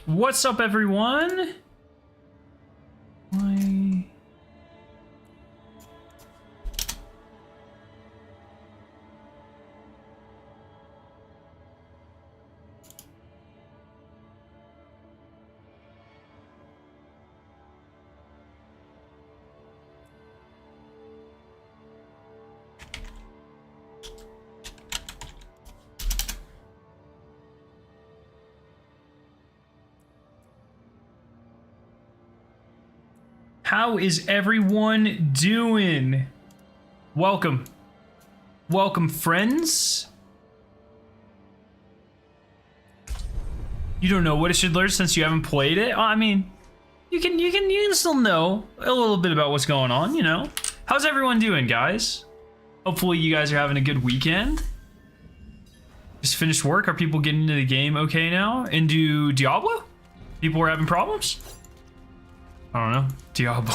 What's up, everyone? Why? How is everyone doing? Welcome. Welcome, friends. You don't know what it should learn since you haven't played it? I mean, you can still know a little bit about what's going on, you know. How's everyone doing, guys? Hopefully you guys are having a good weekend. Just finished work. Are people getting into the game okay now? Into Diablo? People were having problems? I don't know. Diablo.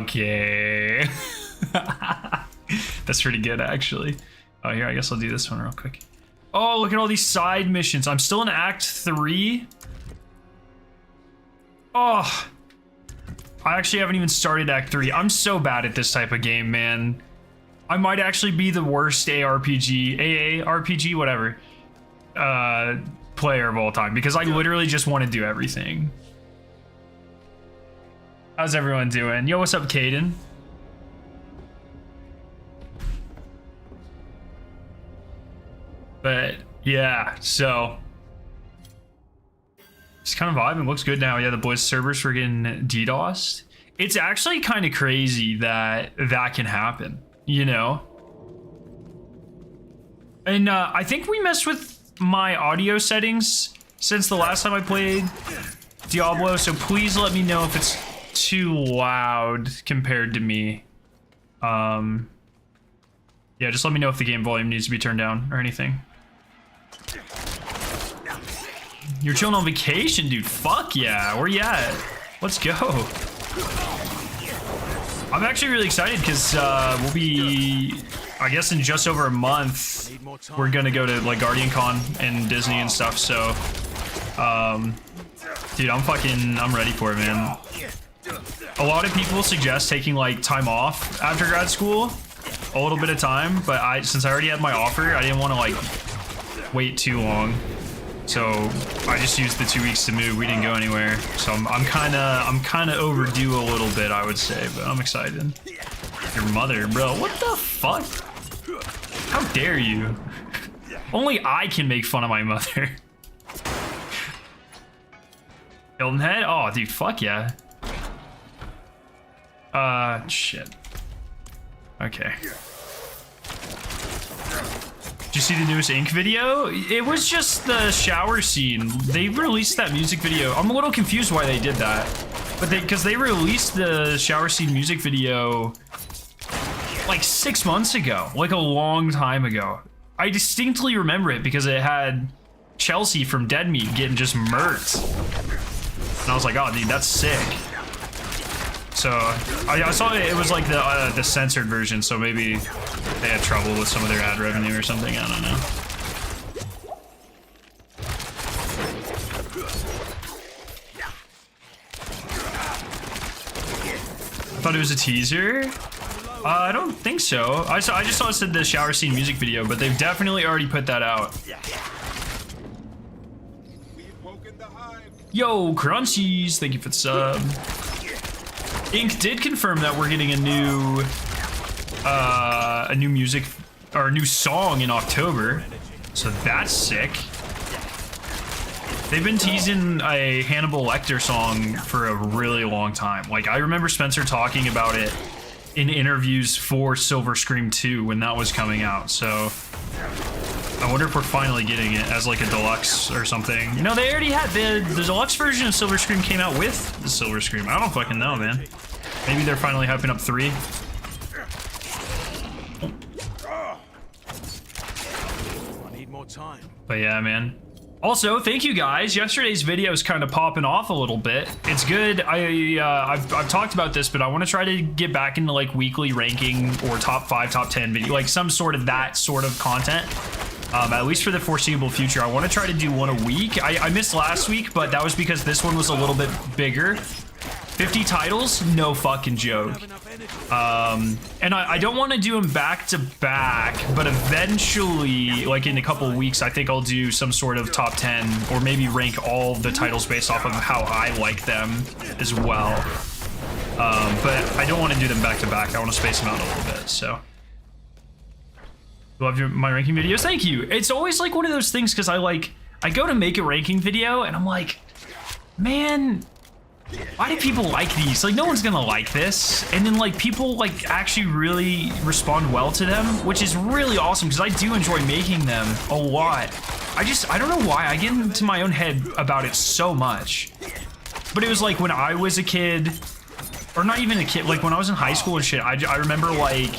Okay. That's pretty good, actually. Oh, here, I guess I'll do this one real quick. Oh, look at all these side missions. I'm still in Act 3. Oh. I actually haven't even started Act 3. I'm so bad at this type of game, man. I might actually be the worst AARPG, whatever, player of all time, because I literally just want to do everything. How's everyone doing? Yo, what's up, Caden? But yeah, so it's kind of vibing. Looks good now. Yeah, the boys' servers were getting DDoSed. It's actually kind of crazy that that can happen, you know? And I think we messed with my audio settings since the last time I played Diablo, so please let me know if it's too loud compared to me. Yeah, just let me know if the game volume needs to be turned down or anything. You're chilling on vacation, dude. Fuck yeah. Where you at? Let's go. I'm actually really excited because we'll be, I guess, in just over a month, we're gonna go to like Guardian Con and Disney and stuff. So, dude, I'm ready for it, man. A lot of people suggest taking like time off after grad school, a little bit of time, but since I already had my offer, I didn't want to like wait too long. So I just used the 2 weeks to move. We didn't go anywhere. So I'm kind of overdue a little bit, I would say, but I'm excited. Your mother, bro. What the fuck? How dare you? Only I can make fun of my mother. Hilton Head? Oh, dude, fuck yeah. Shit. Okay. Did you see the newest Ink video? It was just the shower scene. They released that music video. I'm a little confused why they did that. But because they released the shower scene music video like 6 months ago, like a long time ago. I distinctly remember it because it had Chelsea from Dead Meat getting just murked. And I was like, oh, dude, that's sick. So I saw it was like the censored version, so maybe they had trouble with some of their ad revenue or something. I don't know. I thought it was a teaser. I don't think so. I just saw it said the shower scene music video, but they've definitely already put that out. Yo, Crunchies, thank you for the sub. Ink did confirm that we're getting a new music or a new song in October, so that's sick. They've been teasing a Hannibal Lecter song for a really long time. Like, I remember Spencer talking about it in interviews for Silver Scream 2 when that was coming out, so I wonder if we're finally getting it as like a deluxe or something. No, they already had the deluxe version of Silver Scream came out with the Silver Scream. I don't fucking know, man. Maybe they're finally hyping up 3. I need more time. But yeah, man. Also, thank you guys. Yesterday's video is kind of popping off a little bit. It's good. I've talked about this, but I want to try to get back into like weekly ranking or top 5, top 10 video, like some sort of that sort of content. at least for the foreseeable future. I want to try to do one a week. I missed last week, but that was because this one was a little bit bigger. 50 titles, no fucking joke. And I don't want to do them back to back, but eventually, like in a couple weeks, I think I'll do some sort of top 10 or maybe rank all the titles based off of how I like them as well. But I don't want to do them back to back. I want to space them out a little bit. So, love my ranking videos. Thank you. It's always like one of those things because I go to make a ranking video and I'm like, man, why do people like these? Like, no one's gonna like this. And then like people like actually really respond well to them, which is really awesome because I do enjoy making them a lot. I don't know why I get into my own head about it so much. But it was like when I was a kid, or not even a kid, like when I was in high school and shit, I remember like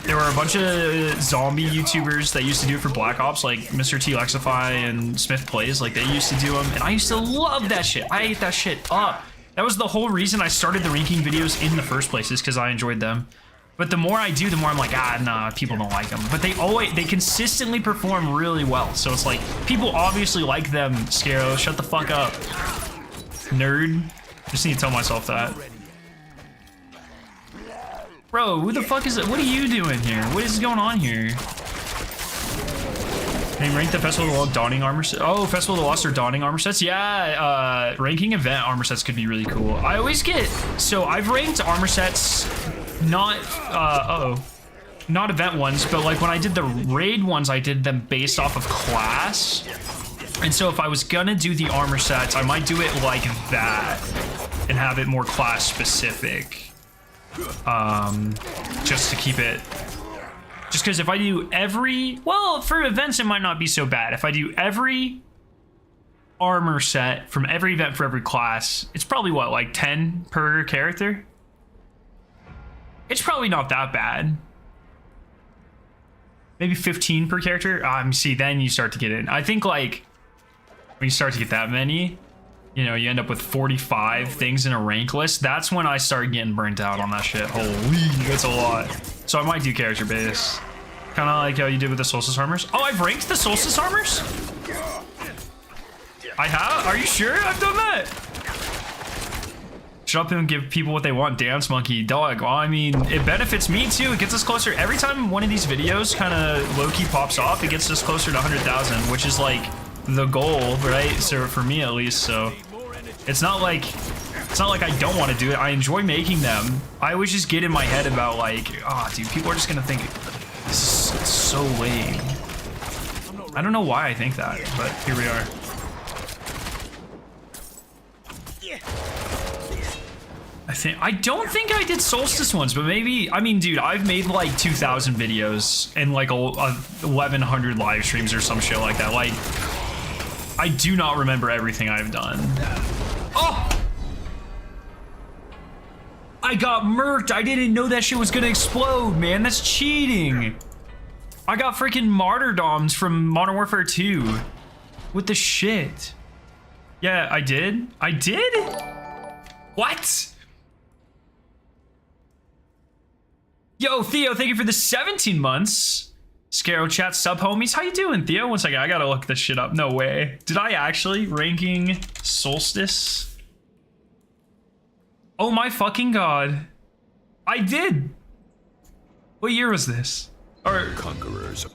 there were a bunch of zombie YouTubers that used to do it for Black Ops, like Mr. T Lexify and Smith Plays, like they used to do them, and I used to love that shit. I ate that shit up. That was the whole reason I started the ranking videos in the first place, is because I enjoyed them. But the more I do, the more I'm like, nah, people don't like them. But they consistently perform really well. So it's like, people obviously like them. Scaro, shut the fuck up. Nerd. Just need to tell myself that. Bro, who the fuck is it? What are you doing here? What is going on here? Hey, rank the Festival of the Lost Dawning armor set. Oh, Festival of the Lost or Dawning armor sets? Yeah, ranking event armor sets could be really cool. I always get, so I've ranked armor sets, not, not event ones, but like when I did the raid ones, I did them based off of class. And so if I was gonna do the armor sets, I might do it like that and have it more class specific. Just to keep it, just because if I do every, well, for events, it might not be so bad. If I do every armor set from every event for every class, it's probably what, like 10 per character? It's probably not that bad. Maybe 15 per character. See, then you start to get in. I think like when you start to get that many, you know, you end up with 45 things in a rank list. That's when I start getting burnt out on that shit. Holy, that's a lot. So I might do character base. Kind of like how you did with the Solstice armors. Oh, I've ranked the Solstice armors? I have? Are you sure I've done that? Shut up and give people what they want, Dance Monkey. Dog, well, I mean, it benefits me too. It gets us closer. Every time one of these videos kind of low-key pops off, it gets us closer to 100,000, which is like the goal, right? So for me at least, so it's not like I don't want to do it. I enjoy making them. I always just get in my head about like, dude, people are just gonna think this is so lame. I don't know why I think that, but here we are. I don't think I did Solstice ones, but maybe, I mean, dude, I've made like 2,000 videos and like 1,100 live streams or some shit like that. Like, I do not remember everything I've done. Oh! I got murked. I didn't know that shit was gonna explode, man. That's cheating. I got freaking martyrdoms from Modern Warfare 2. What the shit? Yeah, I did. I did? What? Yo, Theo, thank you for the 17 months. Scaro chat sub homies. How you doing, Theo? One second, I gotta look this shit up. No way. Did I actually ranking Solstice? Oh my fucking god. I did. What year was this? Or Conquerors.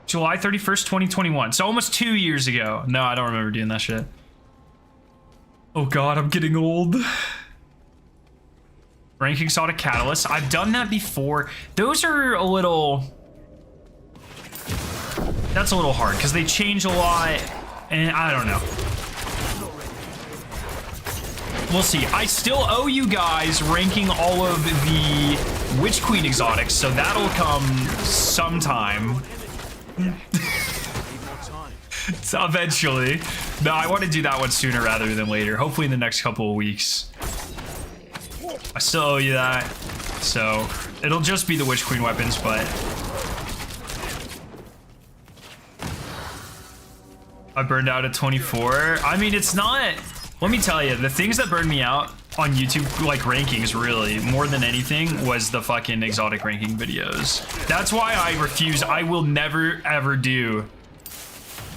July 31st, 2021. So almost 2 years ago. No, I don't remember doing that shit. Oh god, I'm getting old. Ranking Exotic Catalyst. I've done that before. Those are a little... That's a little hard because they change a lot and I don't know. We'll see. I still owe you guys ranking all of the Witch Queen exotics, so that'll come sometime. So eventually. No, I want to do that one sooner rather than later. Hopefully in the next couple of weeks. I still owe you that. So it'll just be the Witch Queen weapons, but I burned out at 24. I mean, it's not... Let me tell you, the things that burn me out on YouTube, like rankings really, more than anything, was the fucking exotic ranking videos. That's why I refuse. I will never ever do.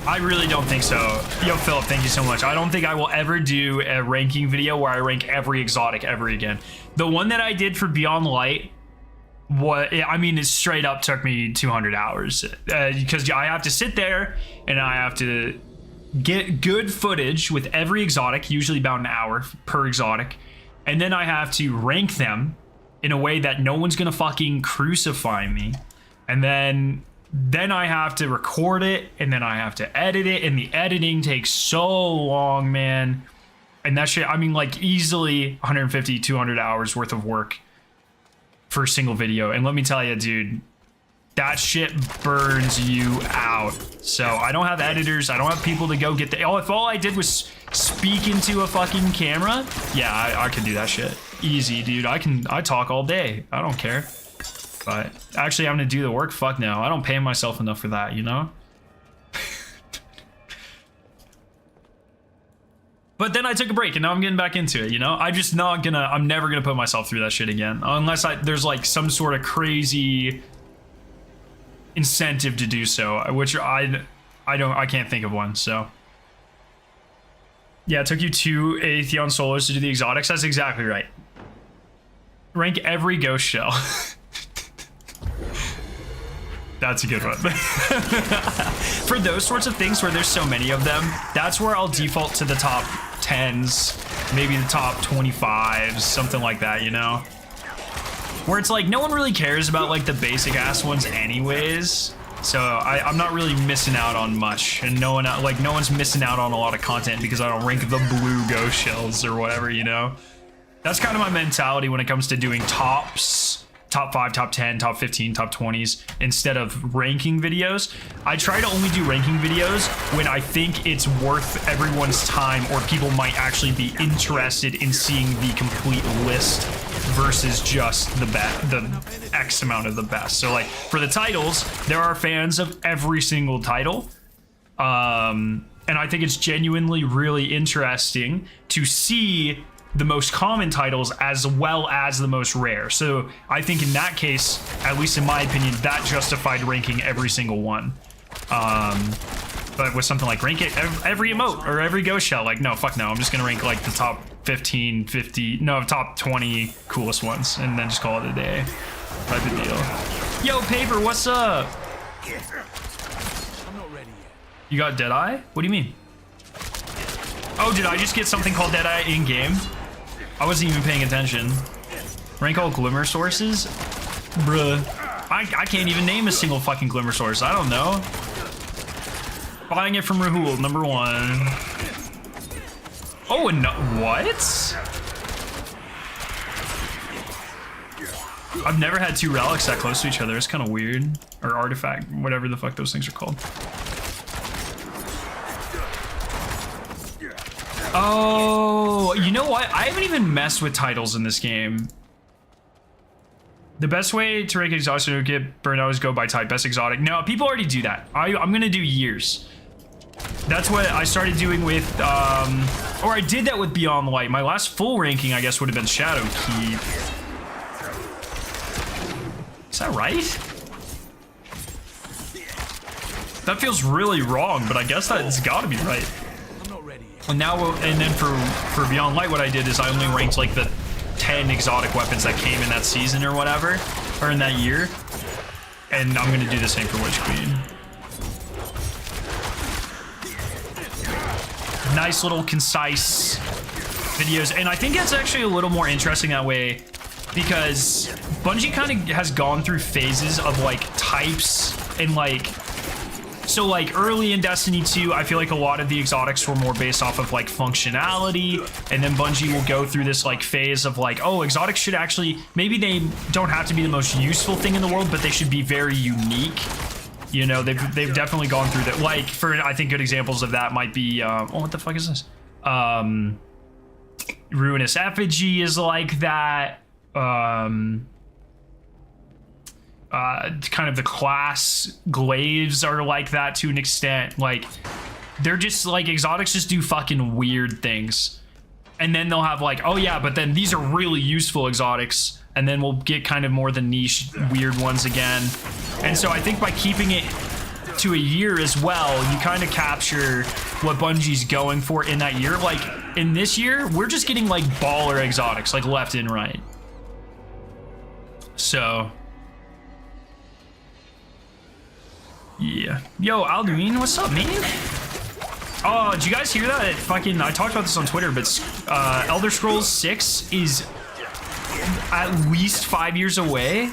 I really don't think so. Yo, Philip, thank you so much. I don't think I will ever do a ranking video where I rank every exotic ever again. The one that I did for Beyond Light, I mean, it straight up took me 200 hours because I have to sit there and I have to get good footage with every exotic, usually about an hour per exotic. And then I have to rank them in a way that no one's gonna fucking crucify me. And then I have to record it, and then I have to edit it, and the editing takes so long, man. And that shit, I mean, like easily 150, 200 hours worth of work for a single video. And let me tell you, dude, that shit burns you out. So I don't have editors. I don't have people to go get the... Oh, if all I did was speak into a fucking camera, yeah, I could do that shit. Easy, dude. I talk all day. I don't care. But actually having to do the work, fuck no. I don't pay myself enough for that, you know? But then I took a break and now I'm getting back into it, you know? I'm never gonna put myself through that shit again. Unless there's like some sort of crazy incentive to do so, which I can't think of one, so. Yeah, it took you 2 Atheon solos to do the exotics. That's exactly right. Rank every ghost shell. That's a good one. For those sorts of things where there's so many of them, that's where I'll default to the top 10s, maybe the top 25s, something like that, you know? Where it's like, no one really cares about like the basic ass ones anyways. So I'm not really missing out on much, and no one's missing out on a lot of content because I don't rank the blue ghost shells or whatever, you know? That's kind of my mentality when it comes to doing tops. Top 5, top 10, top 15, top 20s instead of ranking videos. I try to only do ranking videos when I think it's worth everyone's time or people might actually be interested in seeing the complete list versus just the X amount of the best. So like for the titles, there are fans of every single title. And I think it's genuinely really interesting to see the most common titles as well as the most rare. So I think in that case, at least in my opinion, that justified ranking every single one. But with something like rank it every emote or every ghost shell, like no, fuck no, I'm just gonna rank like the top 15, 50, no, top 20 coolest ones and then just call it a day type of deal. Yo, Paper, what's up? I'm not ready yet. You got Deadeye? What do you mean? Oh, did I just get something called Deadeye in-game? I wasn't even paying attention. Rank all glimmer sources? Bruh. I can't even name a single fucking glimmer source. I don't know. Buying it from Rahul, number 1. Oh, and no, what? I've never had 2 relics that close to each other. It's kind of weird. Or artifact, whatever the fuck those things are called. Oh, you know what? I haven't even messed with titles in this game. The best way to rank exhaustion get burnout is go by type, best exotic. No, people already do that. I'm gonna do years. That's what I started doing with, or I did that with Beyond Light. My last full ranking, I guess, would have been Shadow Keep. Is that right? That feels really wrong, but I guess that's gotta be right. And now, and then for Beyond Light, what I did is I only ranked like the 10 exotic weapons that came in that season or whatever, or in that year. And I'm gonna do the same for Witch Queen. Nice little concise videos, and I think it's actually a little more interesting that way because Bungie kind of has gone through phases of like types and like. So like early in Destiny 2, I feel like a lot of the exotics were more based off of like functionality, and then Bungie will go through this like phase of like, oh, exotics should actually, maybe they don't have to be the most useful thing in the world, but they should be very unique. You know, they've definitely gone through that. Like for, I think good examples of that might be, oh, what the fuck is this? Ruinous Effigy is like that. Kind of the class glaives are like that to an extent. Like they're just like exotics just do fucking weird things, And then they'll have like, oh yeah, but then these are really useful exotics. And then we'll get kind of more the niche, weird ones again. And so I think by keeping it to a year as well, you kind of capture what Bungie's going for in that year. Like in this year, we're just getting like baller exotics, like left and right. So yeah. Yo, Alduin, what's up, man? Oh, did you guys hear that? Fucking, I talked about this on Twitter, but Elder Scrolls 6 is at least 5 years away.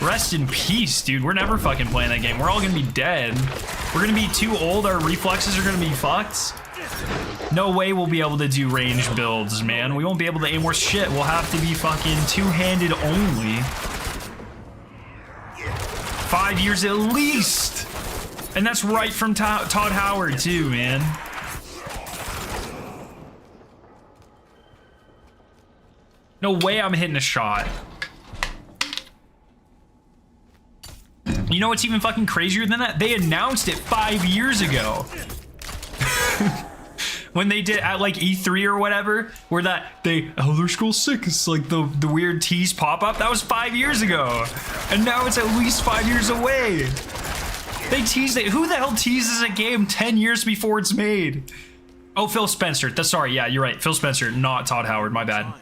Rest in peace, dude. We're never fucking playing that game. We're all gonna be dead. We're gonna be too old. Our reflexes are gonna be fucked. No way we'll be able to do range builds, man. We won't be able to aim worth shit. We'll have to be fucking two-handed only. 5 years at least. And that's right from Todd Howard too, man. No way I'm hitting a shot. You know what's even fucking crazier than that? They announced it 5 years ago. When they did at like E3 or whatever, where Elder Scrolls 6, like the weird tease pop up, that was 5 years ago. And now it's at least 5 years away. They teased it. Who the hell teases a game 10 years before it's made? Oh, Phil Spencer. Sorry, yeah, you're right. Phil Spencer, not Todd Howard. My bad.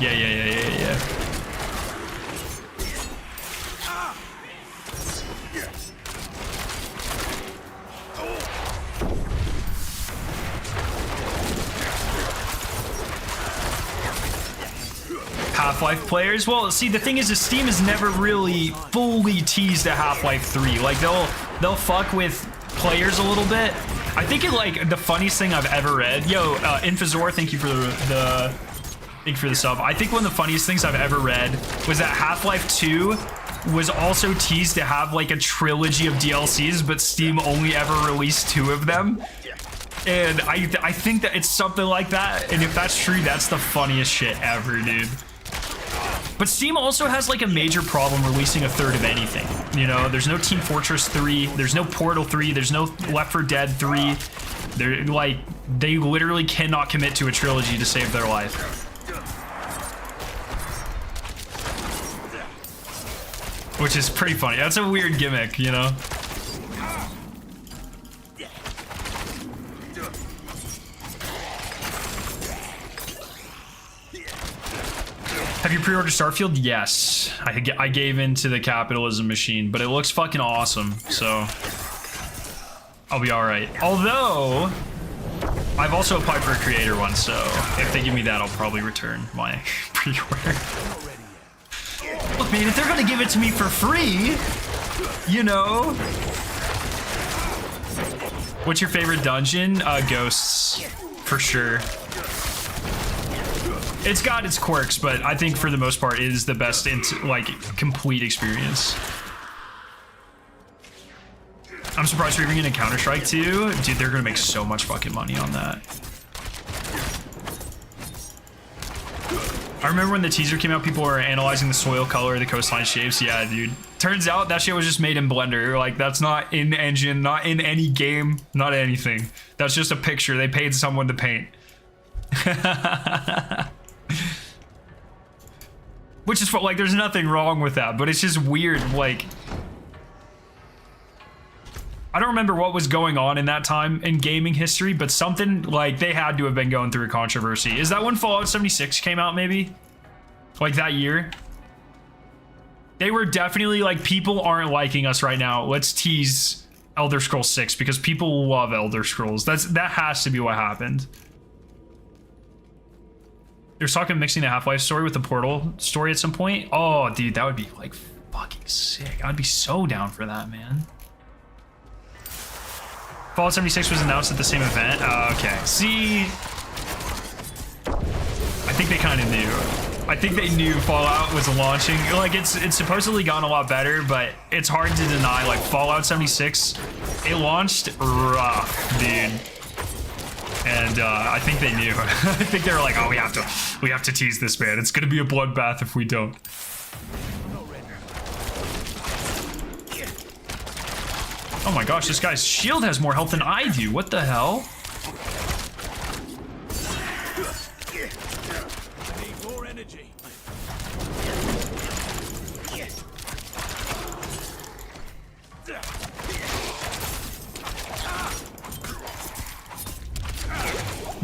Yeah. Half-Life players? Well, see, the thing is, Steam has never really fully teased a Half-Life 3. Like, they'll fuck with players a little bit. I think like the funniest thing I've ever read. Yo, Infazor, thank you for the sub. I think one of the funniest things I've ever read was that Half-Life 2 was also teased to have like a trilogy of DLCs, but Steam only ever released 2 of them. And I think that it's something like that. And if that's true, that's the funniest shit ever, dude. But Steam also has like a major problem releasing a third of anything. You know, there's no Team Fortress 3, there's no Portal 3, there's no Left 4 Dead 3. They're like, they literally cannot commit to a trilogy to save their life. Which is pretty funny. That's a weird gimmick, you know? Have you pre-ordered Starfield? Yes. I gave into the capitalism machine, but it looks fucking awesome, so I'll be alright. Although, I've also applied for a creator one, so if they give me that, I'll probably return my pre-order. Look, man, if they're gonna give it to me for free, you know. What's your favorite dungeon? Ghosts, for sure. It's got its quirks, but I think for the most part it is the best like complete experience. I'm surprised we're even getting Counter-Strike 2. Dude, they're gonna make so much fucking money on that. I remember when the teaser came out, people were analyzing the soil color, the coastline shapes. Yeah, dude. Turns out that shit was just made in Blender. Like, that's not in the engine, not in any game, not anything. That's just a picture. They paid someone to paint. Which is like, there's nothing wrong with that, but it's just weird. Like, I don't remember what was going on in that time in gaming history, but something like they had to have been going through a controversy. Is that when Fallout 76 came out, maybe? Like that year? They were definitely like, people aren't liking us right now. Let's tease Elder Scrolls 6 because people love Elder Scrolls. That has to be what happened. They're talking mixing the Half-Life story with the Portal story at some point. Oh, dude, that would be like fucking sick. I'd be so down for that, man. Fallout 76 was announced at the same event. Okay. See, I think they kind of knew. I think they knew Fallout was launching. Like, it's supposedly gone a lot better, but it's hard to deny. Like, Fallout 76, it launched rough, dude. And I think they knew. I think they were like, oh, we have to tease this, man. It's gonna be a bloodbath if we don't. Oh my gosh, this guy's shield has more health than I do. What the hell?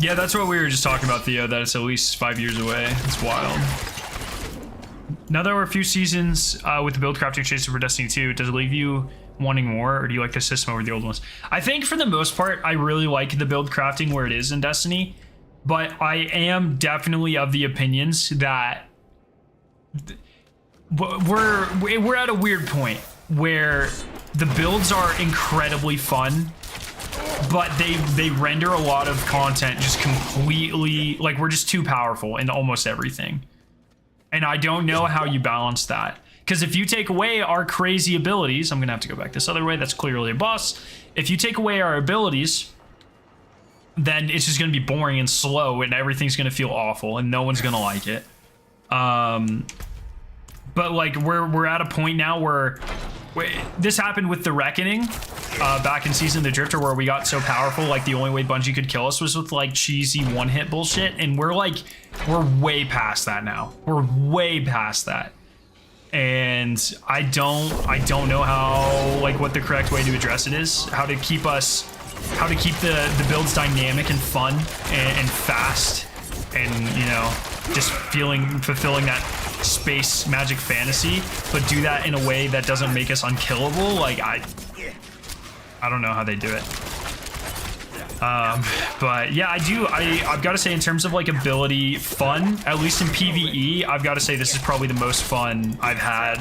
Yeah, that's what we were just talking about, Theo, that it's at least 5 years away. It's wild. Now there were a few seasons with the buildcrafting changes for Destiny 2. Does it leave you wanting more, or do you like the system over the old ones? I think for the most part, I really like the buildcrafting where it is in Destiny, but I am definitely of the opinions that we're at a weird point where the builds are incredibly fun, but they render a lot of content just completely, like, we're just too powerful in almost everything. And I don't know how you balance that. Because if you take away our crazy abilities, I'm going to have to go back this other way. That's clearly a boss. If you take away our abilities, then it's just going to be boring and slow, and everything's going to feel awful, and no one's going to like it. But like we're at a point now where this happened with the Reckoning back in Season of the Drifter, where we got so powerful, like the only way Bungie could kill us was with like cheesy one-hit bullshit, and we're way past that now. We're way past that. And I don't know how, like, what the correct way to address it is, how to keep the builds dynamic and fun and fast, and, you know, just fulfilling that space magic fantasy, but do that in a way that doesn't make us unkillable. Like, I don't know how they do it. But yeah, I've got to say, in terms of like ability fun, at least in PvE, I've got to say this is probably the most fun I've had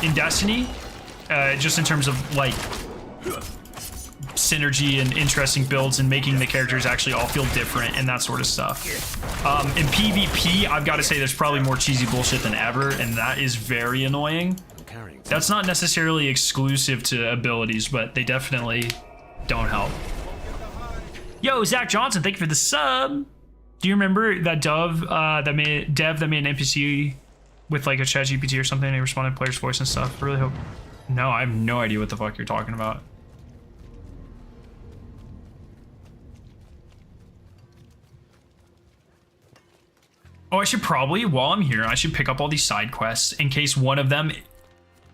in Destiny, just in terms of like synergy and interesting builds and making the characters actually all feel different and that sort of stuff. In PvP, I've got to say there's probably more cheesy bullshit than ever, and that is very annoying. That's not necessarily exclusive to abilities, but they definitely don't help. Yo, Zach Johnson, thank you for the sub. Do you remember that dev that made an NPC with like a chat GPT or something, and he responded to player's voice and stuff? I really hope. No, I have no idea what the fuck you're talking about. Oh, I should probably, while I'm here, I should pick up all these side quests in case one of them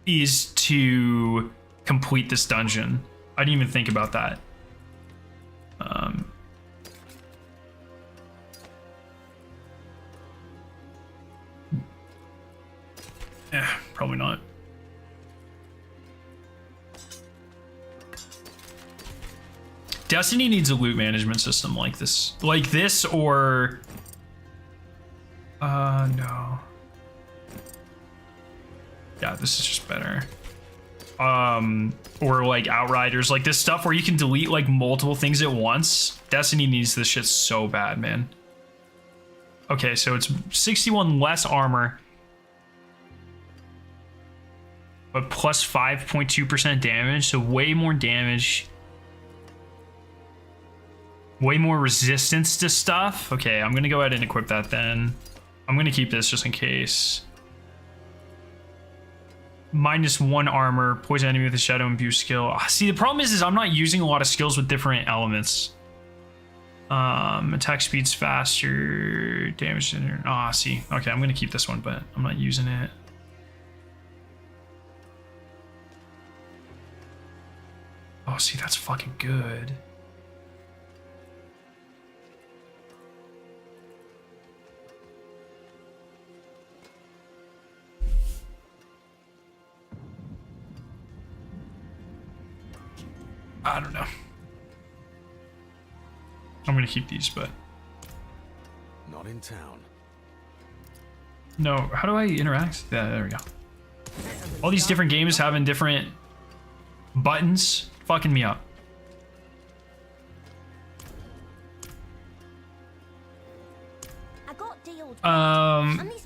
is to complete this dungeon. I didn't even think about that. Probably not. Destiny needs a loot management system like this. Like this, or... no. Yeah, this is just better. Or like Outriders, like this stuff where you can delete like multiple things at once. Destiny needs this shit so bad, man. Okay, so it's 61 less armor, but plus 5.2% damage, so way more damage. Way more resistance to stuff. Okay, I'm gonna go ahead and equip that then. I'm gonna keep this just in case. -1 armor, poison enemy with a shadow imbue skill. See, the problem is I'm not using a lot of skills with different elements. Attack speed's faster, damage. See. Okay, I'm gonna keep this one, but I'm not using it. Oh, see, that's fucking good. I don't know. I'm gonna keep these, but not in town. No, how do I interact? Yeah, there we go. All these different games having different buttons, fucking me up.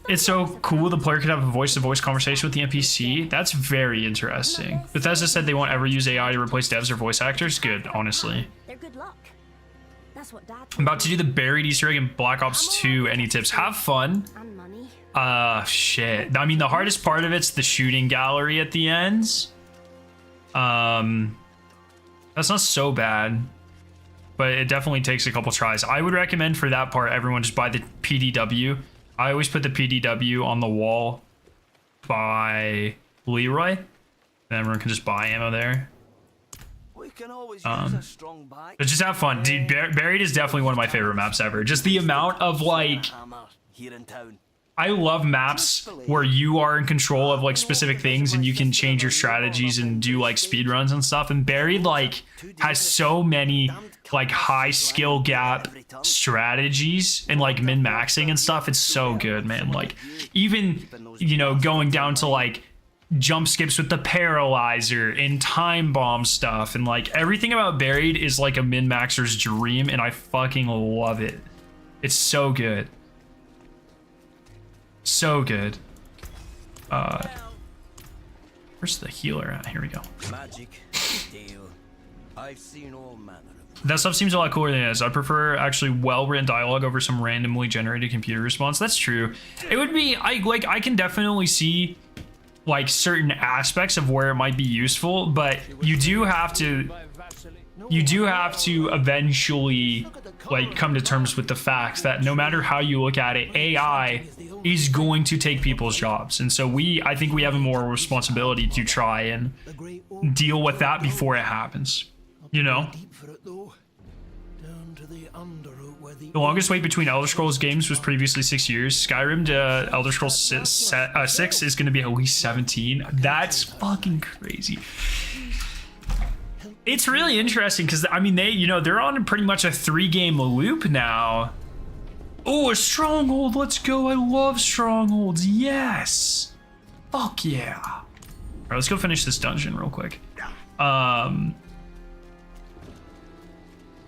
It's so cool the player could have a voice-to-voice conversation with the NPC. That's very interesting. Bethesda said they won't ever use AI to replace devs or voice actors. Good, honestly. They're good luck. That's what Dad. I'm about to do the buried Easter egg in Black Ops 2. Any tips? Have fun. And money. Shit. I mean, the hardest part of it's the shooting gallery at the ends. That's not so bad, but it definitely takes a couple tries. I would recommend for that part, everyone just buy the PDW. I always put the PDW on the wall by Leroy, and everyone can just buy ammo there. can always use a strong back. But just have fun, dude. Buried is definitely one of my favorite maps ever. Just the amount of like, Hammer here in town. I love maps where you are in control of like specific things and you can change your strategies and do like speed runs and stuff. And Buried like has so many like high skill gap strategies and like min maxing and stuff. It's so good, man. Like even, you know, going down to like jump skips with the paralyzer and time bomb stuff, and like everything about Buried is like a min maxer's dream, and I fucking love it. It's so good. So good. Where's the healer at? Here we go. Magic, steel. I've seen all manner of. That stuff seems a lot cooler than it is. I prefer actually well-written dialogue over some randomly generated computer response. That's true. It would be, I can definitely see like certain aspects of where it might be useful, but you do have to eventually like come to terms with the facts that no matter how you look at it, AI is going to take people's jobs. And so I think we have a moral responsibility to try and deal with that before it happens, you know? The longest wait between Elder Scrolls games was previously 6 years. Skyrim to Elder Scrolls 6 is going to be at least 17. That's fucking crazy. It's really interesting because, I mean, they're on pretty much a 3-game loop now. Oh, a stronghold. Let's go. I love strongholds. Yes. Fuck yeah. All right, let's go finish this dungeon real quick.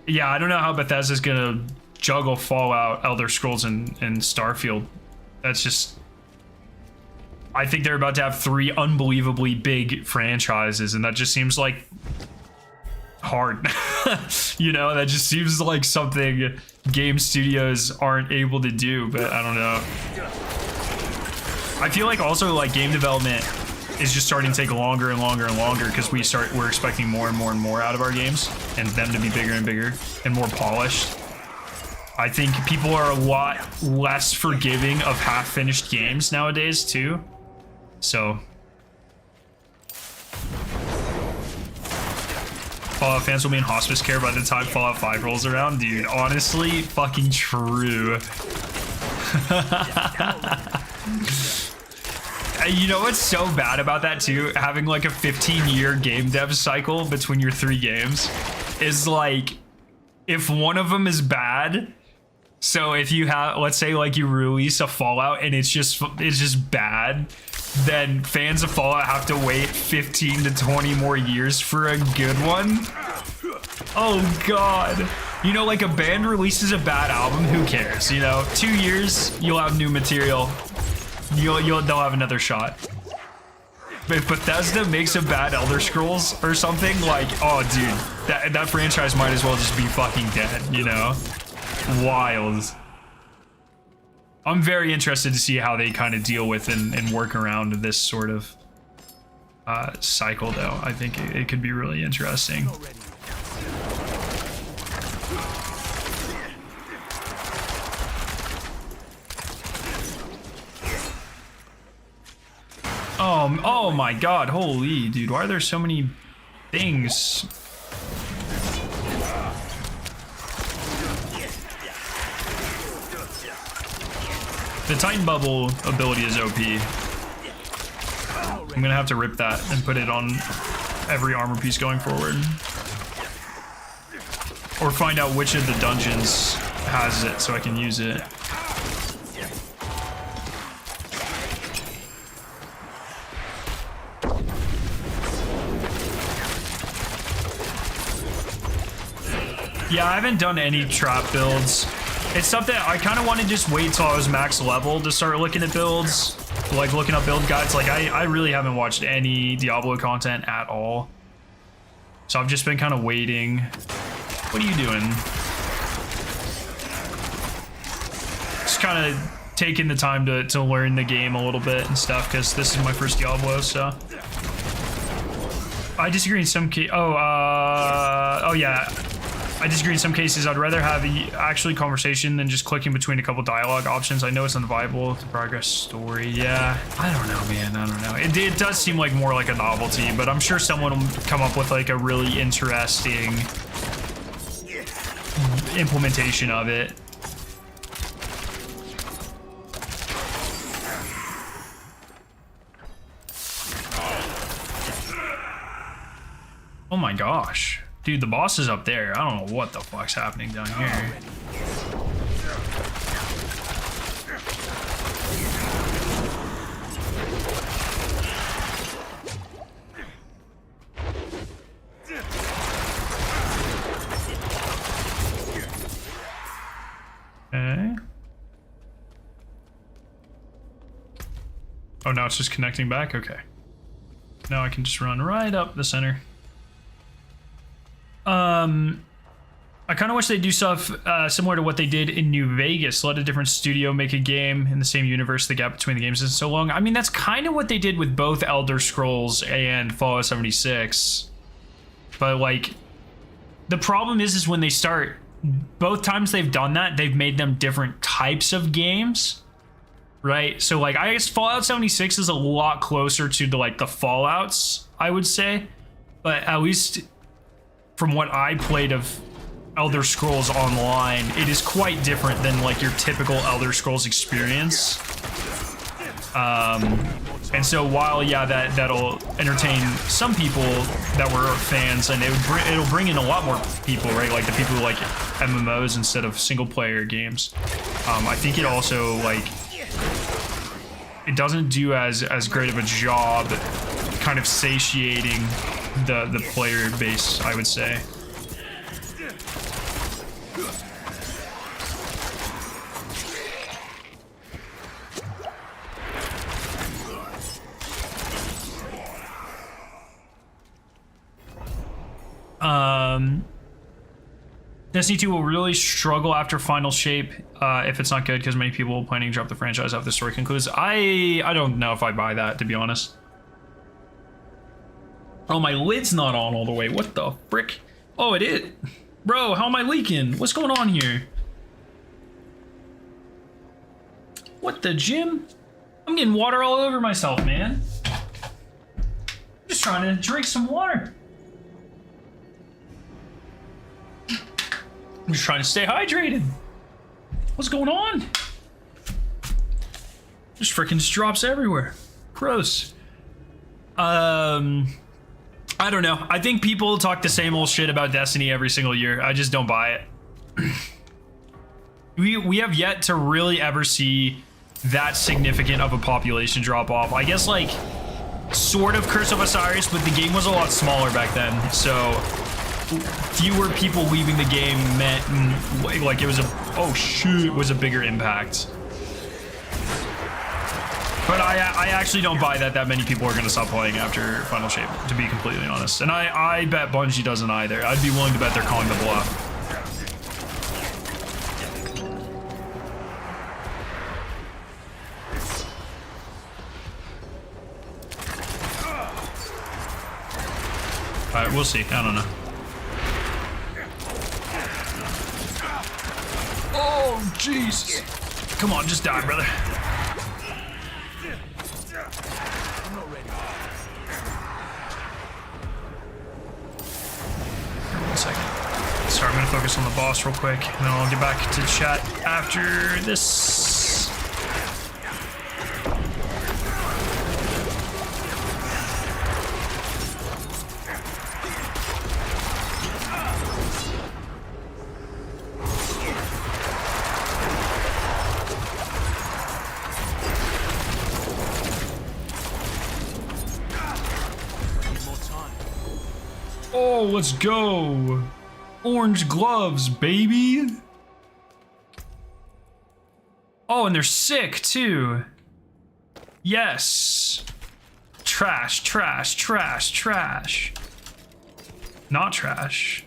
Yeah, I don't know how Bethesda's gonna juggle Fallout, Elder Scrolls, and Starfield. That's just... I think they're about to have 3 unbelievably big franchises, and that just seems like hard. You know, that just seems like something game studios aren't able to do, but I don't know. I feel like also like game development is just starting to take longer and longer and longer because we're expecting more and more and more out of our games and them to be bigger and bigger and more polished. I think people are a lot less forgiving of half-finished games nowadays too. So Fallout fans will be in hospice care by the time Fallout 5 rolls around. Dude, honestly, fucking true. You know what's so bad about that too? Having like a 15-year game dev cycle between your 3 games is like, if one of them is bad, so if you have, let's say like you release a Fallout and it's just bad, then fans of Fallout have to wait 15 to 20 more years for a good one. Oh God. You know, like a band releases a bad album, who cares? You know, 2 years, you'll have new material. They'll have another shot. But if Bethesda makes a bad Elder Scrolls or something, like, oh dude, that franchise might as well just be fucking dead, you know? Wild. I'm very interested to see how they kind of deal with and work around this sort of cycle, though. I think it could be really interesting. Oh my God, holy dude, why are there so many things? The Titan Bubble ability is OP. I'm gonna have to rip that and put it on every armor piece going forward. Or find out which of the dungeons has it so I can use it. Yeah, I haven't done any trap builds. It's something I kind of want to just wait till I was max level to start looking at builds, like looking up build guides. Like I really haven't watched any Diablo content at all. So I've just been kind of waiting. What are you doing? Just kind of taking the time to learn the game a little bit and stuff, because this is my first Diablo, so. I disagree in some case. Oh yeah. I disagree in some cases. I'd rather have actually conversation than just clicking between a couple dialogue options. I know it's unviable to progress story. Yeah, I don't know, man. I don't know. It does seem like more like a novelty, but I'm sure someone will come up with like a really interesting implementation of it. Oh my gosh. Dude, the boss is up there. I don't know what the fuck's happening down here. Okay. Oh, now it's just connecting back? Okay. Now I can just run right up the center. I kind of wish they'd do stuff similar to what they did in New Vegas. Let a different studio make a game in the same universe. The gap between the games isn't so long. I mean, that's kind of what they did with both Elder Scrolls and Fallout 76. But like, the problem is when they start, both times they've done that, they've made them different types of games, right? So like, I guess Fallout 76 is a lot closer to the Fallouts, I would say. But at least from what I played of Elder Scrolls Online, it is quite different than like your typical Elder Scrolls experience. And so while, yeah, that'll entertain some people that were fans, and it'll bring in a lot more people, right? Like the people who like MMOs instead of single player games. I think it also it doesn't do as great of a job kind of satiating the player base, I would say. Destiny 2 will really struggle after Final Shape if it's not good, because many people planning to drop the franchise after the story concludes. I don't know if I buy that, to be honest. Oh, my lid's not on all the way. What the frick? Oh, it is. Bro, how am I leaking? What's going on here? What the Jim? I'm getting water all over myself, man. I'm just trying to drink some water. I'm just trying to stay hydrated. What's going on? Just freaking drops everywhere. Gross. I don't know. I think people talk the same old shit about Destiny every single year. I just don't buy it. We have yet to really ever see that significant of a population drop off. I guess like sort of Curse of Osiris, but the game was a lot smaller back then, so fewer people leaving the game meant like it was was a bigger impact. But I actually don't buy that many people are going to stop playing after Final Shape, to be completely honest. And I bet Bungie doesn't either. I'd be willing to bet they're calling the bluff. Alright, we'll see. I don't know. Oh, Jesus. Come on, just die, brother. Sorry, I'm gonna focus on the boss real quick, and then I'll get back to chat after this. Oh, let's go. Orange gloves, baby. Oh, and they're sick too. Yes. Trash, trash, trash, trash. Not trash.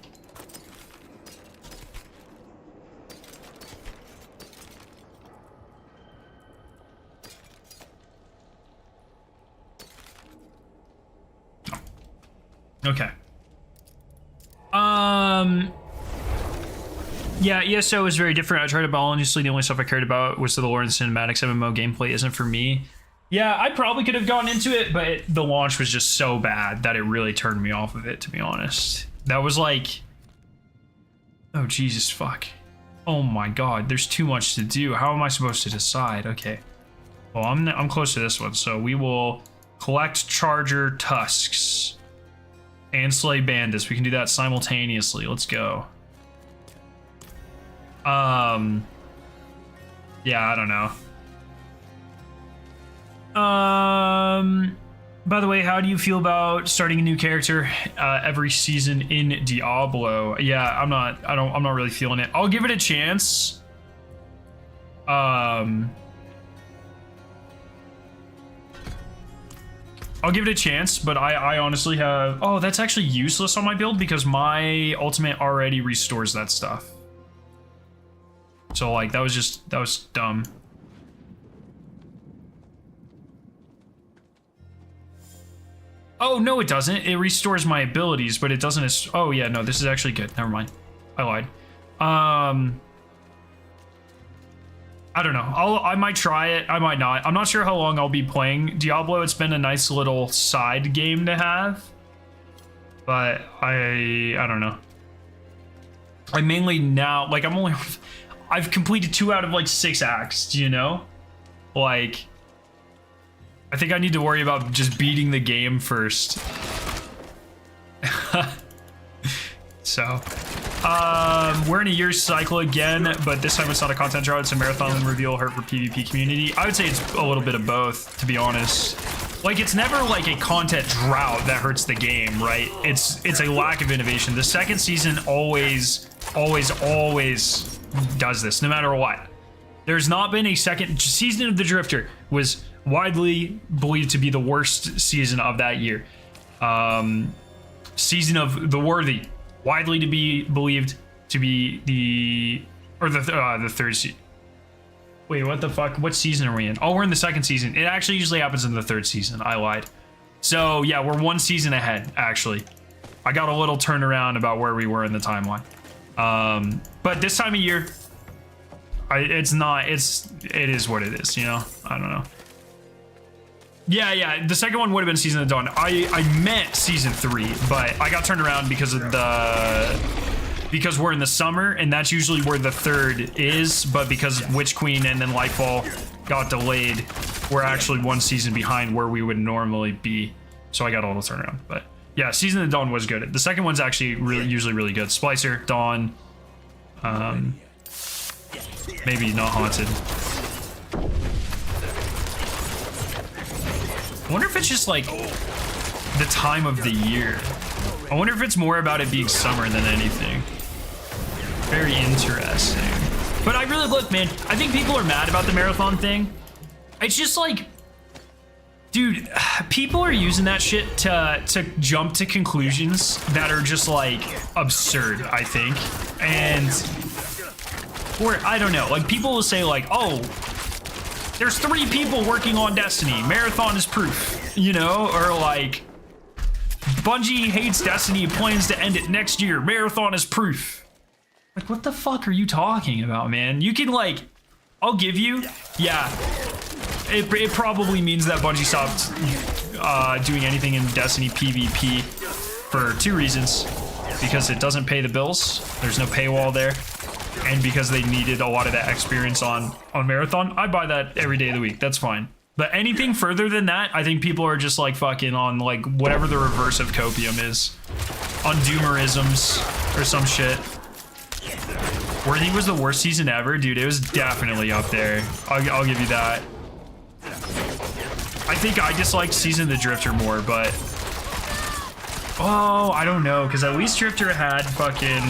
Okay. Yeah, ESO was very different. I tried it, but honestly, the only stuff I cared about was the lore and cinematics. MMO gameplay isn't for me. Yeah, I probably could have gone into it, but the launch was just so bad that it really turned me off of it, to be honest. That was like... Oh, Jesus, fuck. Oh my god, there's too much to do. How am I supposed to decide? Okay. Well, I'm close to this one, so we will collect charger tusks and slay bandits. We can do that simultaneously. Let's go. Yeah, I don't know. By the way, how do you feel about starting a new character every season in Diablo? Yeah, I'm not really feeling it. I'll give it a chance. I'll give it a chance, but I honestly have... Oh, that's actually useless on my build because my ultimate already restores that stuff. So, like, that was dumb. Oh, no, it doesn't. It restores my abilities, but it doesn't... Oh, yeah, no, this is actually good. Never mind. I lied. I don't know. I might try it. I might not. I'm not sure how long I'll be playing Diablo. It's been a nice little side game to have. But I don't know. I mainly now... Like, I've completed 2 out of, like, 6 acts, do you know? Like... I think I need to worry about just beating the game first. So, we're in a year's cycle again, but this time it's not a content drought, it's a marathon reveal hurt for PvP community. I would say it's a little bit of both, to be honest. Like, it's never like a content drought that hurts the game, right? It's a lack of innovation. The second season always does this, no matter what. There's not been a second season of the Drifter was widely believed to be the worst season of that year. Season of the Worthy, widely to be believed to be the third season. Wait, what the fuck? What season are we in? Oh, we're in the second season. It actually usually happens in the third season. I lied. So yeah, we're 1 season ahead, actually. I got a little turnaround about where we were in the timeline. But this time of year, it is what it is, you know? I don't know. Yeah, the second one would have been Season of the Dawn. I meant Season 3, but I got turned around because we're in the summer, and that's usually where the third is, but because Witch Queen and then Lightfall got delayed, we're actually 1 season behind where we would normally be. So I got a little turnaround, but yeah, Season of the Dawn was good. The second one's actually usually really good. Splicer, Dawn, maybe not Haunted. I wonder if it's just like the time of the year. I wonder if it's more about it being summer than anything. Very interesting. But I really look, man, I think people are mad about the marathon thing. It's just like, dude, people are using that shit to jump to conclusions that are just like absurd, I think. And, or I don't know, like people will say like, oh, there's 3 people working on Destiny. Marathon is proof, you know? Or like, Bungie hates Destiny, plans to end it next year. Marathon is proof. Like, what the fuck are you talking about, man? You can like, I'll give you, yeah. It probably means that Bungie stopped doing anything in Destiny PvP for 2 reasons. Because it doesn't pay the bills. There's no paywall there. And because they needed a lot of that experience on Marathon. I buy that every day of the week. That's fine. But anything further than that, I think people are just like fucking on like whatever the reverse of copium is. On doomerisms or some shit. Worthy was the worst season ever. Dude, it was definitely up there. I'll give you that. I think I disliked Season of the Drifter more, but... Oh, I don't know. Because at least Drifter had fucking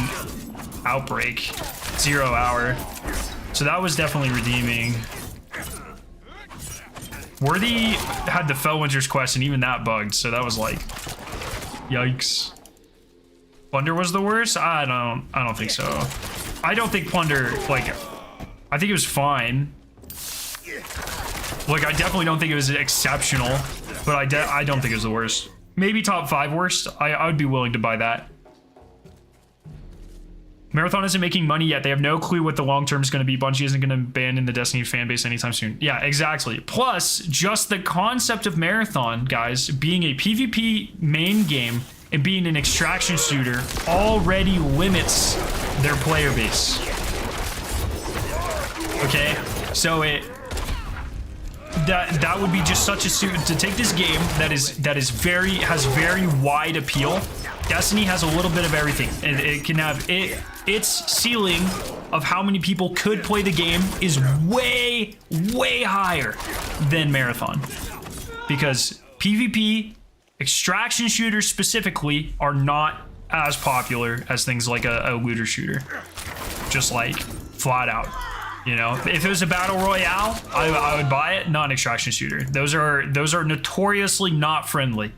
Outbreak. 0 hour. So that was definitely redeeming. Worthy had the Fellwinter's quest and even that bugged, so that was like yikes. Plunder was the worst? I don't think so. I don't think Plunder, like, I think it was fine. Like, I definitely don't think it was exceptional, but I don't think it was the worst. Maybe top 5 worst. I would be willing to buy that. Marathon isn't making money yet. They have no clue what the long term is going to be. Bungie isn't going to abandon the Destiny fan base anytime soon. Yeah, exactly. Plus, just the concept of Marathon, guys, being a PvP main game and being an extraction shooter already limits their player base. Okay, so that would be just such a suit to take this game that has very wide appeal. Destiny has a little bit of everything. It can have its ceiling of how many people could play the game is way higher than Marathon, because PvP extraction shooters specifically are not as popular as things like a looter shooter, just like flat out. You know, if it was a battle royale, I would buy it. Not an extraction shooter. Those are notoriously not friendly.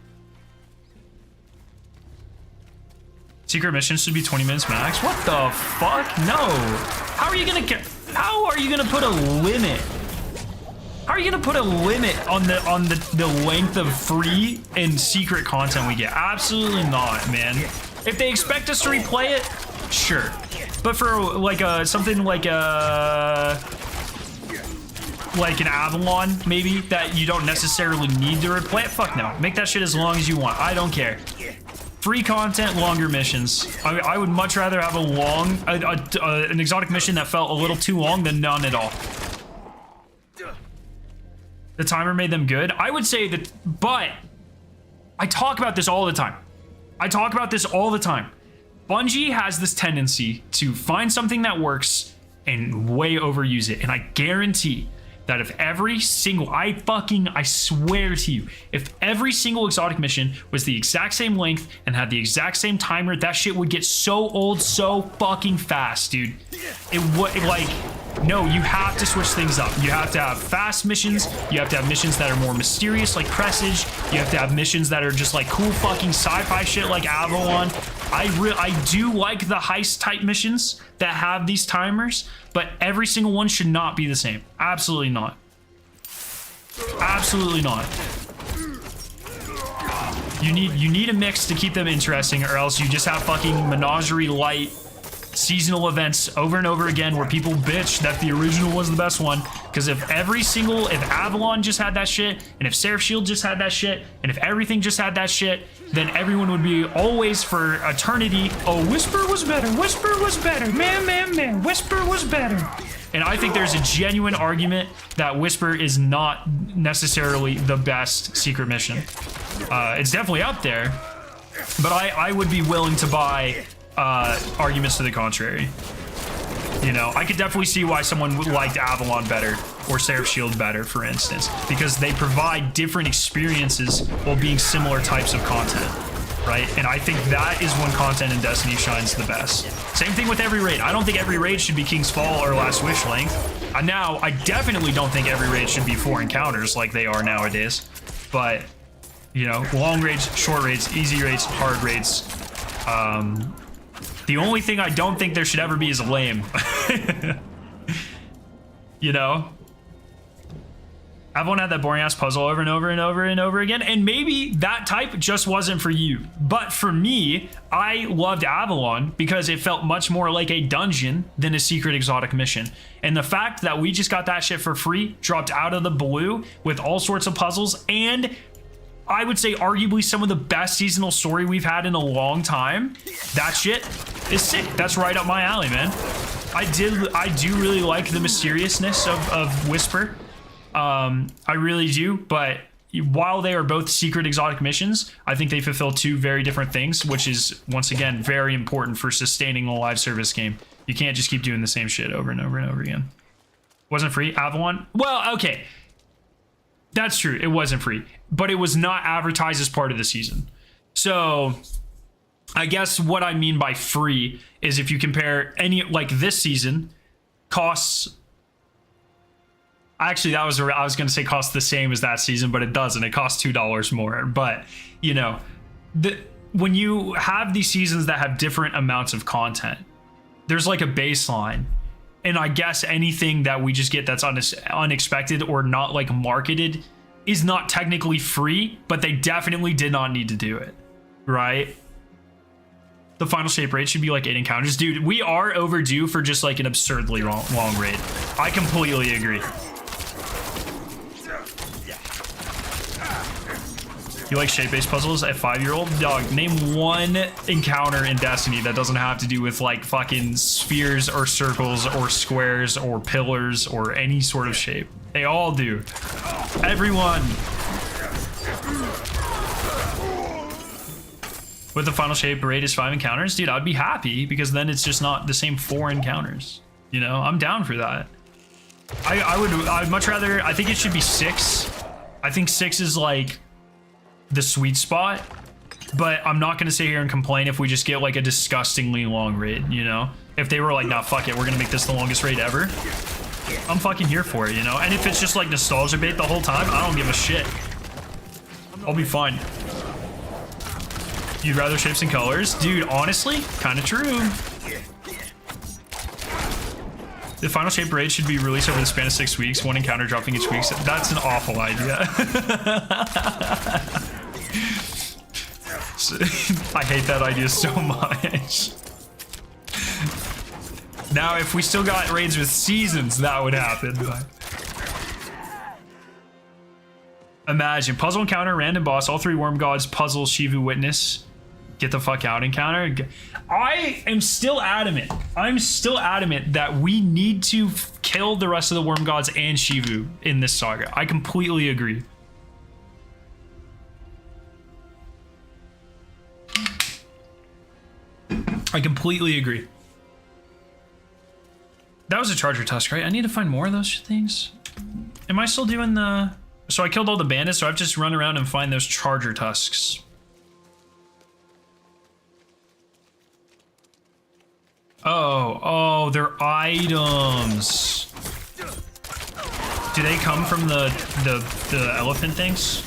Secret missions should be 20 minutes max. What the fuck? No. How are you gonna put a limit? How are you gonna put a limit on the length of free and secret content we get? Absolutely not, man. If they expect us to replay it, sure. But for like something like an Avalon, maybe, that you don't necessarily need to replay it, fuck no. Make that shit as long as you want. I don't care. Free content, longer missions. I would much rather have an exotic mission that felt a little too long than none at all. The timer made them good. I would say that, but I talk about this all the time. Bungie has this tendency to find something that works and way overuse it. And I guarantee that if every single, I swear to you, if every single exotic mission was the exact same length and had the exact same timer, that shit would get so old so fucking fast, dude. It would, like, no, you have to switch things up. You have to have fast missions. You have to have missions that are more mysterious, like Presage. You have to have missions that are just like cool fucking sci-fi shit like Avalon. I do like the heist type missions that have these timers, but every single one should not be the same. Absolutely not. Absolutely not. You need a mix to keep them interesting, or else you just have fucking menagerie light seasonal events over and over again where people bitch that the original was the best one. Because if Avalon just had that shit, and if Seraph Shield just had that shit, and if everything just had that shit, then everyone would be always for eternity, oh, Whisper was better, man, Whisper was better. And I think there's a genuine argument that Whisper is not necessarily the best secret mission. It's definitely up there, but I would be willing to buy arguments to the contrary. You know, I could definitely see why someone liked Avalon better or Seraph Shield better, for instance, because they provide different experiences while being similar types of content, right? And I think that is when content in Destiny shines the best. Same thing with every raid. I don't think every raid should be King's Fall or Last Wish length. Now, I definitely don't think every raid should be 4 encounters like they are nowadays. But, you know, long raids, short raids, easy raids, hard raids. The only thing I don't think there should ever be is lame. You know? Everyone had that boring ass puzzle over and over and over and over again, and maybe that type just wasn't for you. But for me, I loved Avalon because it felt much more like a dungeon than a secret exotic mission. And the fact that we just got that shit for free, dropped out of the blue with all sorts of puzzles, and I would say arguably some of the best seasonal story we've had in a long time, that shit is sick. That's right up my alley, man. I do really like the mysteriousness of Whisper. I really do, but while they are both secret exotic missions, I think they fulfill two very different things, which is, once again, very important for sustaining a live service game. You can't just keep doing the same shit over and over and over again. Wasn't free? Avalon? Well, okay. That's true. It wasn't free, but it was not advertised as part of the season. So I guess what I mean by free is if you compare any, like this season costs, actually I was going to say costs the same as that season, but it doesn't. It costs $2 more. But you know, when you have these seasons that have different amounts of content, there's like a baseline. And I guess anything that we just get that's unexpected or not like marketed is not technically free, but they definitely did not need to do it, right? The final shape raid should be like 8 encounters. Dude, we are overdue for just like an absurdly long raid. I completely agree. You like shape-based puzzles? A 5-year-old? Dog, name one encounter in Destiny that doesn't have to do with like fucking spheres or circles or squares or pillars or any sort of shape. They all do. Everyone. With the final shape raid is 5 encounters, dude, I'd be happy because then it's just not the same 4 encounters. You know, I'm down for that. I'd much rather, I think it should be 6. I think 6 is like the sweet spot, but I'm not gonna sit here and complain if we just get like a disgustingly long raid, you know? If they were like, nah, fuck it, we're gonna make this the longest raid ever, I'm fucking here for it, you know? And if it's just like nostalgia bait the whole time, I don't give a shit. I'll be fine. You'd rather shapes and colors? Dude, honestly, kind of true. The final shape raid should be released over the span of 6 weeks, 1 encounter dropping each week. So that's an awful idea. I hate that idea so much. Now, if we still got raids with seasons, that would happen. But imagine puzzle encounter, random boss, all 3 worm gods, puzzle, Shivu witness. Get the fuck out encounter. I am still adamant. I'm still adamant that we need to kill the rest of the worm gods and Shivu in this saga. I completely agree. I completely agree. That was a charger tusk, right? I need to find more of those things. Am I still doing the... So I killed all the bandits, so I've just run around and find those charger tusks. Oh, they're items. Do they come from the elephant things?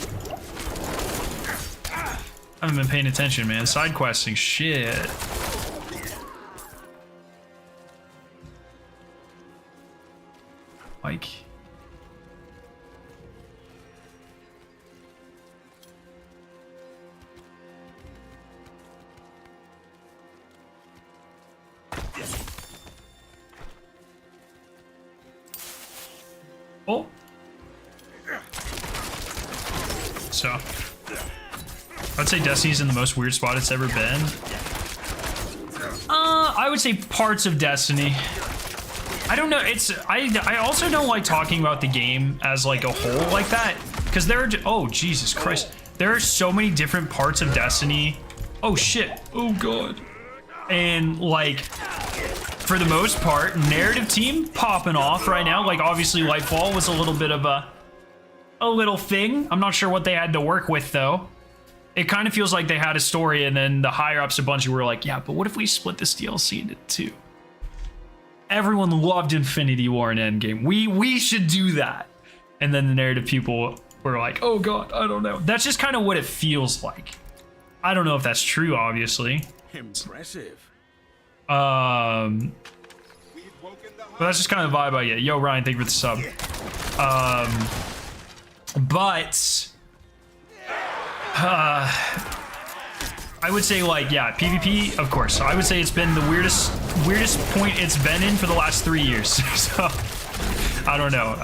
I haven't been paying attention, man. Side questing, shit. Like... Oh. So, I'd say Destiny's in the most weird spot it's ever been. I would say parts of Destiny. I don't know. I also don't like talking about the game as like a whole like that because there are oh Jesus Christ, there are so many different parts of Destiny. Oh shit. Oh god. And like, for the most part, narrative team popping off right now. Like obviously Lightfall was a little bit of a little thing. I'm not sure what they had to work with though. It kind of feels like they had a story and then the higher ups of Bungie were like, yeah, but what if we split this DLC into 2? Everyone loved Infinity War and Endgame. We should do that. And then the narrative people were like, oh god, I don't know. That's just kind of what it feels like. I don't know if that's true, obviously. Impressive. But that's just kind of the vibe I get. Yo, Ryan, thank you for the sub. But I would say like, yeah, PvP, of course. I would say it's been the weirdest point it's been in for the last 3 years. So I don't know.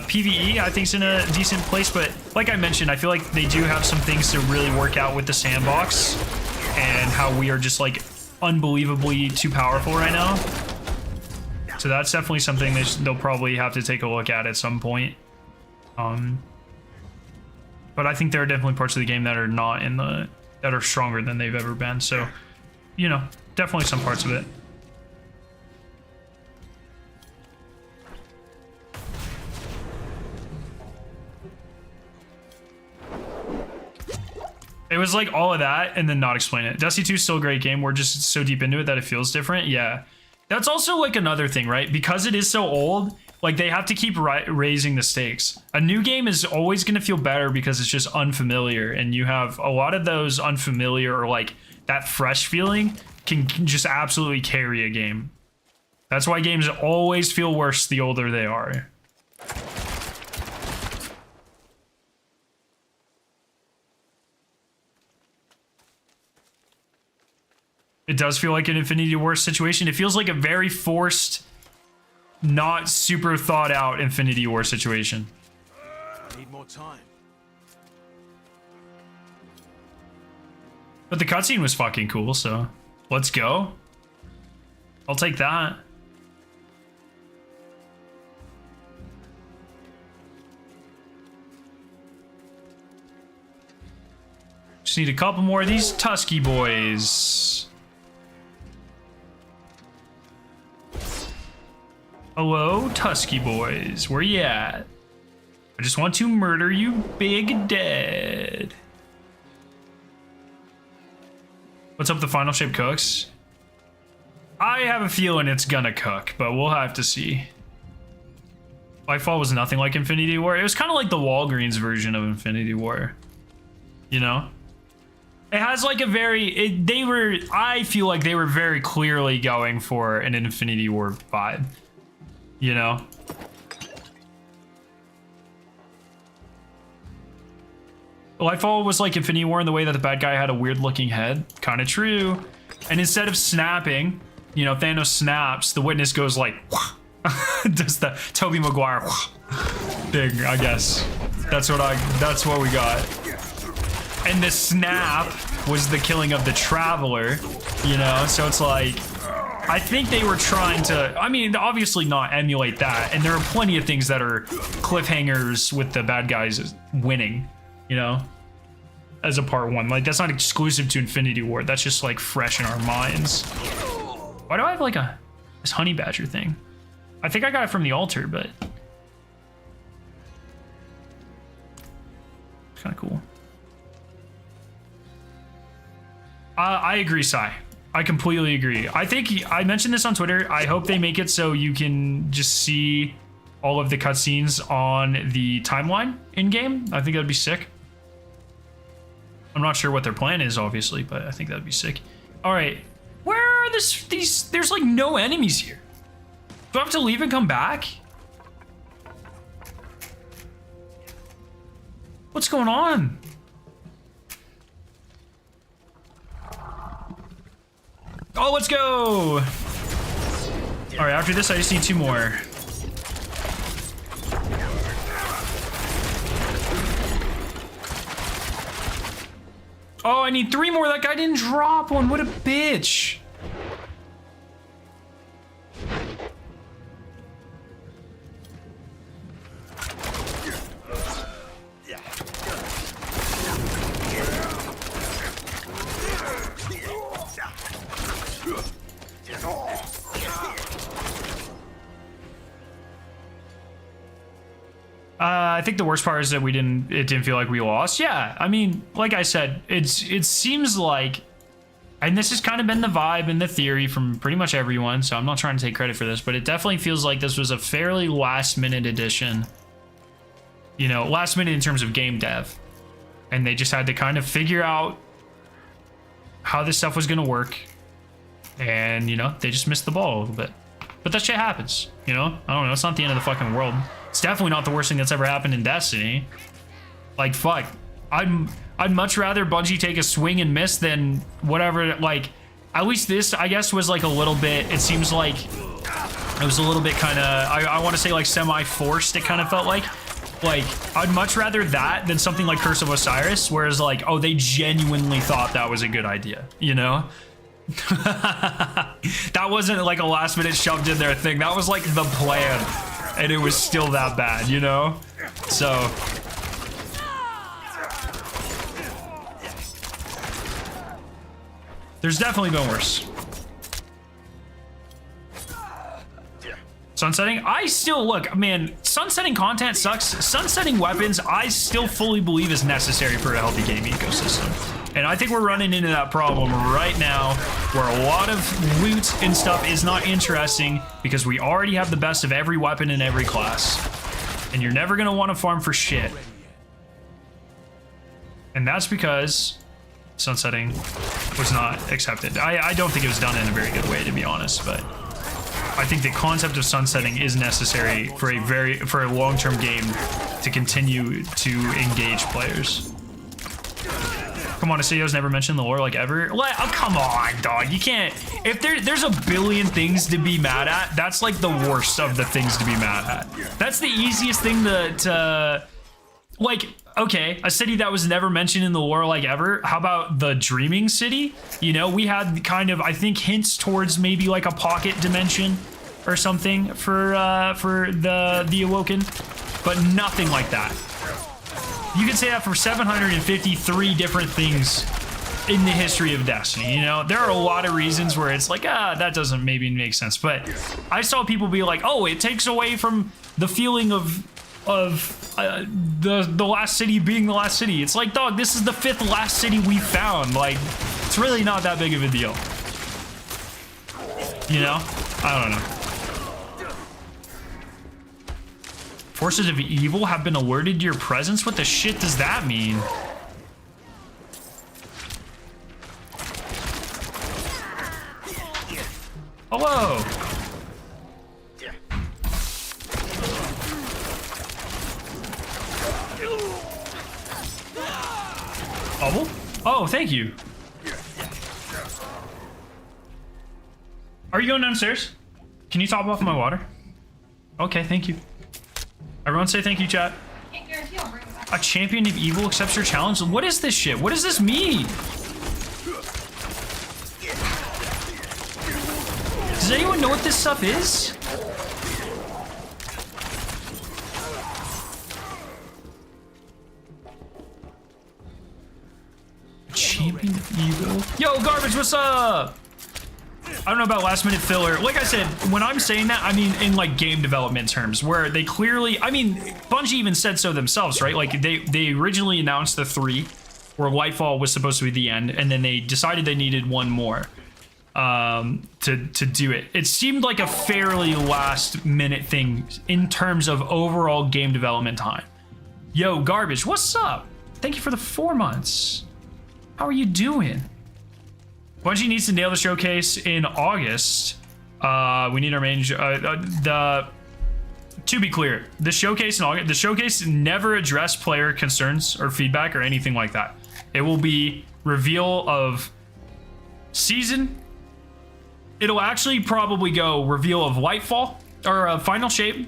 PvE, I think, is in a decent place, but like I mentioned, I feel like they do have some things to really work out with the sandbox and how we are just like unbelievably too powerful right now. So that's definitely something they'll probably have to take a look at some point. But I think there are definitely parts of the game that are not in the that are stronger than they've ever been. So, you know, definitely some parts of it. It was like all of that and then not explain it. Destiny 2 is still a great game. We're just so deep into it that it feels different. Yeah. That's also like another thing, right? Because it is so old, like they have to keep raising the stakes. A new game is always going to feel better because it's just unfamiliar. And you have a lot of those unfamiliar or like that fresh feeling can just absolutely carry a game. That's why games always feel worse the older they are. It does feel like an Infinity War situation. It feels like a very forced, not super thought out Infinity War situation. Need more time. But the cutscene was fucking cool, so let's go. I'll take that. Just need a couple more of these Tusky boys. Hello, Tusky boys. Where you at? I just want to murder you, big dead. What's up with the final shape cooks? I have a feeling it's gonna cook, but we'll have to see. Lightfall was nothing like Infinity War. It was kind of like the Walgreens version of Infinity War. You know? It has like a very... I feel like they were very clearly going for an Infinity War vibe. You know? Lightfall was like Infinity War in the way that the bad guy had a weird looking head. Kind of true. And instead of snapping, you know, Thanos snaps, the witness goes like, does the Tobey Maguire thing, I guess. That's what we got. And the snap was the killing of the Traveler, you know? So it's like, I think they were trying to, I mean, obviously not emulate that. And there are plenty of things that are cliffhangers with the bad guys winning, you know, as a part one. Like, that's not exclusive to Infinity War. That's just like fresh in our minds. Why do I have like this honey badger thing? I think I got it from the altar, but it's kind of cool. I agree, Sai. I completely agree. I think I mentioned this on Twitter. I hope they make it so you can just see all of the cutscenes on the timeline in game. I think that'd be sick. I'm not sure what their plan is, obviously, but I think that'd be sick. All right, where are these? There's like no enemies here. Do I have to leave and come back? What's going on? Oh, let's go! All right, after this, I just need 2 more. Oh, I need 3 more. That guy didn't drop one. What a bitch. I think the worst part is that it didn't feel like we lost. Yeah, I mean, like I said, it seems like, and this has kind of been the vibe and the theory from pretty much everyone, so I'm not trying to take credit for this, but it definitely feels like this was a fairly last minute addition. You know, last minute in terms of game dev. And they just had to kind of figure out how this stuff was going to work. And, you know, they just missed the ball a little bit. But that shit happens, you know? I don't know, it's not the end of the fucking world. It's definitely not the worst thing that's ever happened in Destiny. Like, fuck. I'd much rather Bungie take a swing and miss than whatever, like, at least this, I guess, was like a little bit, it seems like it was a little bit kind of, I want to say like semi-forced, it kind of felt like. Like, I'd much rather that than something like Curse of Osiris, whereas like, oh, they genuinely thought that was a good idea, you know? That wasn't like a last minute shoved in there thing. That was like the plan. And it was still that bad, you know? So there's definitely been worse. Sunsetting? I still, look, man, sunsetting content sucks. Sunsetting weapons, I still fully believe is necessary for a healthy game ecosystem. And I think we're running into that problem right now where a lot of loot and stuff is not interesting because we already have the best of every weapon in every class. And you're never going to want to farm for shit. And that's because sunsetting was not accepted. I don't think it was done in a very good way, to be honest, but I think the concept of sunsetting is necessary for a long-term game to continue to engage players. Come Come on, Asidio's never mentioned the lore like ever. Like, oh, come on, dog. You can't. If there's a billion things to be mad at, that's like the worst of the things to be mad at. That's the easiest thing to like, okay, a city that was never mentioned in the lore like ever. How about the Dreaming City? You know, we had kind of, I think, hints towards maybe like a pocket dimension or something for the Awoken, but nothing like that. You can say that for 753 different things in the history of Destiny. You know, there are a lot of reasons where it's like, that doesn't maybe make sense. But I saw people be like, oh, it takes away from the feeling of the last city being the last city. It's like, dog, this is the 5th last city we found. Like, it's really not that big of a deal. You know? I don't know. Forces of evil have been alerted to your presence? What the shit does that mean? Hello. Bubble? Oh, thank you. Are you going downstairs? Can you top off my water? Okay, thank you. Everyone say thank you, chat. A champion of evil accepts your challenge? What is this shit? What does this mean? Does anyone know what this stuff is? Champion of evil? Yo, Garbage, what's up? I don't know about last minute filler. Like I said, when I'm saying that, I mean in like game development terms, where they clearly, I mean, Bungie even said so themselves, right? Like they originally announced the 3, where Lightfall was supposed to be the end, and then they decided they needed one more to do it. It seemed like a fairly last minute thing in terms of overall game development time. Yo, Garbage, what's up? Thank you for the 4 months. How are you doing? Bungie needs to nail the showcase in August. We need our main... to be clear, the showcase in August... The showcase never addressed player concerns or feedback or anything like that. It will be reveal of season. It'll actually probably go reveal of Lightfall or final shape.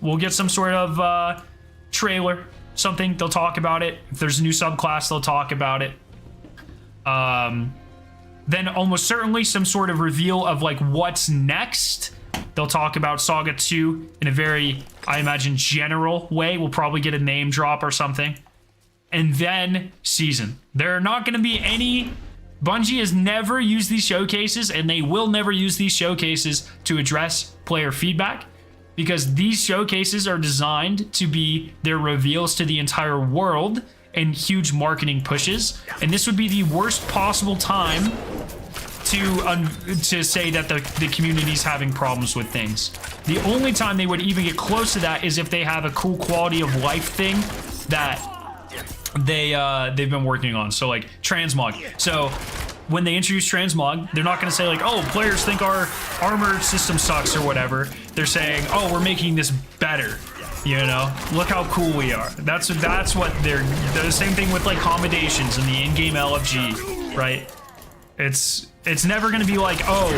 We'll get some sort of trailer, something. They'll talk about it. If there's a new subclass, they'll talk about it. Then almost certainly some sort of reveal of like what's next. They'll talk about Saga 2 in a very, I imagine, general way. We'll probably get a name drop or something. And then season. There are not going to be any... Bungie has never used these showcases, and they will never use these showcases to address player feedback, because these showcases are designed to be their reveals to the entire world and huge marketing pushes, and this would be the worst possible time to say that the community's having problems with things. The only time they would even get close to that is if they have a cool quality of life thing that they've been working on. So like transmog. So when they introduce transmog, they're not going to say like, oh, players think our armor system sucks or whatever. They're saying, oh, we're making this better. You know, look how cool we are. That's what they're the same thing with like accommodations and the in-game LFG, right? It's never going to be like, oh,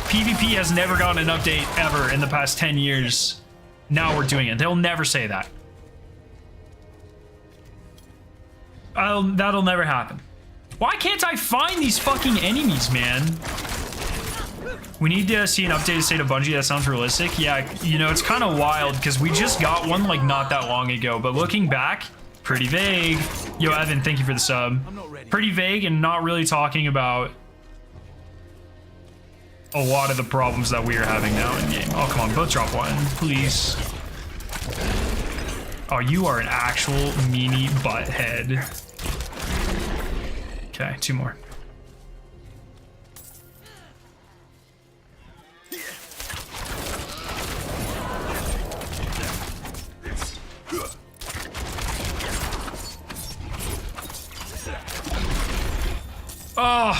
PvP has never gotten an update ever in the past 10 years. Now we're doing it. They'll never say that. That'll never happen. Why can't I find these fucking enemies, man? We need to see an updated state of Bungie. That sounds realistic. Yeah, you know, it's kind of wild because we just got one like not that long ago, but looking back, pretty vague. Yo, Evan, thank you for the sub. Pretty vague and not really talking about a lot of the problems that we are having now in game. Oh, come on, both drop one, please. Oh, you are an actual meanie butthead. Okay, 2 more. Oh.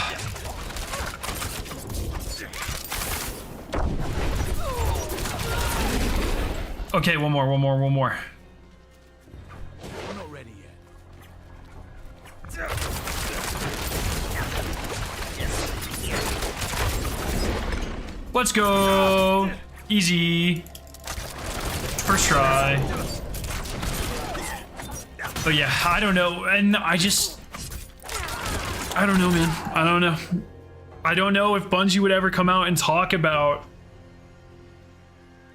Okay, one more. I'm not ready yet. let's go. Easy. First try. But yeah, I don't know. And I don't know, man. I don't know. I don't know if Bungie would ever come out and talk about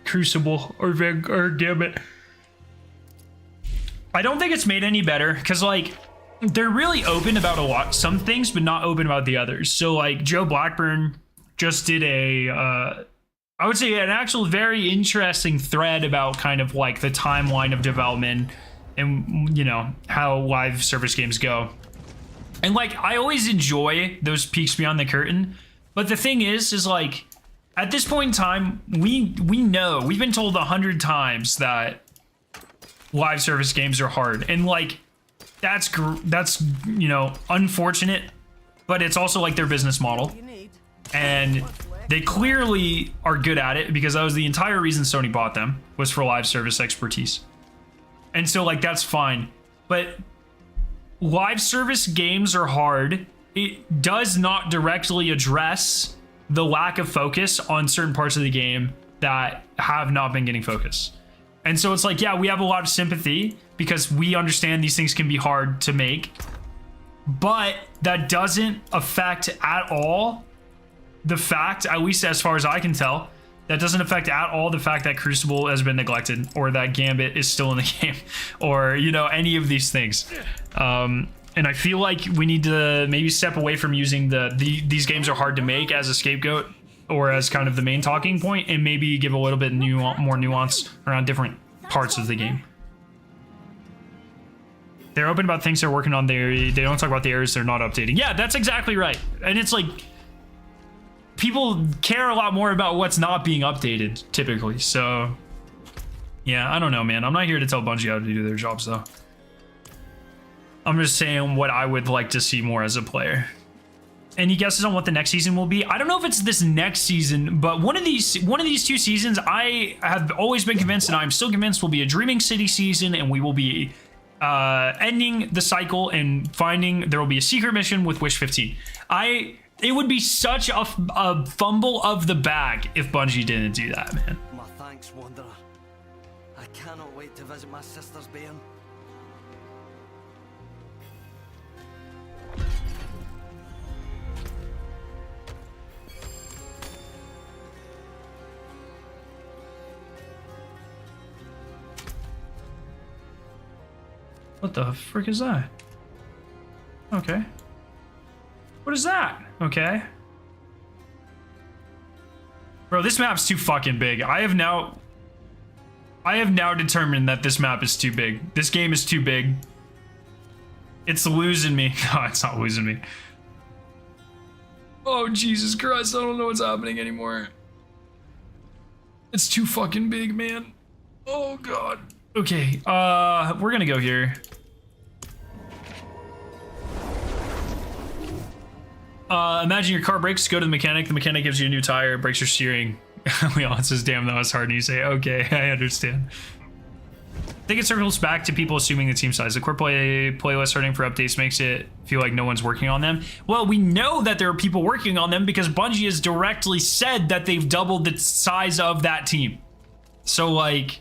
Crucible or Gambit. I don't think it's made any better because, like, they're really open about some things, but not open about the others. So, like, Joe Blackburn just did I would say an actual very interesting thread about kind of like the timeline of development and, you know, how live service games go. And like, I always enjoy those peeks beyond the curtain. But the thing is like, at this point in time, we know, we've been told 100 times that live service games are hard. And like, that's, you know, unfortunate, but it's also like their business model. And they clearly are good at it because that was the entire reason Sony bought them, was for live service expertise. And so like, that's fine. But live service games are hard. It does not directly address the lack of focus on certain parts of the game that have not been getting focus. And so it's like, yeah, we have a lot of sympathy because we understand these things can be hard to make, but that doesn't affect at all the fact, at least as far as I can tell, that doesn't affect at all the fact that Crucible has been neglected or that Gambit is still in the game or, you know, any of these things. And I feel like we need to maybe step away from using these games are hard to make as a scapegoat or as kind of the main talking point, and maybe give a little bit more nuance around different parts of the game. They're open about things they're working on. They don't talk about the errors they're not updating. Yeah, that's exactly right. And it's like, people care a lot more about what's not being updated typically. So yeah, I don't know, man. I'm not here to tell Bungie how to do their jobs though. I'm just saying what I would like to see more as a player. Any guesses on what the next season will be? I don't know if it's this next season, but one of these 2 seasons, I have always been convinced, and I'm still convinced, will be a Dreaming City season, and we will be ending the cycle and there will be a secret mission with Wish 15. It would be such a fumble of the bag if Bungie didn't do that, man. My thanks, Wanderer. I cannot wait to visit my sister's bairn. What the frick is that? Okay. What is that? Okay. Bro, this map's too fucking big. I have now determined that this map is too big. This game is too big. It's losing me. No, it's not losing me. Oh, Jesus Christ. I don't know what's happening anymore. It's too fucking big, man. Oh, God. Okay, we're gonna go here. Imagine your car breaks, go to the mechanic gives you a new tire, breaks your steering. Leon says, damn, that was hard, and you say, okay, I understand. I think it circles back to people assuming the team size. The core playlist starting for updates makes it feel like no one's working on them. Well, we know that there are people working on them because Bungie has directly said that they've doubled the size of that team. So, like,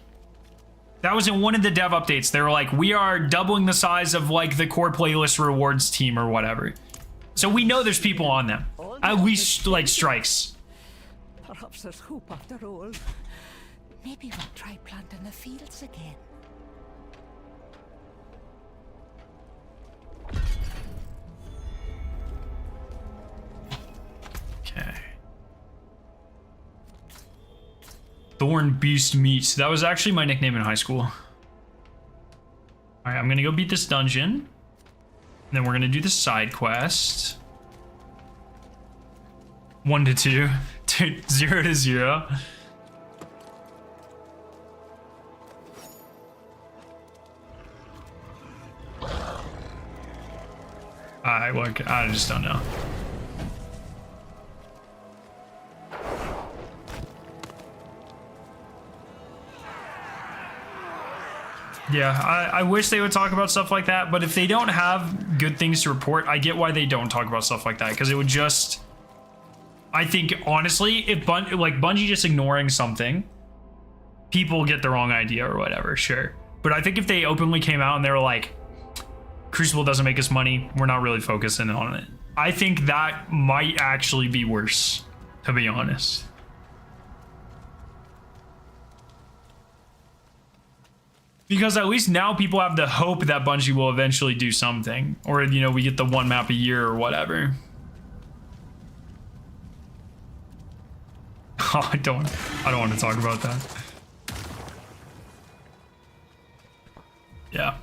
that was in one of the dev updates. They were like, we are doubling the size of, like, the core playlist rewards team or whatever. So we know there's people on them. At least, like, strikes. Perhaps there's hope after all. Maybe we'll try planting the fields again. Okay. Thorn Beast Meat. That was actually my nickname in high school. All right, I'm gonna go beat this dungeon. Then we're gonna do the side quest. 1 to 2, 0 to 0. Look, I just don't know. Yeah, I wish they would talk about stuff like that, but if they don't have good things to report, I get why they don't talk about stuff like that, because it would just I think honestly, if Bungie just ignoring something, people get the wrong idea or whatever, sure. But I think if they openly came out and they were like, Crucible doesn't make us money, we're not really focusing on it, I think that might actually be worse, to be honest. Because at least now people have the hope that Bungie will eventually do something. Or, you know, we get the one map a year or whatever. Oh, I don't want to talk about that. Yeah.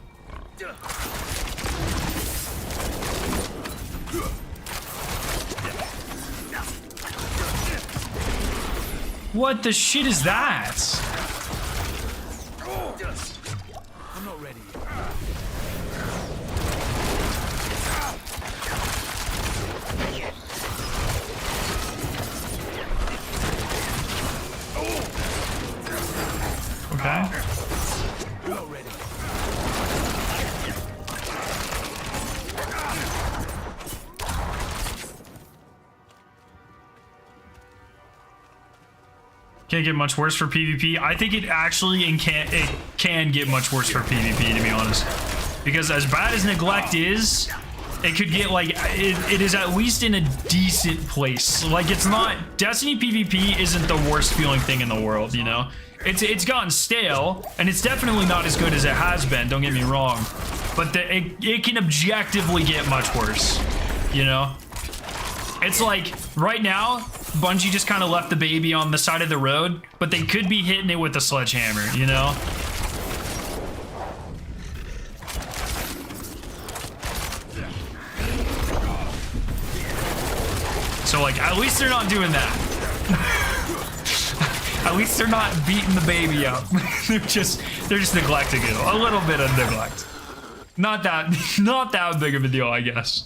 What the shit is that? I'm not ready. Okay. I'm not ready. Can't get much worse for PvP. I think it actually can get much worse for PvP, to be honest. Because as bad as neglect is, it could get like it is at least in a decent place. Like it's not Destiny PvP isn't the worst feeling thing in the world, you know? It's gotten stale, and it's definitely not as good as it has been, don't get me wrong. But it can objectively get much worse, you know? It's like, right now, Bungie just kind of left the baby on the side of the road, but they could be hitting it with a sledgehammer, you know? So, like, at least they're not doing that. At least they're not beating the baby up. they're just neglecting it. A little bit of neglect. Not that big of a deal, I guess.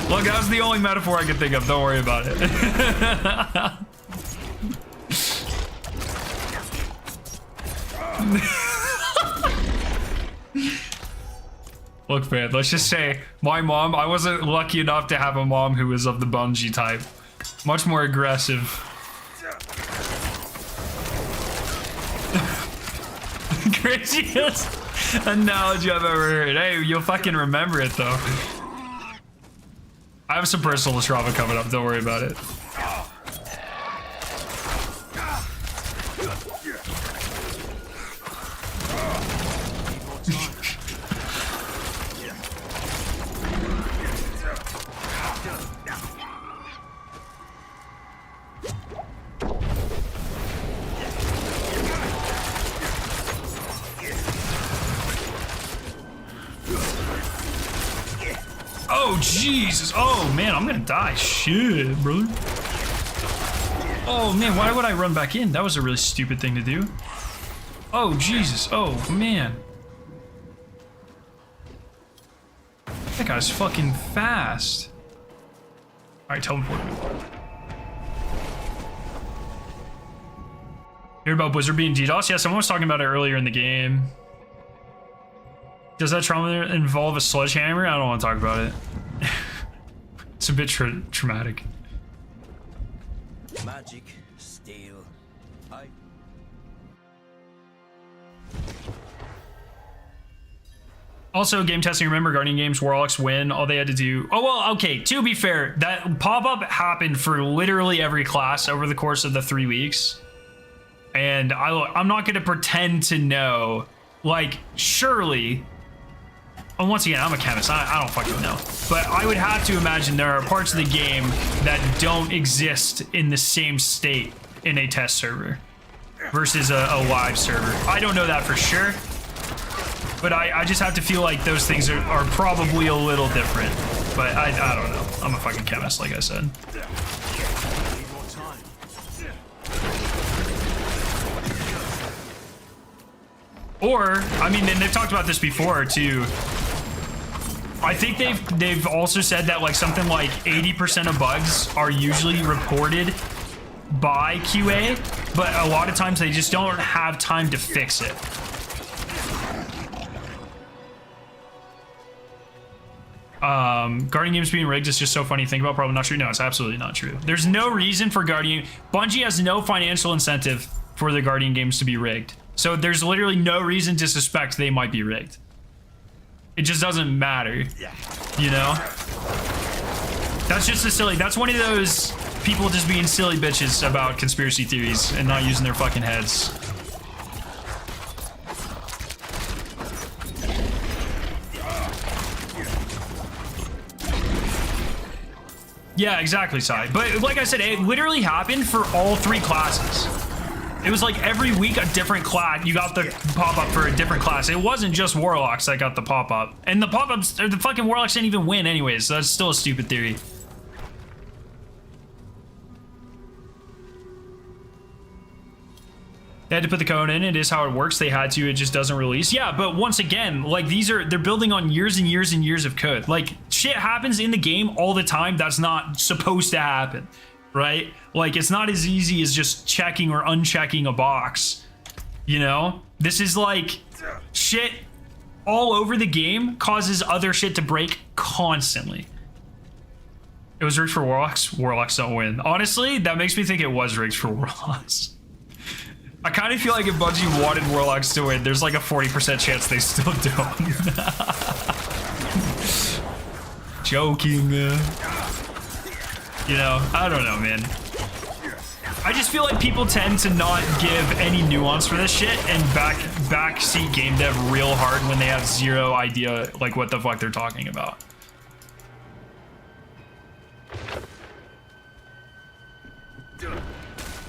Look, that was the only metaphor I could think of. Don't worry about it. Look, man, let's just say my mom, I wasn't lucky enough to have a mom who was of the Bungie type. Much more aggressive. Craziest analogy I've ever heard. Hey, you'll fucking remember it, though. I have some personal trauma coming up. Don't worry about it. Oh, Jesus. Oh, man, I'm gonna die. Shit, brother. Oh, man, why would I run back in? That was a really stupid thing to do. Oh, Jesus. Oh, man. That guy's fucking fast. All right, teleport me. Hear about Blizzard being DDoS? Yeah, someone was talking about it earlier in the game. Does that trauma involve a sledgehammer? I don't want to talk about it. It's a bit traumatic. Magic, steel, I. Also, game testing, remember Guardian Games, Warlocks win. All they had to do... Oh, well, okay, to be fair, that pop-up happened for literally every class over the course of the 3 weeks. And I'm not going to pretend to know. Like, surely... And once again, I'm a chemist. I don't fucking know. But I would have to imagine there are parts of the game that don't exist in the same state in a test server versus a live server. I don't know that for sure. But I just have to feel like those things are probably a little different. But I don't know. I'm a fucking chemist, like I said. Need more time. Or, I mean, and they've talked about this before too. I think they've also said that like something like 80% of bugs are usually reported by QA, but a lot of times they just don't have time to fix it. Guardian games being rigged is just so funny to think about. Probably not true. No, it's absolutely not true. There's no reason for Guardian. Bungie has no financial incentive for the Guardian games to be rigged. So there's literally no reason to suspect they might be rigged. It just doesn't matter, you know? That's just a silly, that's one of those people just being silly bitches about conspiracy theories and not using their fucking heads. Yeah, exactly, Sai. But like I said, it literally happened for all 3 classes. It was like every week a different class. You got the pop-up for a different class. It wasn't just Warlocks that got the pop-up. And the pop-ups, the fucking Warlocks didn't even win anyways, so that's still a stupid theory. They had to put the code in. It is how it works. They had to. It just doesn't release. Yeah, but once again, like they're building on years and years and years of code. Like shit happens in the game all the time that's not supposed to happen, right? Like it's not as easy as just checking or unchecking a box, you know? This is like shit all over the game causes other shit to break constantly. It was rigged for Warlocks. Warlocks don't win. Honestly, that makes me think it was rigged for Warlocks. I kind of feel like if Bungie wanted Warlocks to win, there's like a 40% chance they still don't. Joking. You know, I don't know, man. I just feel like people tend to not give any nuance for this shit and backseat game dev real hard when they have zero idea like what the fuck they're talking about.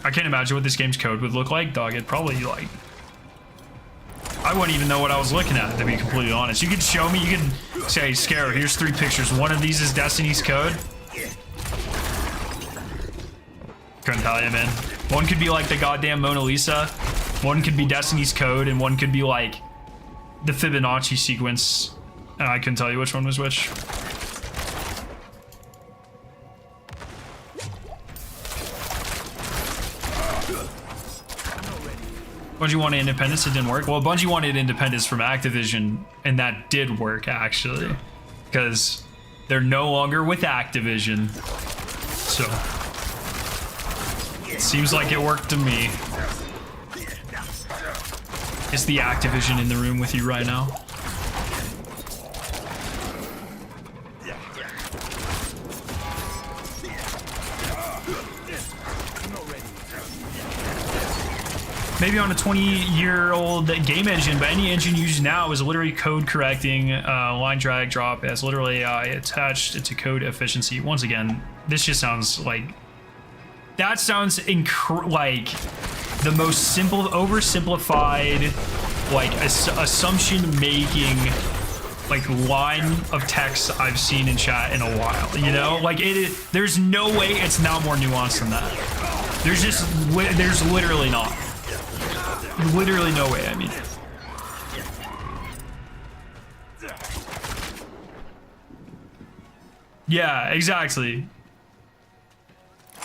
I can't imagine what this game's code would look like, dog. It'd probably like... I wouldn't even know what I was looking at, to be completely honest. You could show me, you could say, Scarrow, here's 3 pictures. One of these is Destiny's code. Couldn't tell you, man. One could be like the goddamn Mona Lisa. One could be Destiny's code, and one could be like the Fibonacci sequence. And I couldn't tell you which one was which. Bungie wanted independence, it didn't work. Well, Bungie wanted independence from Activision, and that did work, actually. Because they're no longer with Activision. So, it seems like it worked to me. Is the Activision in the room with you right now? Maybe on a 20-year-old game engine, but any engine used now is literally code correcting, line drag drop as literally AI attached to code efficiency. Once again, this just sounds like... That sounds like the most simple, oversimplified, like assumption-making, like line of text I've seen in chat in a while. You know, like there's no way it's not more nuanced than that. There's literally not. Literally no way, I mean. Yeah, exactly.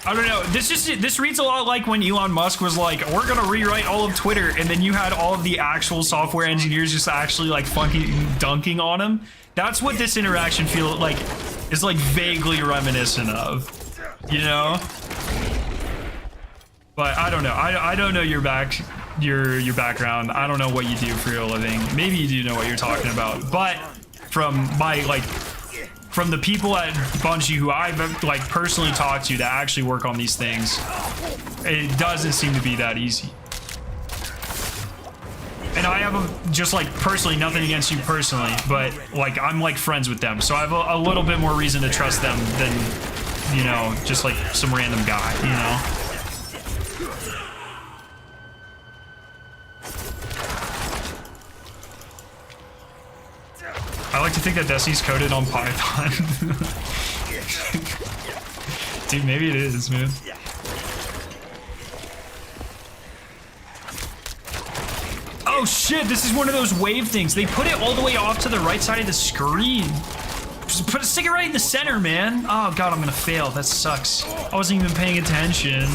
I don't know. This reads a lot like when Elon Musk was like, we're gonna rewrite all of Twitter, and then you had all of the actual software engineers just actually like fucking dunking on him. That's what this interaction feels like, is like vaguely reminiscent of, you know? But I don't know. I don't know your background. I don't know what you do for your living. Maybe you do know what you're talking about. But from the people at Bungie who I've like personally talked to that actually work on these things, it doesn't seem to be that easy. And I have just like personally nothing against you personally, but like I'm like friends with them, so I have a little bit more reason to trust them than, you know, just like some random guy, you know. I like to think that Destiny's coded on Python. Dude, maybe it is, man. Oh shit, this is one of those wave things. They put it all the way off to the right side of the screen. Just stick it right in the center, man. Oh god, I'm gonna fail. That sucks. I wasn't even paying attention.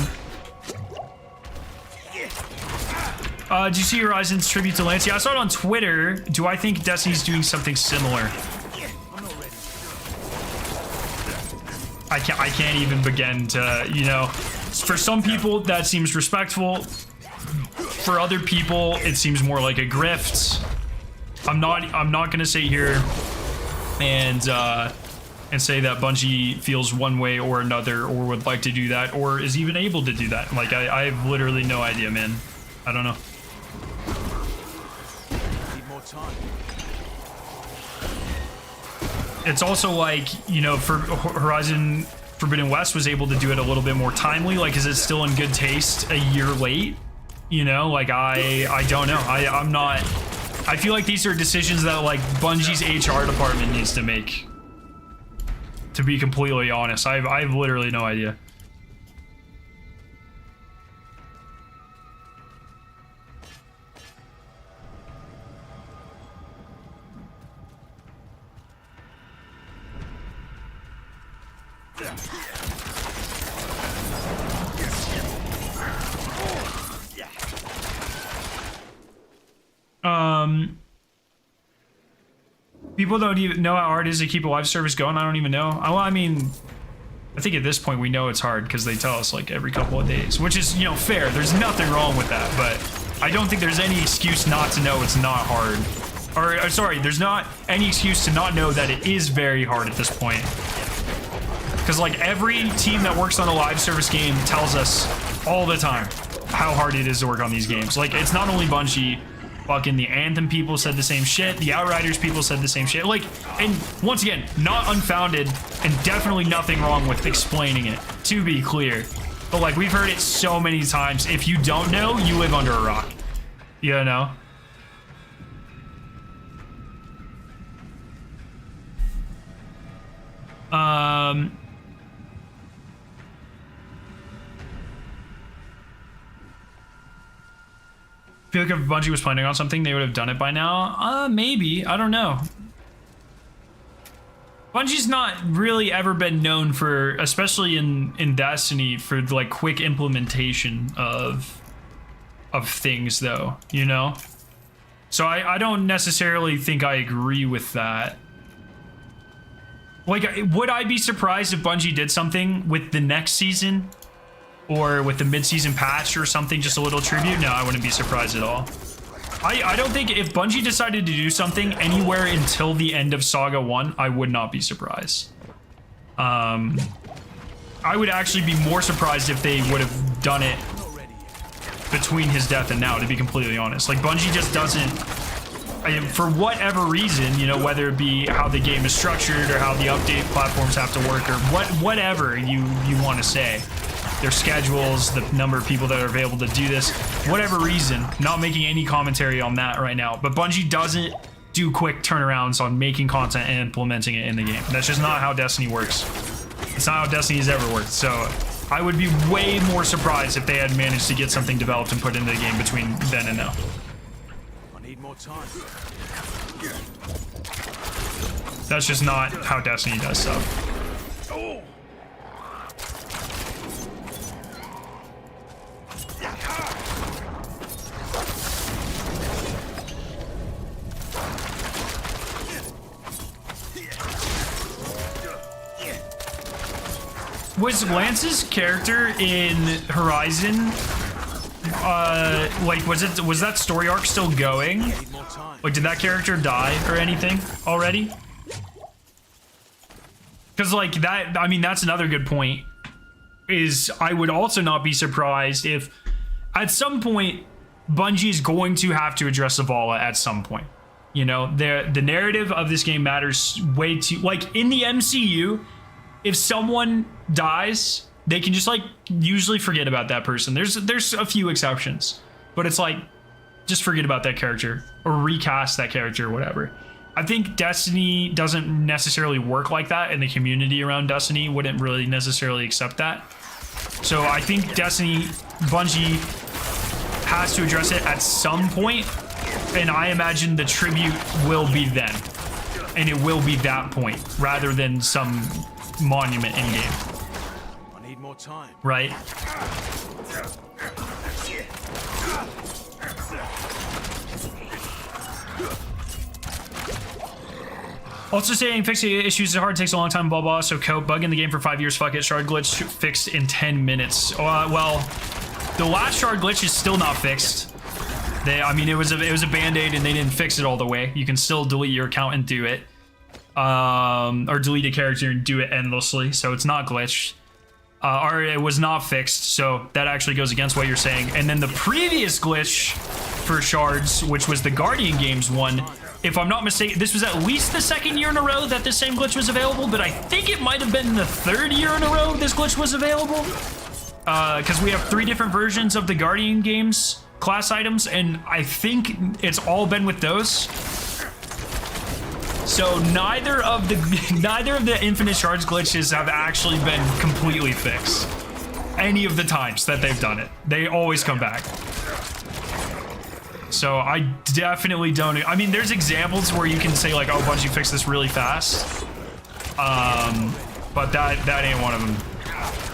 Did you see Horizon's tribute to Lance? Yeah, I saw it on Twitter. Do I think Destiny's doing something similar? I can't even begin to, you know, for some people that seems respectful. For other people, it seems more like a grift. I'm not gonna sit here and say that Bungie feels one way or another, or would like to do that, or is even able to do that. Like I have literally no idea, man. I don't know. Need more time. It's also like, you know, for Horizon Forbidden West was able to do it a little bit more timely. Like, is it still in good taste a year late? You know, like I don't know. I'm not. I feel like these are decisions that like Bungie's HR department needs to make. To be completely honest, I have literally no idea. People don't even know how hard it is to keep a live service going. I don't even know. Well, I mean, I think at this point we know it's hard because they tell us like every couple of days, which is, you know, fair. There's nothing wrong with that, but I don't think there's any excuse not to know it's not hard. Or sorry, there's not any excuse to not know that it is very hard at this point. Because like every team that works on a live service game tells us all the time how hard it is to work on these games. Like, it's not only Bungie. Fucking the Anthem people said the same shit. The Outriders people said the same shit. Like, and once again, not unfounded, and definitely nothing wrong with explaining it, to be clear. But like, we've heard it so many times. If you don't know, you live under a rock. You know? I feel like if Bungie was planning on something, they would have done it by now. Maybe. I don't know. Bungie's not really ever been known for, especially in Destiny, for like quick implementation of things, though, you know? So I don't necessarily think I agree with that. Like, would I be surprised if Bungie did something with the next season? Or with the mid-season patch or something, just a little tribute? No, I wouldn't be surprised at all. I don't think if Bungie decided to do something anywhere until the end of Saga 1, I would not be surprised. I would actually be more surprised if they would have done it between his death and now, to be completely honest. Like, Bungie just doesn't, for whatever reason, you know, whether it be how the game is structured or how the update platforms have to work or whatever you want to say. Their schedules, the number of people that are available to do this, whatever reason, not making any commentary on that right now. But Bungie doesn't do quick turnarounds on making content and implementing it in the game. That's just not how Destiny works. It's not how Destiny's ever worked. So I would be way more surprised if they had managed to get something developed and put into the game between then and now. I need more time. That's just not how Destiny does stuff. Was Lance's character in Horizon, like, was that story arc still going? Like, did that character die or anything already? Because, like, that, I mean, that's another good point, is I would also not be surprised if, at some point, Bungie is going to have to address Zavala at some point. You know, the narrative of this game matters way too, like, in the MCU, if someone dies, they can just like usually forget about that person. There's a few exceptions, but it's like, just forget about that character or recast that character or whatever. I think Destiny doesn't necessarily work like that, and the community around Destiny wouldn't really necessarily accept that. So I think Bungie has to address it at some point, and I imagine the tribute will be then, and it will be that point rather than some monument in game. I need more time. Right? Also saying fixing issues is hard, takes a long time, blah blah. So cope, bug in the game for 5 years, fuck it. Shard glitch fixed in 10 minutes. Well, the last shard glitch is still not fixed. I mean, it was a band-aid and they didn't fix it all the way. You can still delete your account and do it. Or delete a character and do it endlessly. So it's not glitched. Or it was not fixed. So that actually goes against what you're saying. And then the previous glitch for shards, which was the Guardian Games one, if I'm not mistaken, this was at least the 2nd year in a row that the same glitch was available, but I think it might have been the 3rd year in a row this glitch was available. Because we have 3 different versions of the Guardian Games class items, and I think it's all been with those. So neither of the infinite shards glitches have actually been completely fixed. Any of the times that they've done it, they always come back. So I definitely don't. I mean, there's examples where you can say like, "Oh, Bungie fixed this really fast," but that ain't one of them.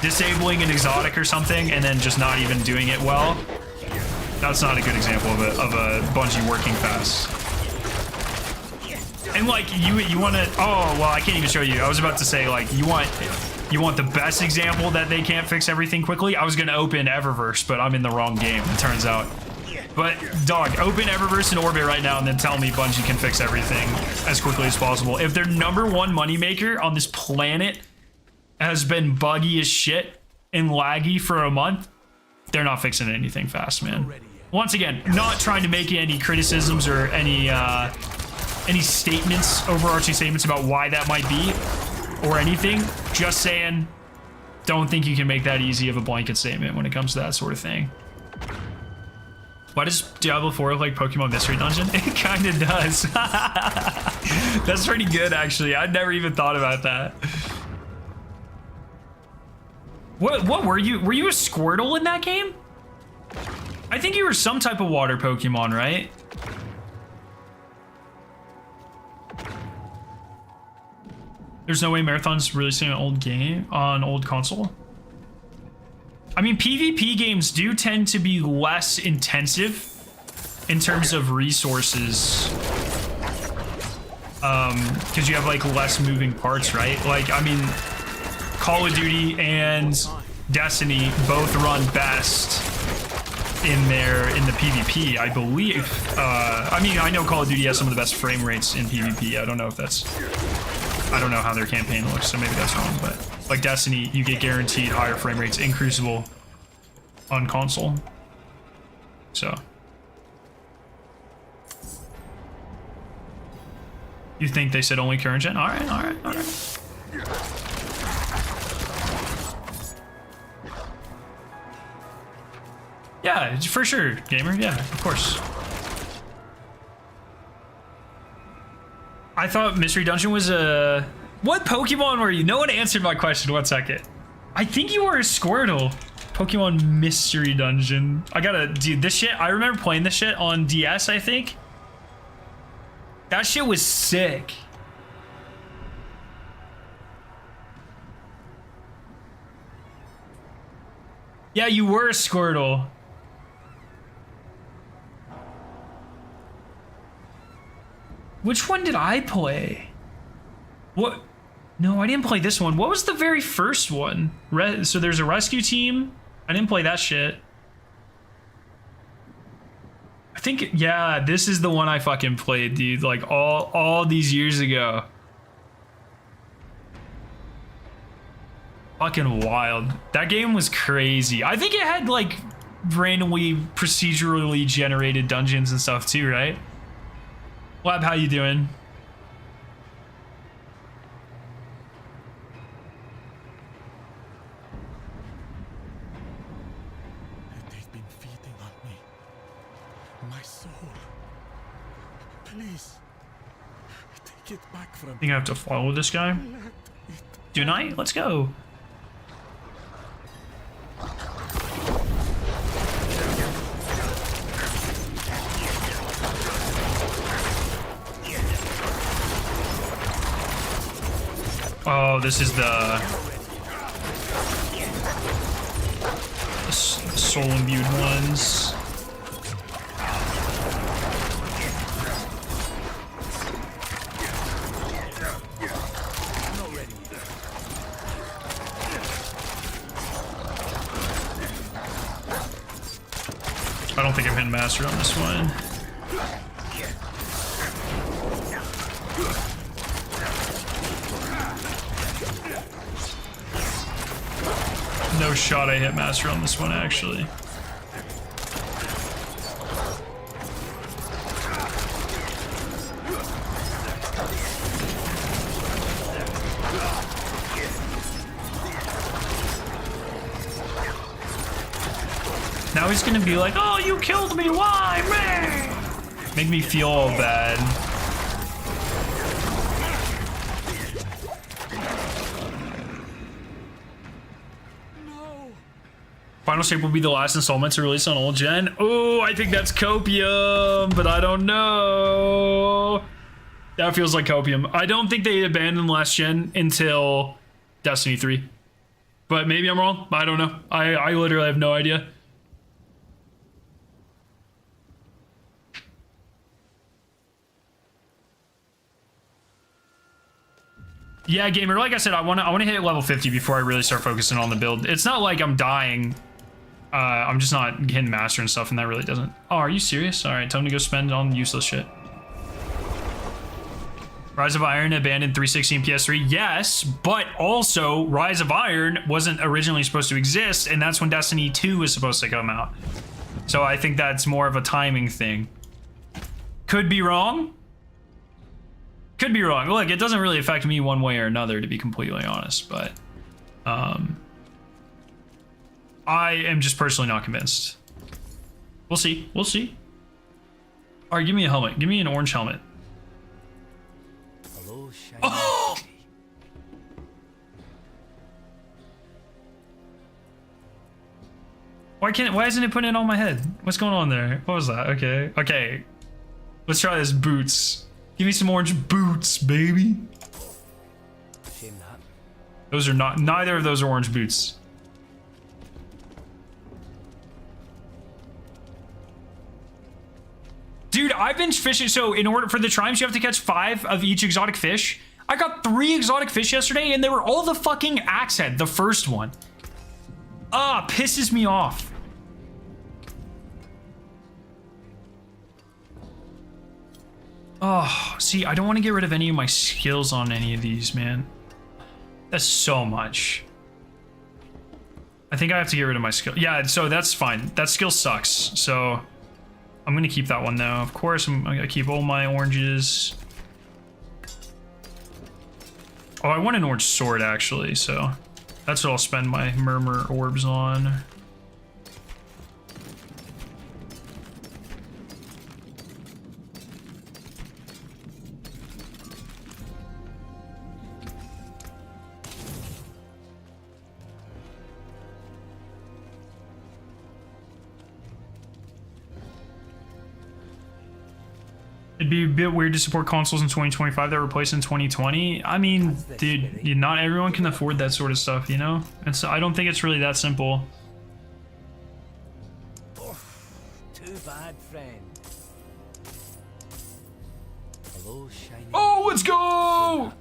Disabling an exotic or something and then just not even doing it well. That's not a good example of a Bungie working fast. And like you want to. Oh well, I can't even show you. I was about to say like you want the best example that they can't fix everything quickly. I was gonna open Eververse, but I'm in the wrong game. It turns out. But, dog, open Eververse and Orbit right now and then tell me Bungie can fix everything as quickly as possible. If their #1 moneymaker on this planet has been buggy as shit and laggy for a month, they're not fixing anything fast, man. Once again, not trying to make any criticisms or any statements, overarching statements about why that might be or anything. Just saying, don't think you can make that easy of a blanket statement when it comes to that sort of thing. Why does Diablo 4 look like Pokemon Mystery Dungeon? It kind of does. That's pretty good, actually. I'd never even thought about that. What were you? Were you a Squirtle in that game? I think you were some type of water Pokemon, right? There's no way Marathon's releasing an old game on old console. I mean, PvP games do tend to be less intensive in terms of resources. Because you have like less moving parts, right? Like, I mean, Call of Duty and Destiny both run best in the PvP, I believe. I mean, I know Call of Duty has some of the best frame rates in PvP. I don't know how their campaign looks, so maybe that's wrong, but like Destiny, you get guaranteed higher frame rates in Crucible on console. So you think they said only current gen? All right. Yeah, for sure, gamer. Yeah, of course. I thought Mystery Dungeon was a... What Pokemon were you? No one answered my question. 1 second. I think you were a Squirtle. Pokemon Mystery Dungeon. I gotta... Dude, this shit... I remember playing this shit on DS, I think. That shit was sick. Yeah, you were a Squirtle. Which one did I play? What? No, I didn't play this one. What was the very first one? So there's a rescue team. I didn't play that shit. I think, yeah, this is the one I fucking played, dude. Like all these years ago. Fucking wild. That game was crazy. I think it had like randomly procedurally generated dungeons and stuff too, right? Lab, how you doing? They've been feeding on me. My soul. Please. Take it back from me. I think I have to follow this guy. Don't I? Let's go. Oh, this is the soul imbued ones. I don't think I'm hitting master on this one. No shot I hit master on this one, actually. Now he's gonna be like, oh, you killed me, why, man? Make me feel all bad. Final Shape will be the last installment to release on old gen. Oh, I think that's copium, but I don't know. That feels like copium. I don't think they abandoned last gen until Destiny 3. But maybe I'm wrong. I don't know. I literally have no idea. Yeah, gamer, like I said, I want to hit level 50 before I really start focusing on the build. It's not like I'm dying. I'm just not hitting master and stuff, and that really doesn't. Oh, are you serious? All right, time to go spend on useless shit. Rise of Iron abandoned 360 and PS3. Yes, but also Rise of Iron wasn't originally supposed to exist, and that's when Destiny 2 was supposed to come out. So I think that's more of a timing thing. Could be wrong. Could be wrong. Look, it doesn't really affect me one way or another, to be completely honest, but I am just personally not convinced. We'll see. We'll see. All right, give me a helmet. Give me an orange helmet. Hello, shiny. Oh! Why isn't it putting it on my head? What's going on there? What was that? Okay. Okay. Let's try this boots. Give me some orange boots, baby. Shame that. Those are not, neither of those are orange boots. Dude, I've been fishing, so in order for the triumphs, you have to catch 5 of each exotic fish. I got 3 exotic fish yesterday, and they were all the fucking axe head, the first one. Ah, pisses me off. Oh, see, I don't want to get rid of any of my skills on any of these, man. That's so much. I think I have to get rid of my skill. Yeah, so that's fine. That skill sucks. So I'm going to keep that one, though. Of course, I'm going to keep all my oranges. Oh, I want an orange sword, actually. So that's what I'll spend my murmur orbs on. It'd be a bit weird to support consoles in 2025 that were replaced in 2020. I mean, dude, not everyone can afford that sort of stuff, you know? And so I don't think it's really that simple. Oh, too bad, friend. Hello, shiny. Oh, let's go!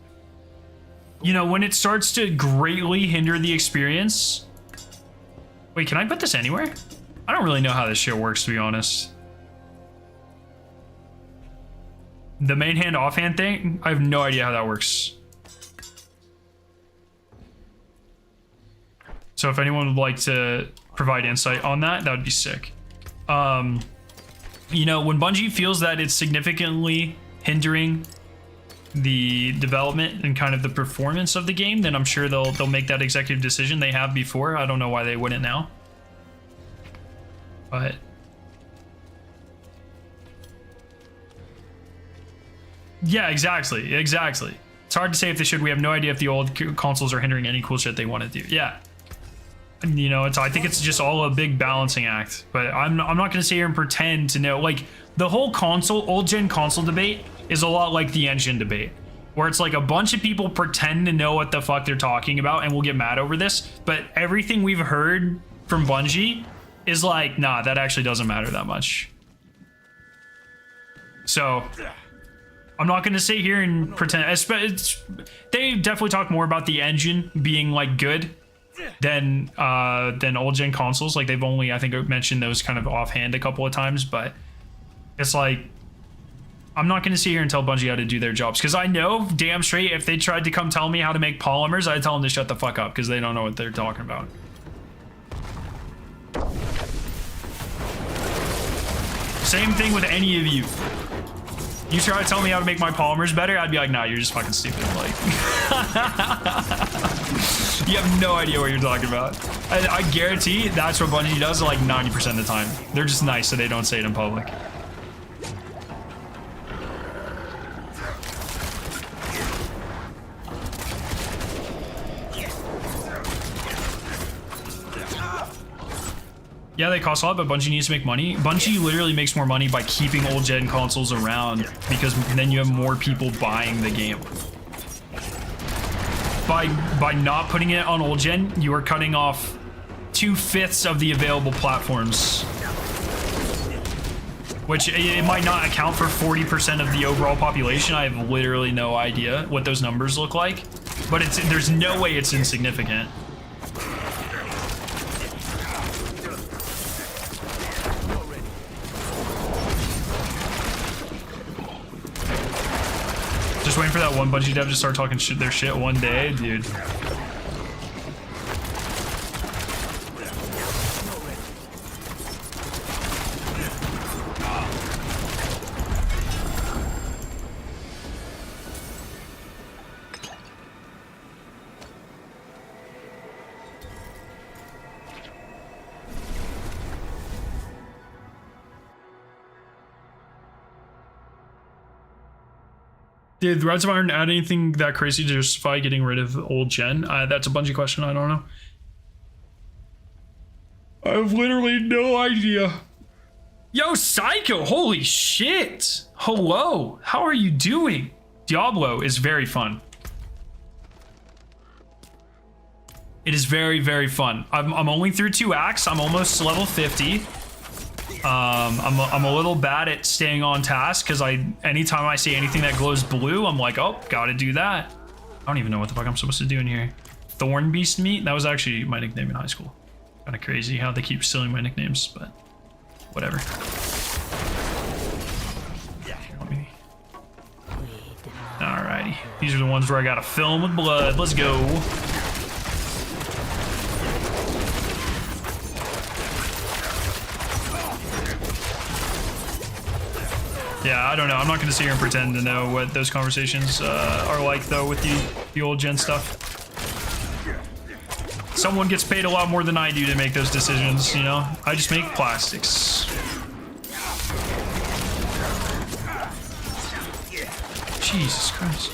You know, when it starts to greatly hinder the experience. Wait, can I put this anywhere? I don't really know how this shit works, to be honest. The main hand offhand thing, I have no idea how that works. So if anyone would like to provide insight on that, that would be sick. You know, when Bungie feels that it's significantly hindering the development and kind of the performance of the game, then I'm sure they'll make that executive decision. They have before. I don't know why they wouldn't now. But yeah, exactly. It's hard to say if they should. We have no idea if the old consoles are hindering any cool shit they want to do. Yeah. You know, I think it's just all a big balancing act. But I'm not going to sit here and pretend to know. Like, the whole old gen console debate is a lot like the engine debate. Where it's like a bunch of people pretend to know what the fuck they're talking about and we'll get mad over this. But everything we've heard from Bungie is like, nah, that actually doesn't matter that much. So I'm not going to sit here and pretend. They definitely talk more about the engine being like good than old gen consoles. Like they've only, I think, mentioned those kind of offhand a couple of times, but it's like, I'm not going to sit here and tell Bungie how to do their jobs, because I know damn straight if they tried to come tell me how to make polymers, I'd tell them to shut the fuck up, because they don't know what they're talking about. Same thing with any of you. You try to tell me how to make my polymers better, I'd be like, nah, you're just fucking stupid. Like, you have no idea what you're talking about. I guarantee that's what Bungie does like 90% of the time. They're just nice so they don't say it in public. Yeah, they cost a lot, but Bungie needs to make money. Bungie literally makes more money by keeping old gen consoles around, because then you have more people buying the game. By not putting it on old gen, you are cutting off 2/5 of the available platforms. Which it might not account for 40% of the overall population. I have literally no idea what those numbers look like, but there's no way it's insignificant. Just waiting for that one Bungie dev to start talking their shit one day, dude. Did Rise of Iron add anything that crazy to justify getting rid of old gen? That's a Bungie question. I don't know. I have literally no idea. Yo, Psycho, holy shit. Hello, how are you doing? Diablo is very fun. It is very, very fun. I'm only through 2 acts. I'm almost level 50. I'm a little bad at staying on task, because anytime I see anything that glows blue, I'm like, oh, gotta do that. I don't even know what the fuck I'm supposed to do in here. Thorn Beast Meat? That was actually my nickname in high school. Kind of crazy how they keep stealing my nicknames, but whatever. Alrighty. These are the ones where I gotta fill them with blood. Let's go. Yeah, I don't know. I'm not going to sit here and pretend to know what those conversations are like, though, with the old gen stuff. Someone gets paid a lot more than I do to make those decisions, you know? I just make plastics. Jesus Christ.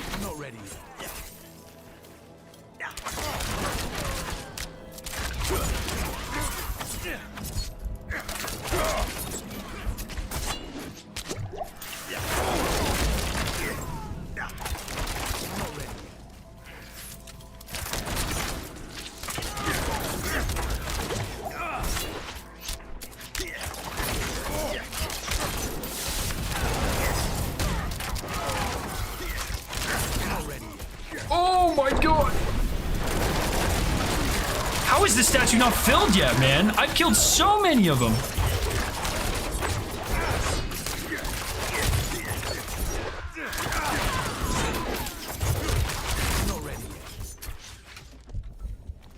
Oh my god! How is this statue not filled yet, man? I've killed so many of them.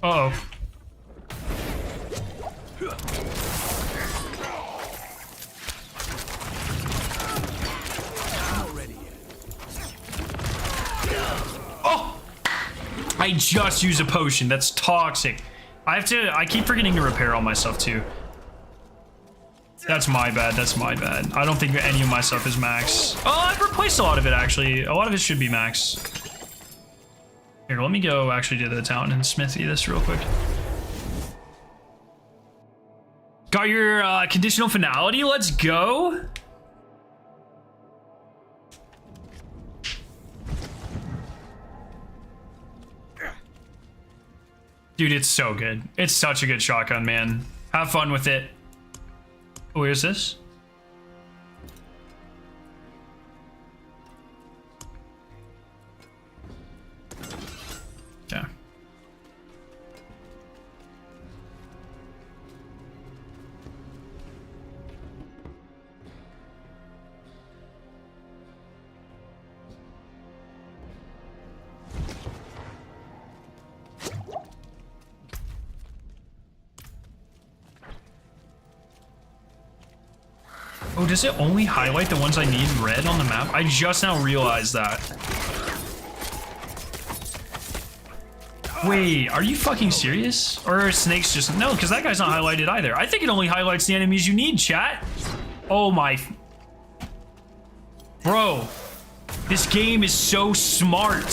Uh-oh. Oh! I just used a potion. That's toxic. I keep forgetting to repair all my stuff too. That's my bad. That's my bad. I don't think any of my stuff is max. Oh, I've replaced a lot of it, actually. A lot of it should be max. Here, let me go actually to the town and smithy this real quick. Got your conditional finality. Let's go. Dude, it's so good. It's such a good shotgun, man. Have fun with it. Oh, where's this? Okay. Oh, does it only highlight the ones I need red on the map? I just now realized that. Wait, are you fucking serious? Or are snakes just... No, because that guy's not highlighted either. I think it only highlights the enemies you need, chat. Oh my... Bro, this game is so smart.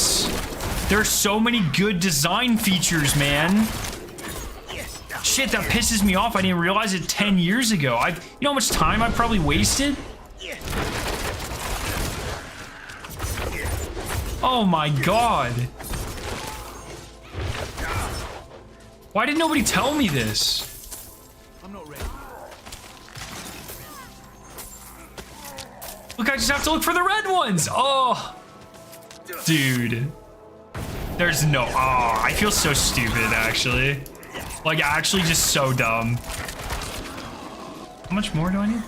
There's so many good design features, man. Shit, that pisses me off. I didn't realize it 10 years ago. You know how much time I probably wasted? Oh my god. Why did nobody tell me this? I'm not ready. Look, I just have to look for the red ones. Oh, dude. There's no... Oh, I feel so stupid, actually. Like, actually just so dumb. How much more do I need?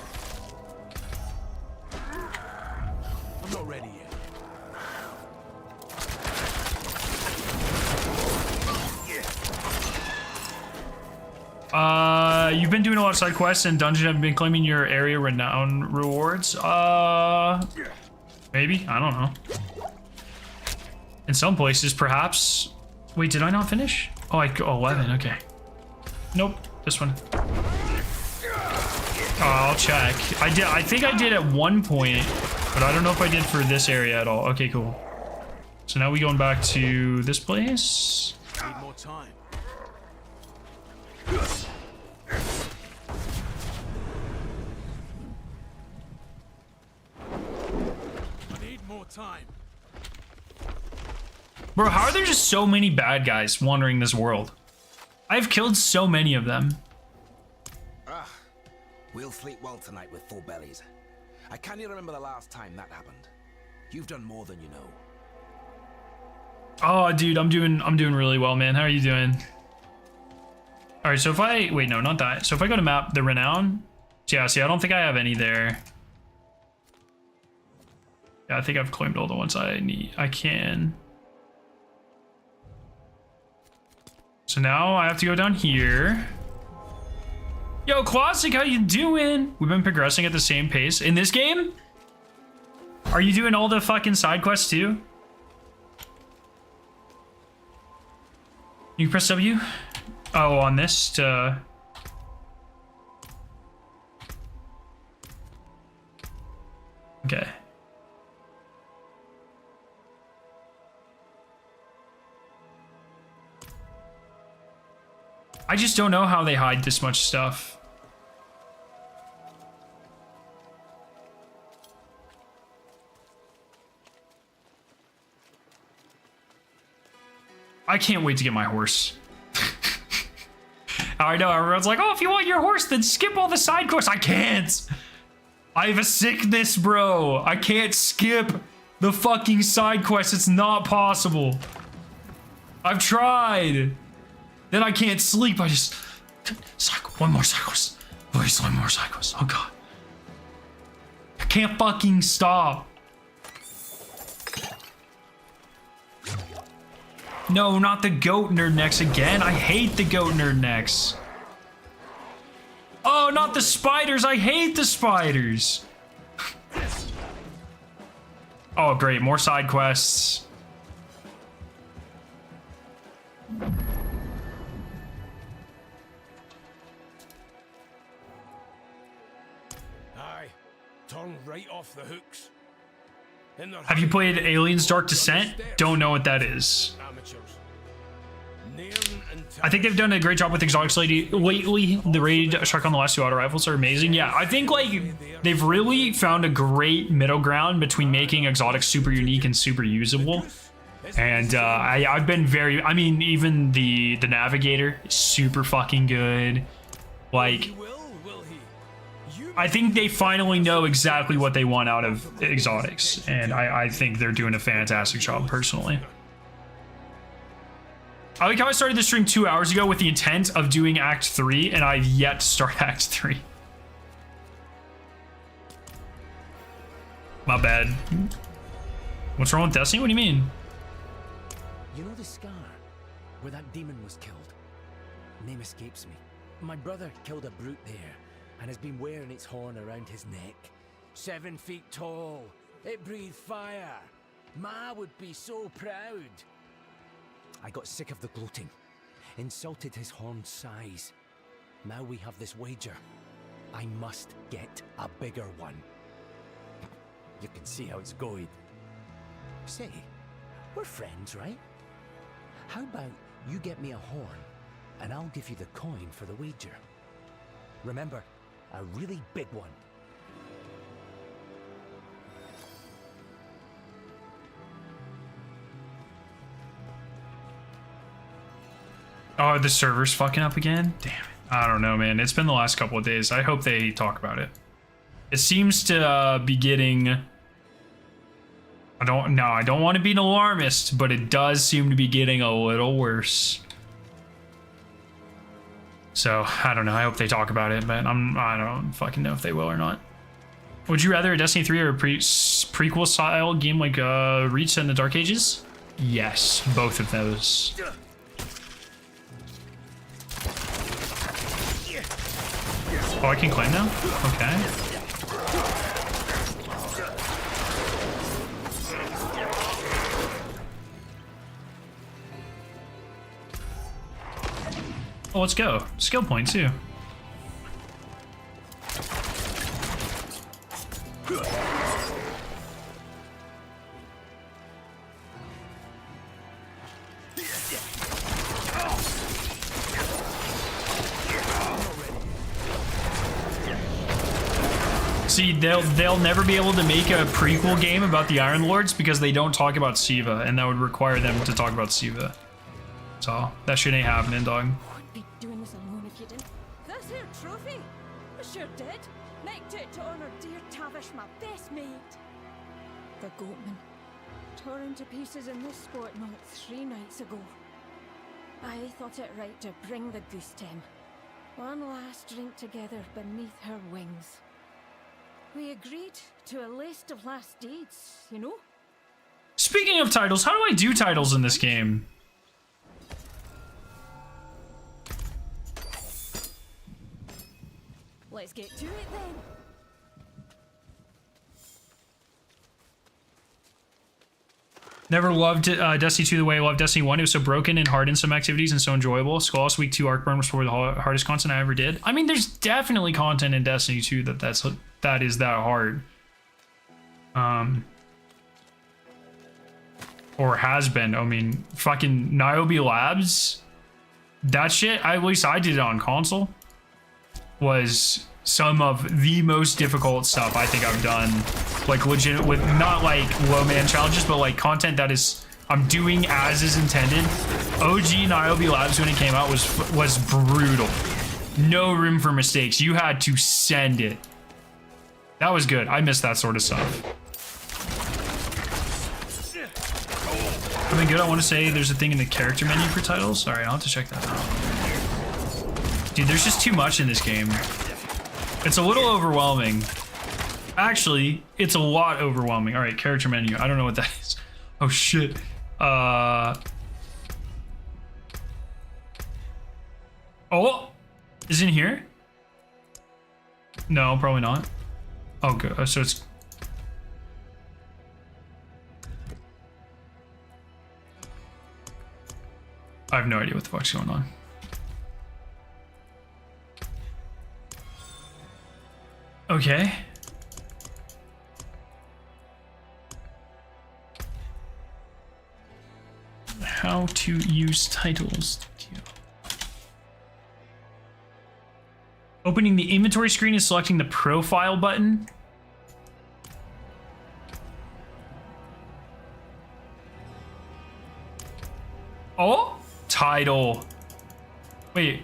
I'm not ready yet. You've been doing a lot of side quests and dungeon have been claiming your area renown rewards. Maybe, I don't know. In some places, perhaps. Wait, did I not finish? Oh, 11, okay. Nope, this one. Oh, I'll check. I think I did at one point, but I don't know if I did for this area at all. Okay, cool. So now we going back to this place. Need more time. I need more time. Bro, how are there just so many bad guys wandering this world? I've killed so many of them. We'll sleep well tonight with full bellies. I can't even remember the last time that happened. You've done more than you know. Oh, dude, I'm doing really well, man. How are you doing? All right, so if I wait, no, not that. So if I go to map the renown, yeah, see, I don't think I have any there. Yeah, I think I've claimed all the ones I need. I can. So now I have to go down here. Yo, Classic, how you doing? We've been progressing at the same pace. In this game? Are you doing all the fucking side quests too? You press W? Oh, on this to... Okay. I just don't know how they hide this much stuff. I can't wait to get my horse. I know everyone's like, oh, if you want your horse, then skip all the side quests. I can't. I have a sickness, bro. I can't skip the fucking side quests. It's not possible. I've tried. Then I can't sleep. I just... One more side quest. Please, one more side quest. Oh, God. I can't fucking stop. No, not the goat nerd necks again. I hate the goat nerd necks. Oh, not the spiders. I hate the spiders. Oh, great. More side quests. Aye, turn right off the hooks. Have you played Aliens Dark Descent? Don't know what that is. I think they've done a great job with exotics lately. The raid shark on the last two auto rifles are amazing. Yeah, I think like they've really found a great middle ground between making exotics super unique and super usable. And I've been very, I mean, even the navigator is super fucking good. Like, I think they finally know exactly what they want out of exotics, and I think they're doing a fantastic job personally. I like how I started the stream 2 hours ago with the intent of doing Act 3, and I've yet to start Act 3. My bad. What's wrong with Destiny? What do you mean? You know the scar where that demon was killed? Name escapes me. My brother killed a brute there, and has been wearing its horn around his neck. 7 feet tall. It breathed fire. Ma would be so proud. I got sick of the gloating. Insulted his horn's size. Now we have this wager. I must get a bigger one. You can see how it's going. Say, we're friends, right? How about you get me a horn, and I'll give you the coin for the wager. Remember, a really big one. Oh, the server's fucking up again? Damn it. I don't know, man. It's been the last couple of days. I hope they talk about it. It seems to be getting... I don't want to be an alarmist, but it does seem to be getting a little worse. So, I don't know. I hope they talk about it, but I don't fucking know if they will or not. Would you rather a Destiny 3 or a prequel style game like Reach in the Dark Ages? Yes, both of those. Oh, I can climb now? Okay. Oh, let's go. Skill point, too. See, they'll never be able to make a prequel game about the Iron Lords because they don't talk about Siva, and that would require them to talk about Siva. So that shit ain't happening, dog. Wouldn't be doing this alone if you didn't. This here trophy? I sure did. Nicked it to honor dear Tavish, my best mate. The goatman. Torn to pieces in this sport not 3 nights ago. I thought it right to bring the goose to him. One last drink together beneath her wings. We agreed to a list of last deeds, you know? Speaking of titles, how do I do titles in this game? Let's get to it then. Never loved Destiny 2 the way I loved Destiny 1. It was so broken and hard in some activities and so enjoyable. Squalls Week 2 Arcburn was probably the hardest content I ever did. I mean, there's definitely content in Destiny 2 that is that hard. Or has been. I mean, fucking Niobe Labs, that shit, at least I did it on console, was some of the most difficult stuff I think I've done. Like legit, with not like low man challenges, but like content that is I'm doing as is intended. OG Niobe Labs when it came out was brutal. No room for mistakes. You had to send it. That was good. I miss that sort of stuff. I mean, good. I want to say there's a thing in the character menu for titles. All right, I'll have to check that out. Dude, there's just too much in this game. It's a little overwhelming. Actually, it's a lot overwhelming. All right, character menu. I don't know what that is. Oh, shit. Oh, is it in here? No, probably not. Oh, good. So it's... I have no idea what the fuck's going on. Okay. How to use titles. Opening the inventory screen and selecting the profile button. Oh, title. Wait.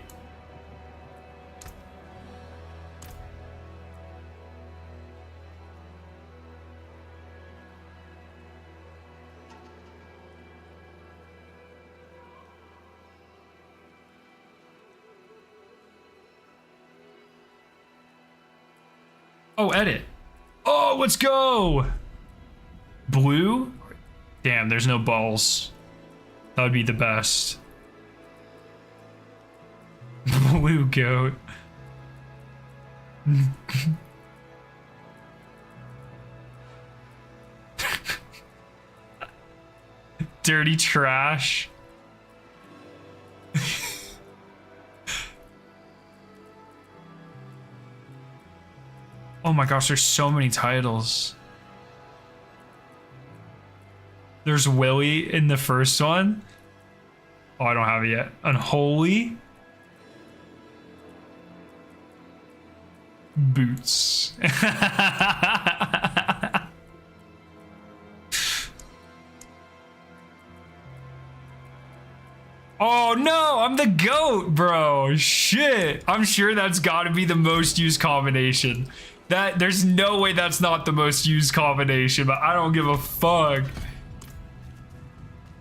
Oh, edit. Oh, let's go. Blue? Damn, there's no balls. That would be the best. Blue goat. Dirty trash. Oh my gosh, there's so many titles. There's Willy in the first one. Oh, I don't have it yet. Unholy. Boots. Oh no, I'm the GOAT, bro. Shit. I'm sure that's gotta be the most used combination. There's no way that's not the most used combination, but I don't give a fuck.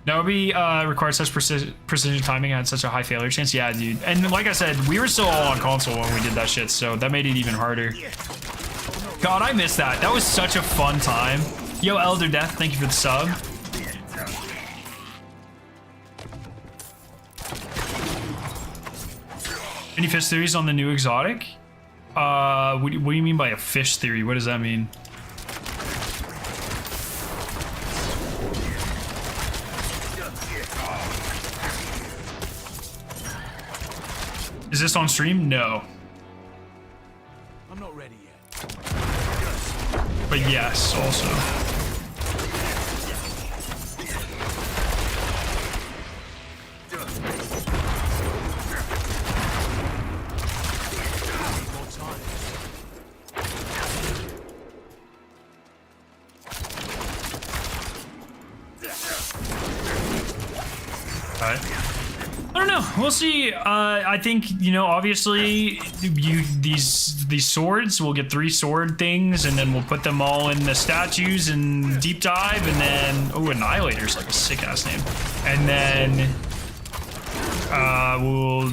Naomi requires such precision timing and such a high failure chance. Yeah, dude. And like I said, we were still all on console when we did that shit, so that made it even harder. God, I missed that. That was such a fun time. Yo, Elder Death, thank you for the sub. Any fish theories on the new exotic? What do you mean by a fish theory? What does that mean? Is this on stream? No. I'm not ready yet. But yes, also. I don't know. We'll see. I think, you know, obviously these swords, we'll get 3 sword things and then we'll put them all in the statues and deep dive, and then Annihilator's like a sick ass name. And then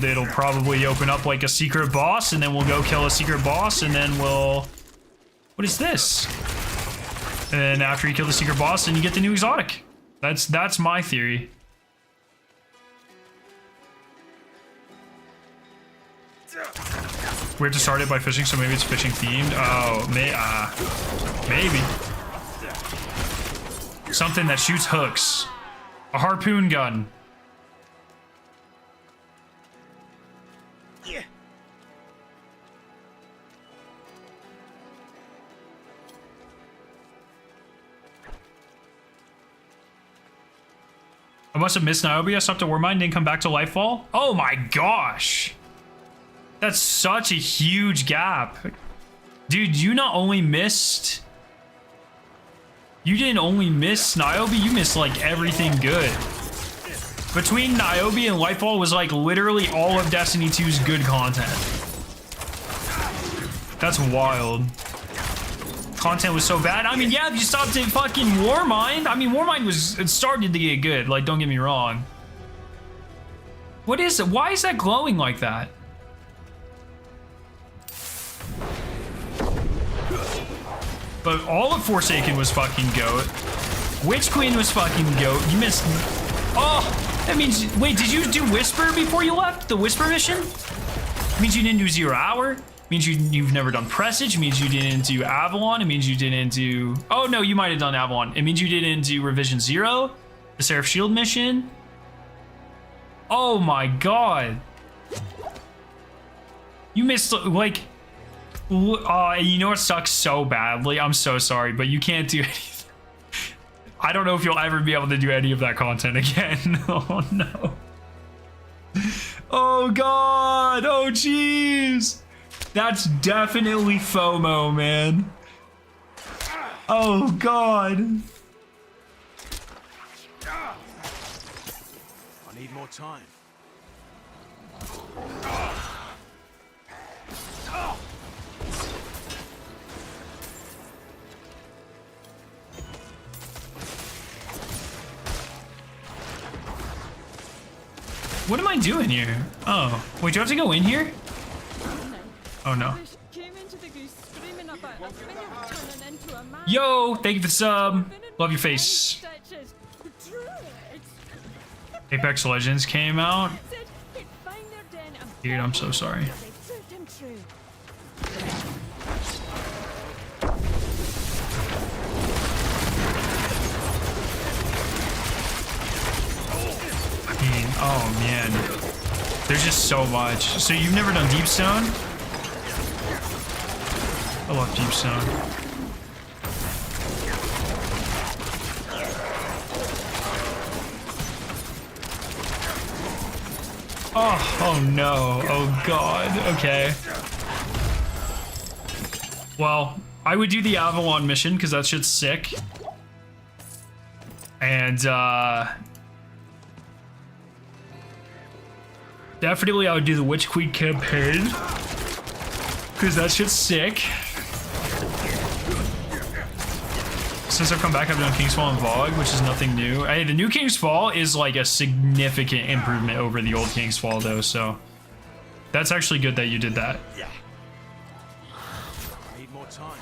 it'll probably open up like a secret boss, and then we'll go kill a secret boss, and then what is this? And then after you kill the secret boss, then you get the new exotic. That's my theory. We have to start it by fishing, so maybe it's fishing themed. Oh, maybe. Something that shoots hooks. A harpoon gun. Yeah. I must have missed Niobe. I stopped at Warmind, didn't come back to Lightfall. Oh my gosh. That's such a huge gap. Dude, you not only missed... You didn't only miss Niobe, you missed like everything good. Between Niobe and Lightfall was like literally all of Destiny 2's good content. That's wild. Content was so bad. I mean, yeah, if you stopped at fucking Warmind. I mean, Warmind it started to get good, like, don't get me wrong. What is it? Why is that glowing like that? But all of Forsaken was fucking GOAT. Witch Queen was fucking GOAT. You missed... Oh, that means... Wait, did you do Whisper before you left? The Whisper mission? It means you didn't do 0 Hour. It means you've never done Presage. It means you didn't do Avalon. It means you didn't do... Oh, no, you might have done Avalon. It means you didn't do Revision 0. The Seraph Shield mission. Oh my god. You missed, like... you know what sucks so badly? I'm so sorry, but you can't do anything. I don't know if you'll ever be able to do any of that content again. Oh no. Oh god. Oh jeez. That's definitely FOMO, man. Oh god. I need more time. What am I doing here? Oh, wait, do I have to go in here? Oh no. Yo, thank you for the sub. Love your face. Apex Legends came out. Dude, I'm so sorry. man. There's just so much. So you've never done Deep Stone? I love Deep Stone. Oh no. Oh god. Okay. Well, I would do the Avalon mission because that shit's sick. And definitely I would do the Witch Queen campaign because that shit's sick. Since I've come back, I've done King's Fall and Vogue, which is nothing new. Hey, the new King's Fall is like a significant improvement over the old King's Fall though, so that's actually good that you did that. Need more time.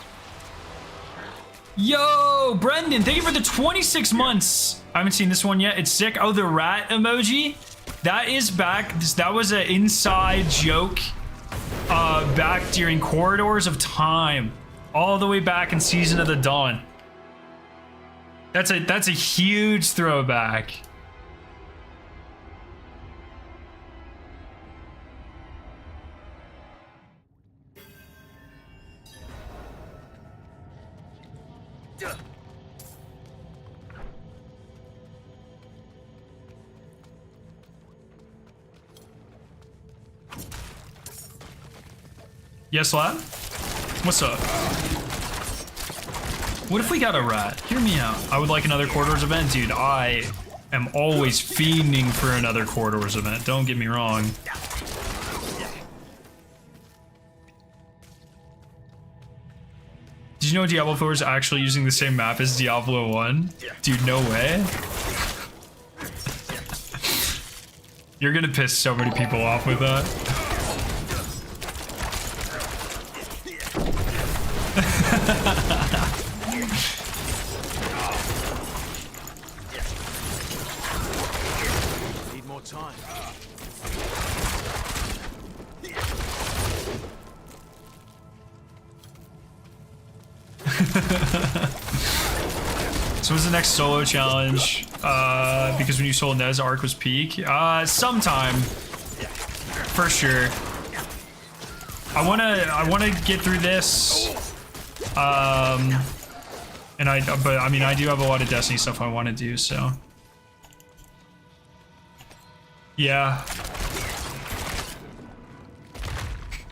Yo, Brendan, thank you for the 26 months. I haven't seen this one yet. It's sick. Oh, the rat emoji. That is back. That was an inside joke back during Corridors of Time. All the way back in Season of the Dawn. That's a huge throwback. Yes, lad? What's up? What if we got a rat? Hear me out. I would like another Corridors event. Dude, I am always fiending for another Corridors event. Don't get me wrong. Did you know Diablo 4 is actually using the same map as Diablo 1? Dude, no way. You're gonna piss so many people off with that. Need more time. So what's the next solo challenge? Because when you sold Nez, Arc was peak. Sometime, for sure. I wanna get through this. But I mean, I do have a lot of Destiny stuff I want to do, so. Yeah.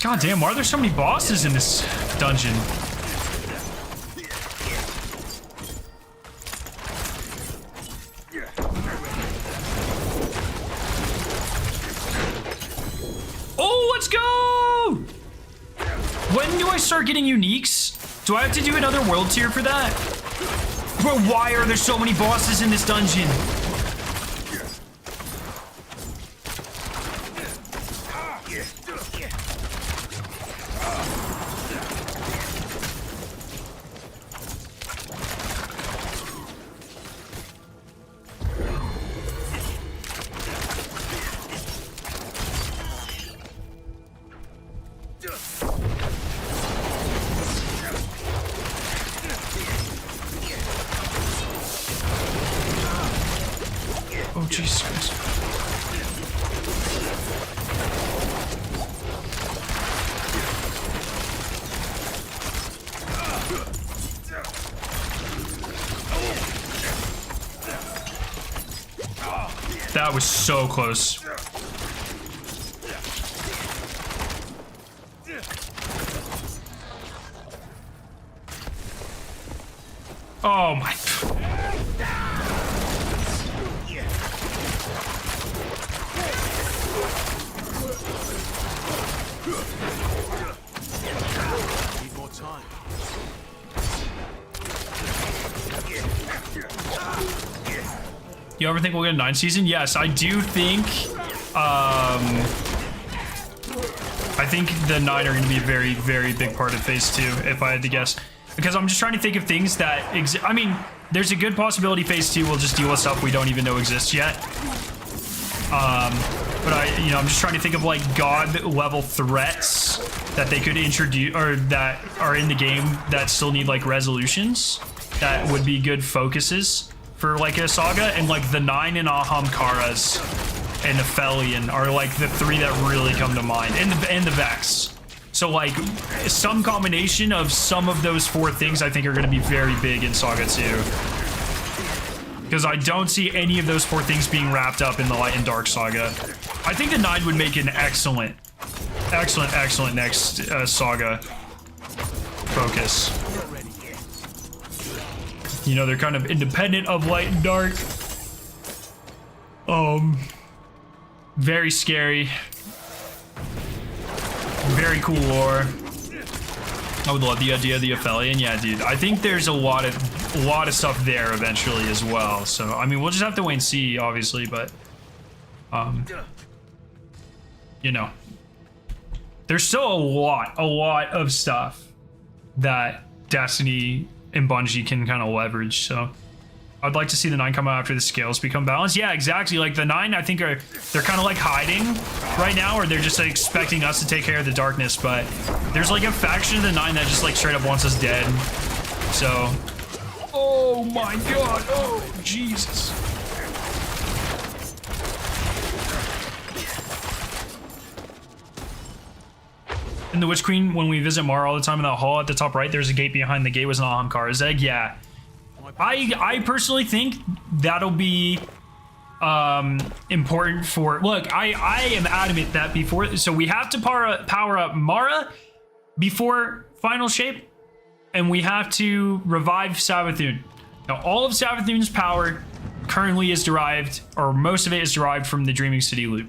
God damn, why are there so many bosses in this dungeon? Oh, let's go! When do I start getting uniques? Do I have to do another world tier for that? Bro, why are there so many bosses in this dungeon? Oh, Jesus Christ. That was so close. Oh my. Need more time. You ever think we'll get a 9 season? Yes, I do think. I think the 9 are going to be a very, very big part of Phase 2, if I had to guess. Because I'm just trying to think of things that exist. I mean, there's a good possibility Phase 2 will just deal with stuff we don't even know exists yet. But I'm just trying to think of like god level threats that they could introduce or that are in the game that still need like resolutions that would be good focuses for like a saga, and like the 9 and Ahamkaras and Aphelion are like the three that really come to mind, and the Vex. So like some combination of some of those four things I think are going to be very big in Saga 2. Because I don't see any of those four things being wrapped up in the Light and Dark Saga. I think the 9 would make an excellent next Saga focus. You know, they're kind of independent of Light and Dark. Very scary. Very cool lore. I would love the idea of the Aphelion. Yeah, dude. I think there's a lot of stuff there eventually as well. So, I mean, we'll just have to wait and see, obviously, but you know, there's still a lot of stuff that Destiny and Bungie can kind of leverage. So, I'd like to see the 9 come out after the scales become balanced. Yeah, exactly. Like the 9, I think they're kind of like hiding right now, or they're just like, expecting us to take care of the darkness. But there's like a faction of the 9 that just like straight up wants us dead. So, oh my god, oh Jesus. In the Witch Queen, when we visit Mara all the time in that hall at the top right, there's a gate behind the gate was an Ahamkara's egg. Yeah. I personally think that'll be important for... Look, I am adamant that before... So we have to power up Mara before Final Shape, and we have to revive Savathûn. Now, all of Savathûn's power currently is derived, or most of it is derived from the Dreaming City loop.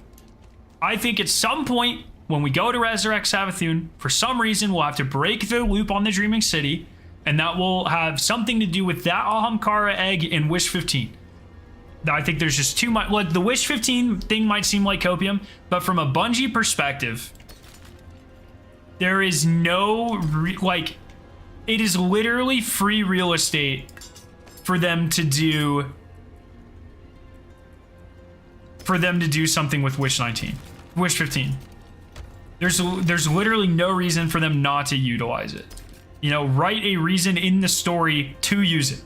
I think at some point, when we go to resurrect Savathûn, for some reason, we'll have to break the loop on the Dreaming City, and that will have something to do with that Ahamkara egg in Wish 15. I think there's just too much. Like, the Wish 15 thing might seem like copium, but from a Bungie perspective, there is no, like, it is literally free real estate for them to do something with Wish 19, Wish 15. There's literally no reason for them not to utilize it. You know, write a reason in the story to use it.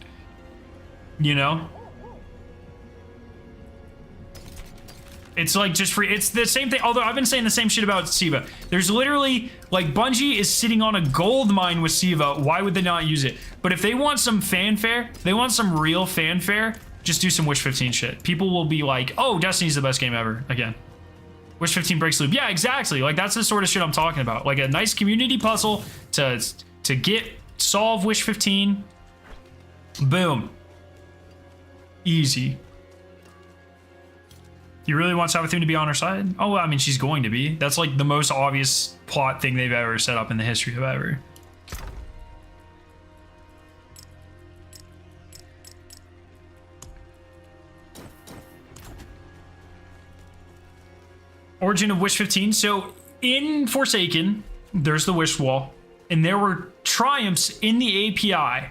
You know? It's like just free. It's the same thing. Although I've been saying the same shit about Siva. There's literally, like, Bungie is sitting on a gold mine with Siva. Why would they not use it? But if they want some fanfare, they want some real fanfare, just do some Wish 15 shit. People will be like, oh, Destiny's the best game ever again. Wish 15 breaks loop. Yeah, exactly. Like, that's the sort of shit I'm talking about. Like a nice community puzzle to solve Wish 15. Boom. Easy. You really want Savathûn to be on her side? Oh, I mean, she's going to be. That's like the most obvious plot thing they've ever set up in the history of ever. Origin of Wish 15. So in Forsaken, there's the Wish Wall, and there were triumphs in the API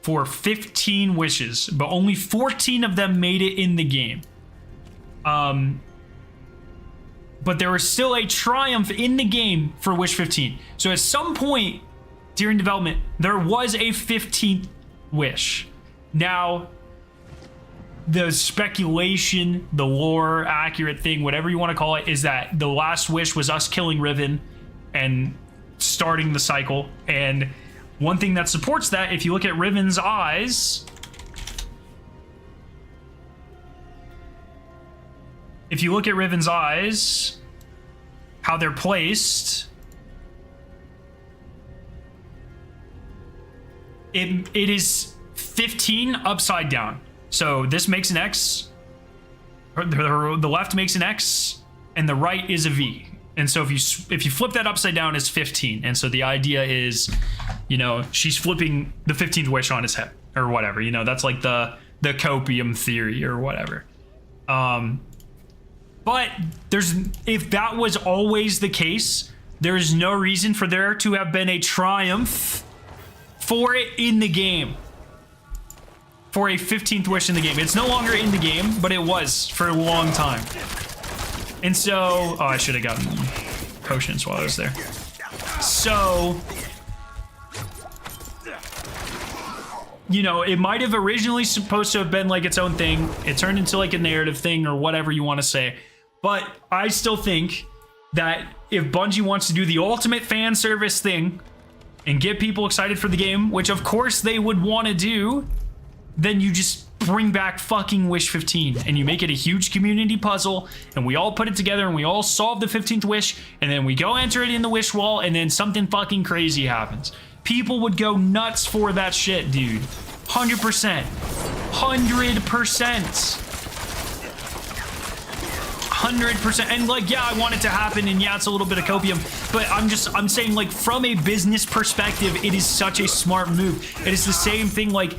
for 15 wishes, but only 14 of them made it in the game. But there was still a triumph in the game for Wish 15. So at some point during development, there was a 15th wish. Now, the speculation, the lore, accurate thing, whatever you want to call it, is that the last wish was us killing Riven and starting the cycle. And one thing that supports that, if you look at Riven's eyes, how they're placed, it is 15 upside down. So this makes an X, the left makes an X, and the right is a V. And so if you flip that upside down, it's 15. And so the idea is, you know, she's flipping the 15th wish on his head or whatever. You know, that's like the copium theory or whatever. But if that was always the case, there is no reason for there to have been a triumph for it in the game. For a 15th wish in the game. It's no longer in the game, but it was for a long time. And so, oh, I should have gotten potions while I was there. So, you know, it might have originally supposed to have been like its own thing. It turned into like a narrative thing or whatever you want to say. But I still think that if Bungie wants to do the ultimate fan service thing and get people excited for the game, which of course they would want to do, then you just bring back fucking Wish 15 and you make it a huge community puzzle and we all put it together and we all solve the 15th wish and then we go enter it in the wish wall and then something fucking crazy happens. People would go nuts for that shit, dude. 100%. 100%. 100%. And like, yeah, I want it to happen and yeah, it's a little bit of copium, but I'm saying, like, from a business perspective, it is such a smart move. It is the same thing, like,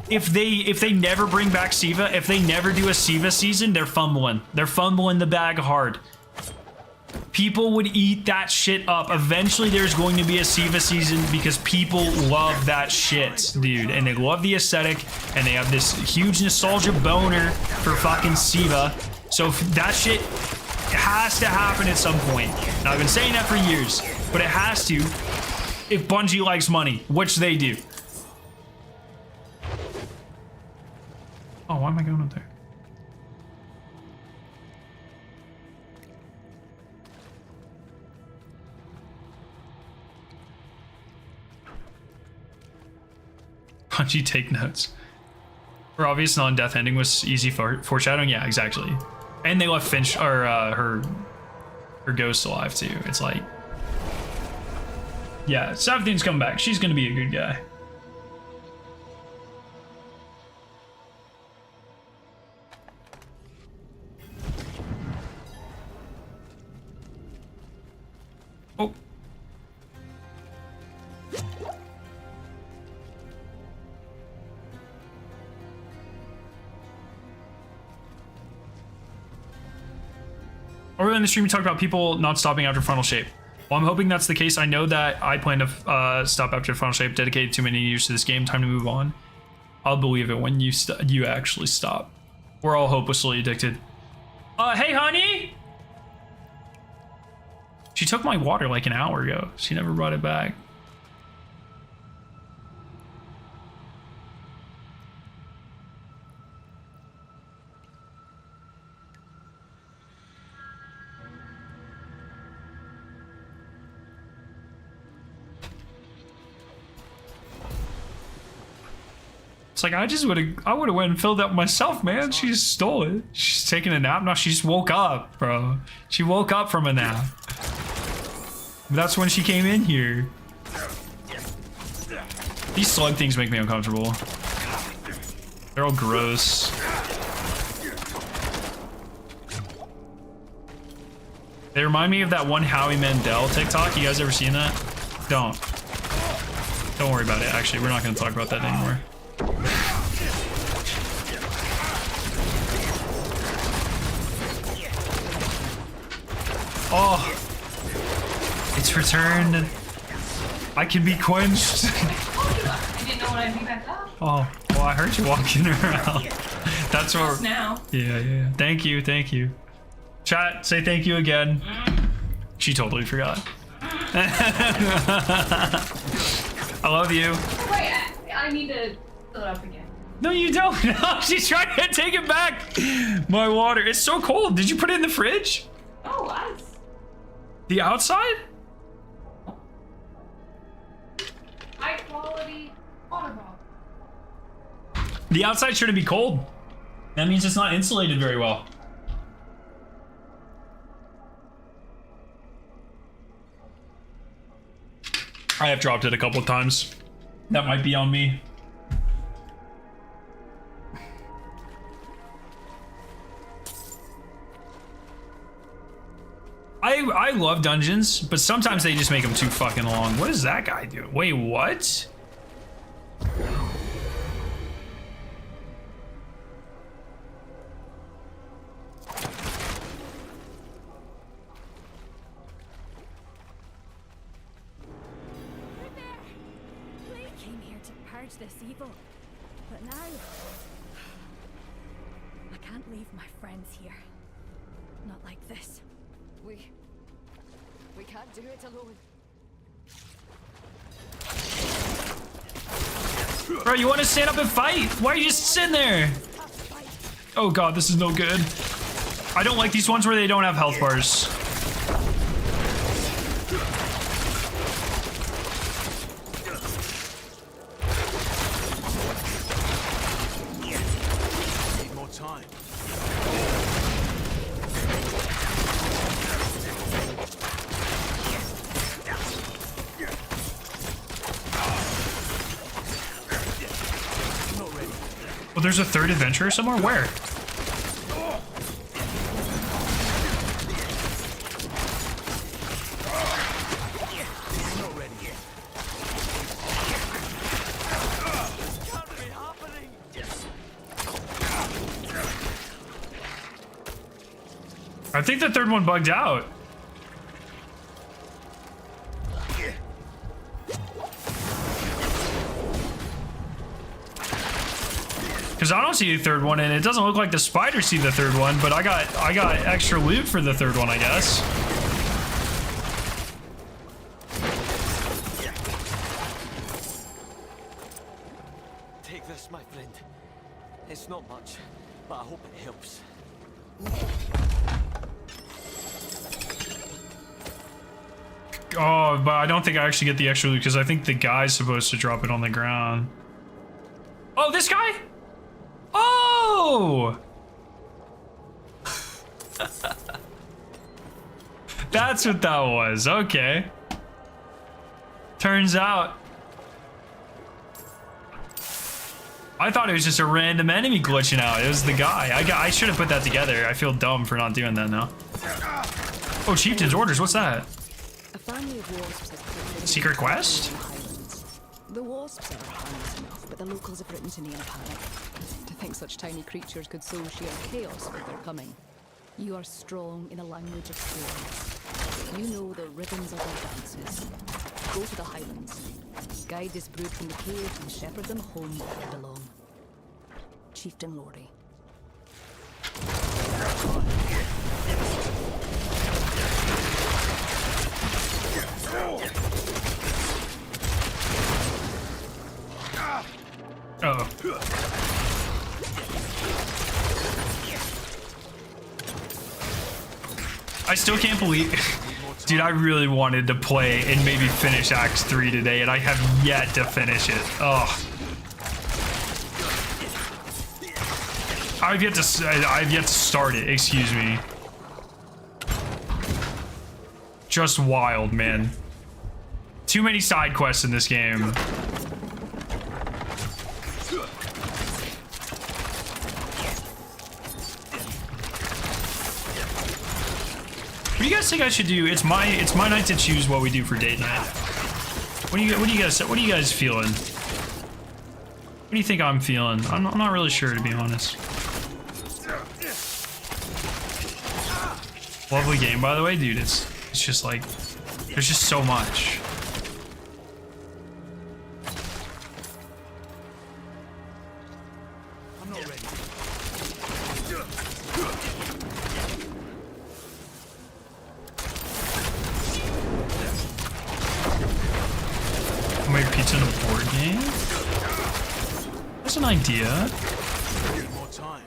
if they never bring back Siva, if they never do a Siva season, they're fumbling. They're fumbling the bag hard. People would eat that shit up. Eventually, there's going to be a Siva season because people love that shit, dude. And they love the aesthetic, and they have this huge nostalgia boner for fucking Siva. So that shit has to happen at some point. Now, I've been saying that for years, but it has to if Bungie likes money, which they do. Oh, why am I going up there? Bungie, take notes. Her obvious non-death ending was easy foreshadowing. Yeah, exactly. And they left Finch or her ghost alive too. It's like, yeah, Savathine's coming back. She's gonna be a good guy. Oh. Earlier in the stream, we talked about people not stopping after final shape. Well, I'm hoping that's the case. I know that I plan to stop after final shape, dedicated too many years to this game. Time to move on. I'll believe it when you actually stop. We're all hopelessly addicted. Hey, honey! She took my water like an hour ago. She never brought it back. It's like, I would have went and filled up myself, man. She just stole it. She's taking a nap. No, she just woke up, bro. She woke up from a nap. That's when she came in here. These slug things make me uncomfortable. They're all gross. They remind me of that one Howie Mandel TikTok. You guys ever seen that? Don't worry about it. Actually, we're not going to talk about that anymore. Oh, it's returned. I can be quenched. You didn't know when I'd be back up. Oh, well, I heard you walking around. That's what. Just now. Yeah. Thank you. Chat, say thank you again. She totally forgot. I love you. Wait, I need to fill it up again. No, you don't. No, she's trying to take it back. My water. It's so cold. Did you put it in the fridge? Oh, ice. The outside? High quality water bottle. The outside shouldn't be cold. That means it's not insulated very well. I have dropped it a couple of times. That might be on me. I love dungeons, but sometimes they just make them too fucking long. What is that guy doing? Wait, what? We came here to purge this evil, but now I can't leave my friends here. Not like this. We can't do it alone. Bro, you want to stand up and fight? Why are you just sitting there? Oh god, this is no good. I don't like these ones where they don't have health bars. Need more time. Well, there's a third adventurer somewhere? Where? I think the third one bugged out. Because I don't see the third one, and it doesn't look like the spiders see the third one, but I got extra loot for the third one, I guess. Take this, my friend. It's not much, but I hope it helps. Oh, but I don't think I actually get the extra loot because I think the guy's supposed to drop it on the ground. Oh, this guy? Oh! That's what that was. Okay. Turns out. I thought it was just a random enemy glitching out. It was the guy. I should have put that together. I feel dumb for not doing that now. Oh, Chieftain's orders. What's that? A family of wasps has put Secret quest? The wasps are harmless enough, but the locals have written to me in a panic. To think such tiny creatures could sow sheer chaos with their coming. You are strong in a language of swords. You know the rhythms of their dances. Go to the Highlands. Guide this brood from the cave and shepherd them home where they belong. Chieftain Lordy. Uh-oh. I still can't believe... Dude, I really wanted to play and maybe finish Act 3 today, and I have yet to finish it. Oh. I've yet to start it, excuse me. Just wild, man. Too many side quests in this game. What do you guys think I should do? It's my night to choose what we do for date night. What do you guys feeling? What do you think I'm feeling? I'm not really sure, to be honest. Lovely game, by the way, dude. It's just like there's just so much. I'm not ready. Make pizza in a board game? That's an idea. Need more time.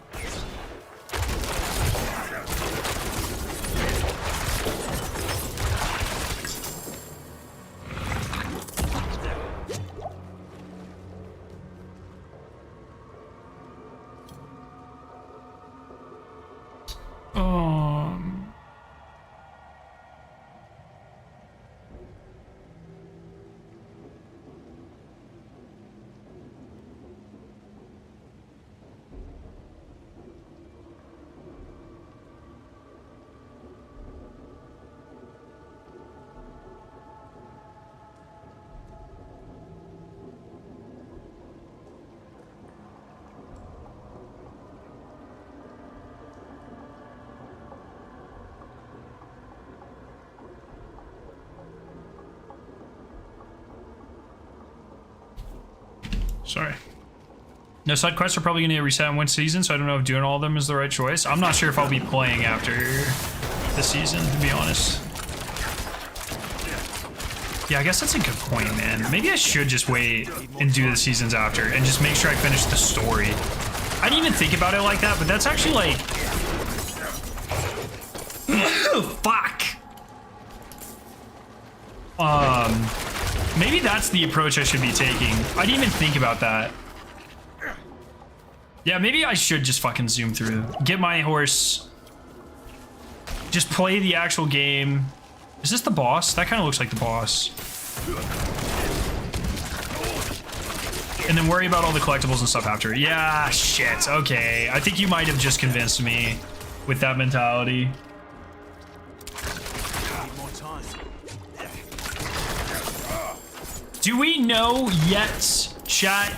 Sorry. No, side quests are probably going to reset in one season, so I don't know if doing all of them is the right choice. I'm not sure if I'll be playing after the season, to be honest. Yeah, I guess that's a good point, man. Maybe I should just wait and do the seasons after and just make sure I finish the story. I didn't even think about it like that, but that's actually like... Fuck. Maybe that's the approach I should be taking. I didn't even think about that. Yeah, maybe I should just fucking zoom through. Get my horse. Just play the actual game. Is this the boss? That kind of looks like the boss. And then worry about all the collectibles and stuff after. Yeah, shit. Okay. I think you might have just convinced me with that mentality. Do we know yet, chat?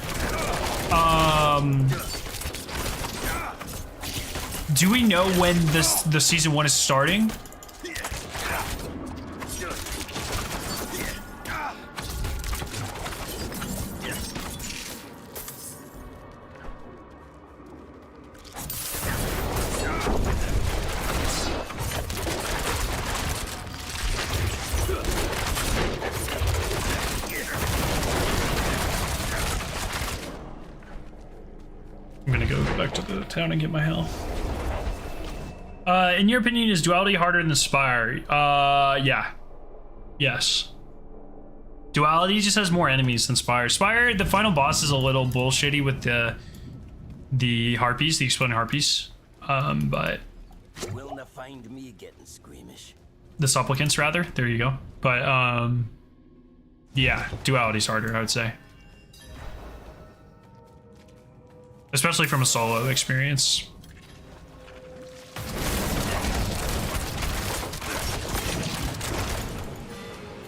Do we know when the season 1 is starting? I'm gonna go back to the town and get my health. In your opinion, is Duality harder than Spire? Yeah. Yes. Duality just has more enemies than Spire. Spire, the final boss is a little bullshitty with the harpies, the exploding harpies. But Will na find me getting squeamish. the supplicants rather. There you go. But yeah, Duality's harder, I would say. Especially from a solo experience.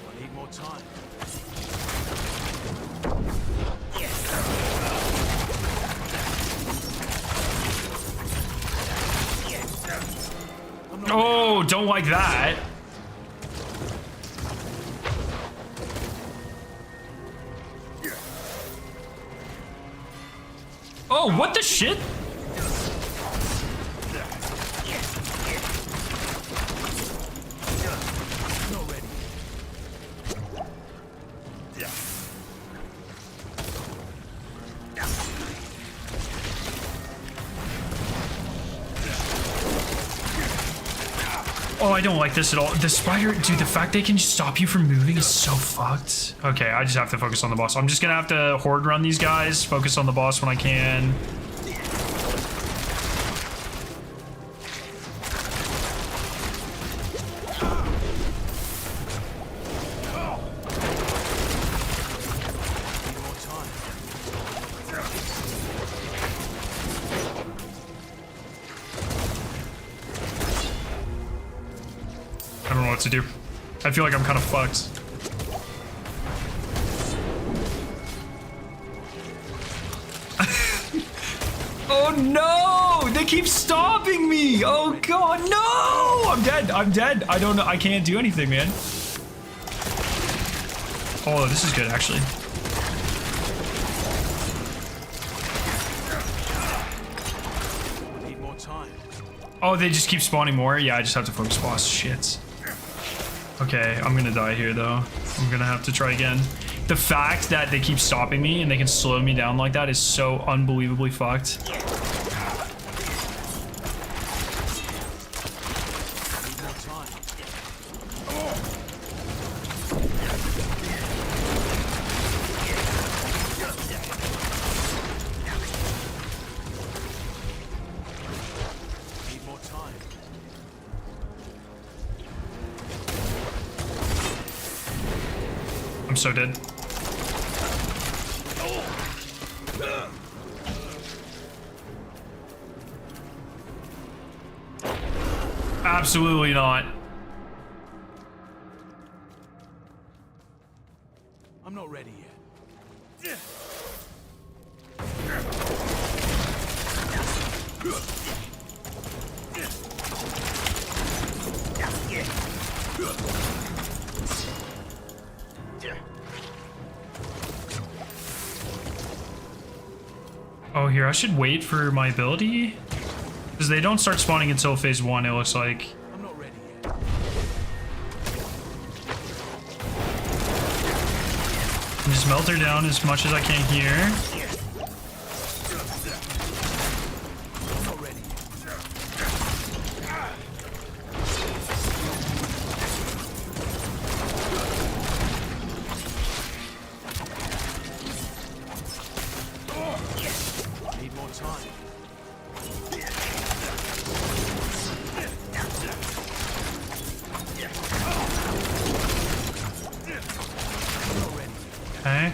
I need more time. Oh, don't like that. Oh, what the shit? Oh, I don't like this at all. The spider, dude, the fact they can stop you from moving is so fucked. Okay, I just have to focus on the boss. I'm just gonna have to horde run these guys, focus on the boss when I can. I don't know what to do. I feel like I'm kind of fucked. Oh no! They keep stopping me! Oh god, no! I'm dead. I'm dead. I don't know. I can't do anything, man. Oh, this is good, actually. I need more time. Oh, they just keep spawning more? Yeah, I just have to focus boss. Shit. Okay, I'm gonna die here, though. I'm gonna have to try again. The fact that they keep stopping me and they can slow me down like that is so unbelievably fucked. I'm so dead. Absolutely not. I'm not ready yet. Oh, here, I should wait for my ability? Because they don't start spawning until phase 1, it looks like. I'm not ready yet. Just melt her down as much as I can here. I'm not ready yet. Okay.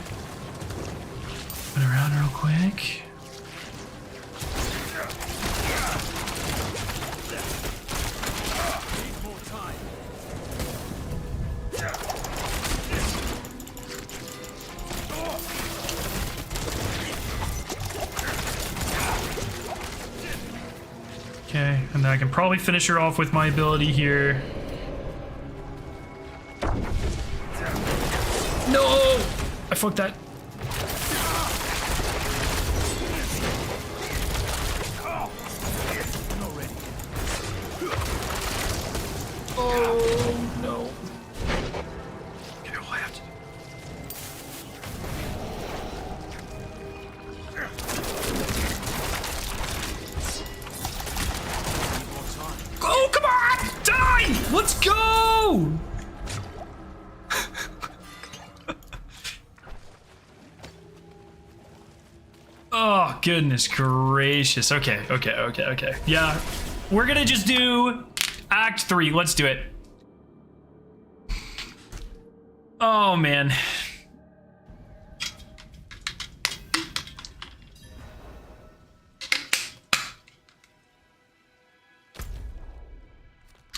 Put it around real quick. Okay, and then I can probably finish her off with my ability here. No! I fucked that. Oh, no. Okay, all I have to do. Oh, come on! Die! Let's go! Oh, goodness gracious. Okay. Yeah, we're gonna just do Act 3. Let's do it. Oh, man.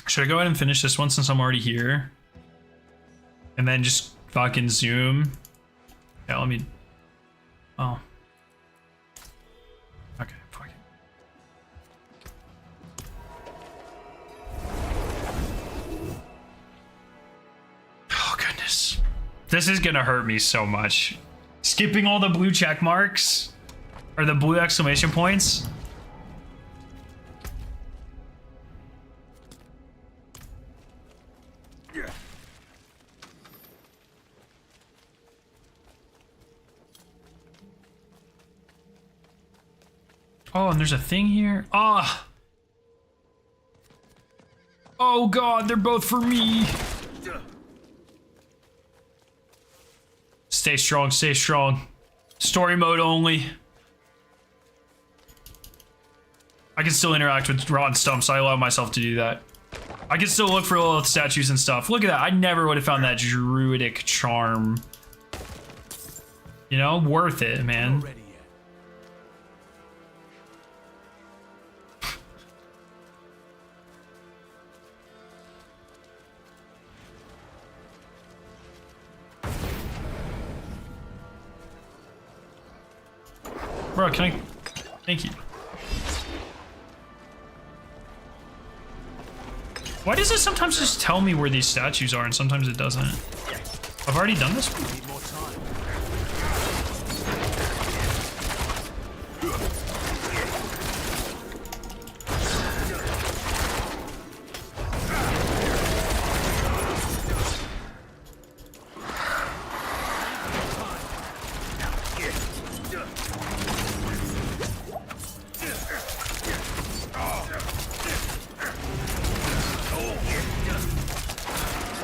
Should I go ahead and finish this one since I'm already here? And then just fucking zoom? Yeah, let me... Oh. Okay, fuck it. Oh, goodness. This is gonna hurt me so much. Skipping all the blue check marks? Or the blue exclamation points? Oh, and there's a thing here. Ah. Oh god, they're both for me. Stay strong, stay strong. Story mode only. I can still interact with rotten stumps, so I allow myself to do that. I can still look for little statues and stuff. Look at that, I never would have found that druidic charm. You know, worth it, man. Bro, can I... Thank you. Why does it sometimes just tell me where these statues are and sometimes it doesn't? I've already done this one?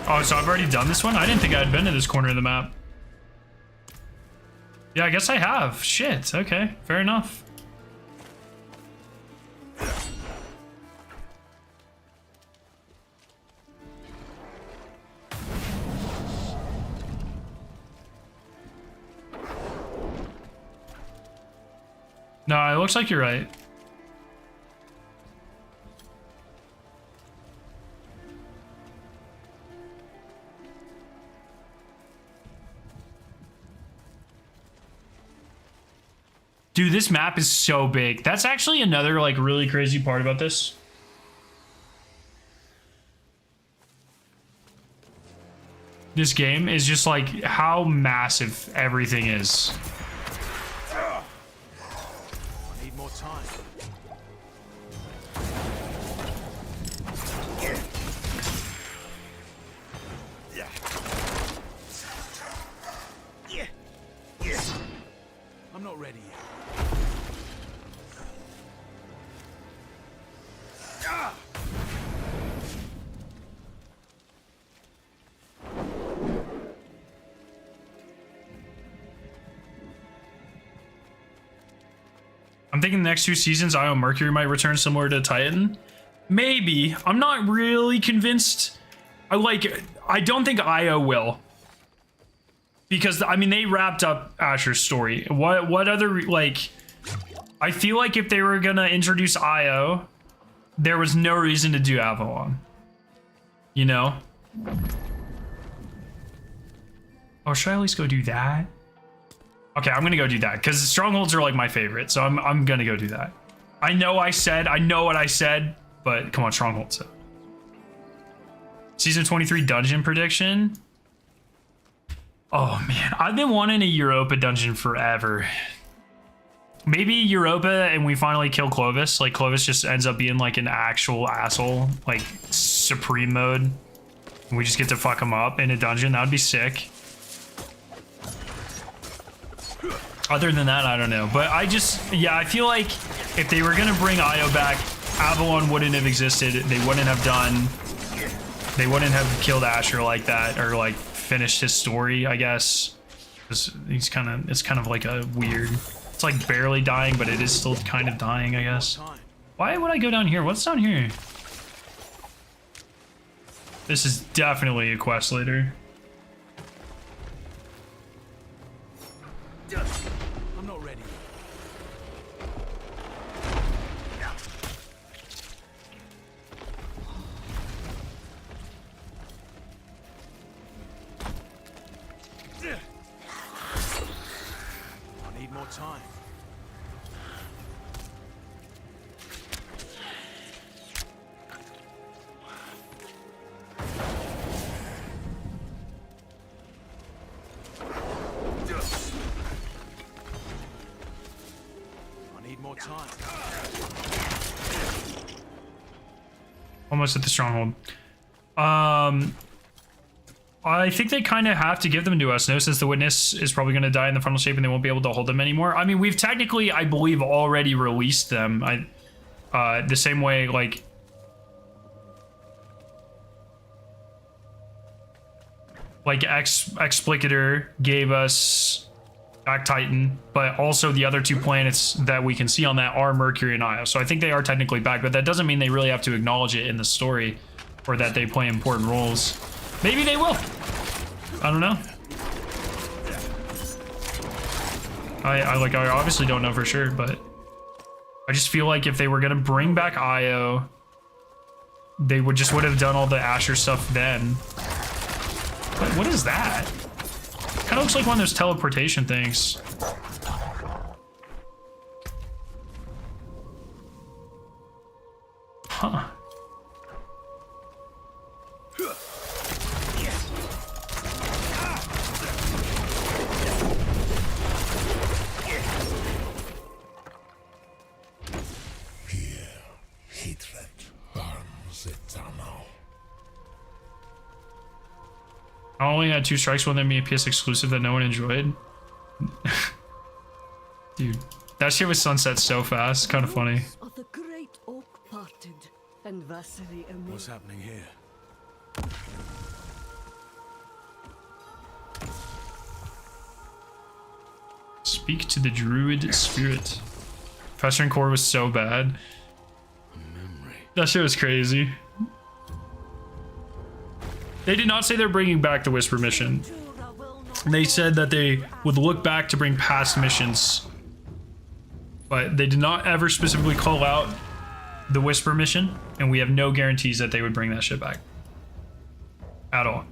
Oh, so I've already done this one? I didn't think I had been to this corner of the map. Yeah, I guess I have. Shit, okay, fair enough. No, it looks like you're right. Dude, this map is so big. That's actually another like really crazy part about this. This game is just like how massive everything is. I need more time. I'm not ready yet. I'm thinking the next 2 seasons, Io Mercury might return similar to Titan. Maybe. I'm not really convinced. I don't think Io will. Because, I mean, they wrapped up Asher's story. What other, like... I feel like if they were gonna introduce Io, there was no reason to do Avalon. You know? Oh, should I at least go do that? Okay, I'm gonna go do that because strongholds are like my favorite, so I'm gonna go do that. I know what I said, but come on, strongholds. Season 23 dungeon prediction. Oh man, I've been wanting a Europa dungeon forever. Maybe Europa and we finally kill Clovis. Like Clovis just ends up being like an actual asshole, like supreme mode. And we just get to fuck him up in a dungeon. That would be sick. Other than that, I don't know. But I feel like if they were going to bring Io back, Avalon wouldn't have existed. They wouldn't have killed Asher like that or like finished his story, I guess. It's kind of like a weird, it's like barely dying, but it is still kind of dying, I guess. Why would I go down here? What's down here? This is definitely a quest later. I'm not ready. I need more time. Almost at the stronghold. I think they kind of have to give them to us, no, since the witness is probably going to die in the frontal shape and they won't be able to hold them anymore. I mean, we've technically, I believe, already released them. The same way, like Explicator gave us Back Titan, but also the other 2 planets that we can see on that are Mercury and Io. So I think they are technically back, but that doesn't mean they really have to acknowledge it in the story or that they play important roles. Maybe they will. I don't know. I obviously don't know for sure, but I just feel like if they were gonna bring back Io, they would have done all the Asher stuff then. But what is that? Kind of looks like one of those teleportation things. Huh. Hatred burns eternal. I only had 2 strikes, one of them being a PS exclusive that no one enjoyed. Dude, that shit was sunset so fast. Kind of funny. Of the great oak parted and Vasily amid. What's happening here? Speak to the druid spirit. Festering Core was so bad. That shit was crazy. They did not say they're bringing back the Whisper mission. They said that they would look back to bring past missions. But they did not ever specifically call out the Whisper mission, and we have no guarantees that they would bring that shit back. At all.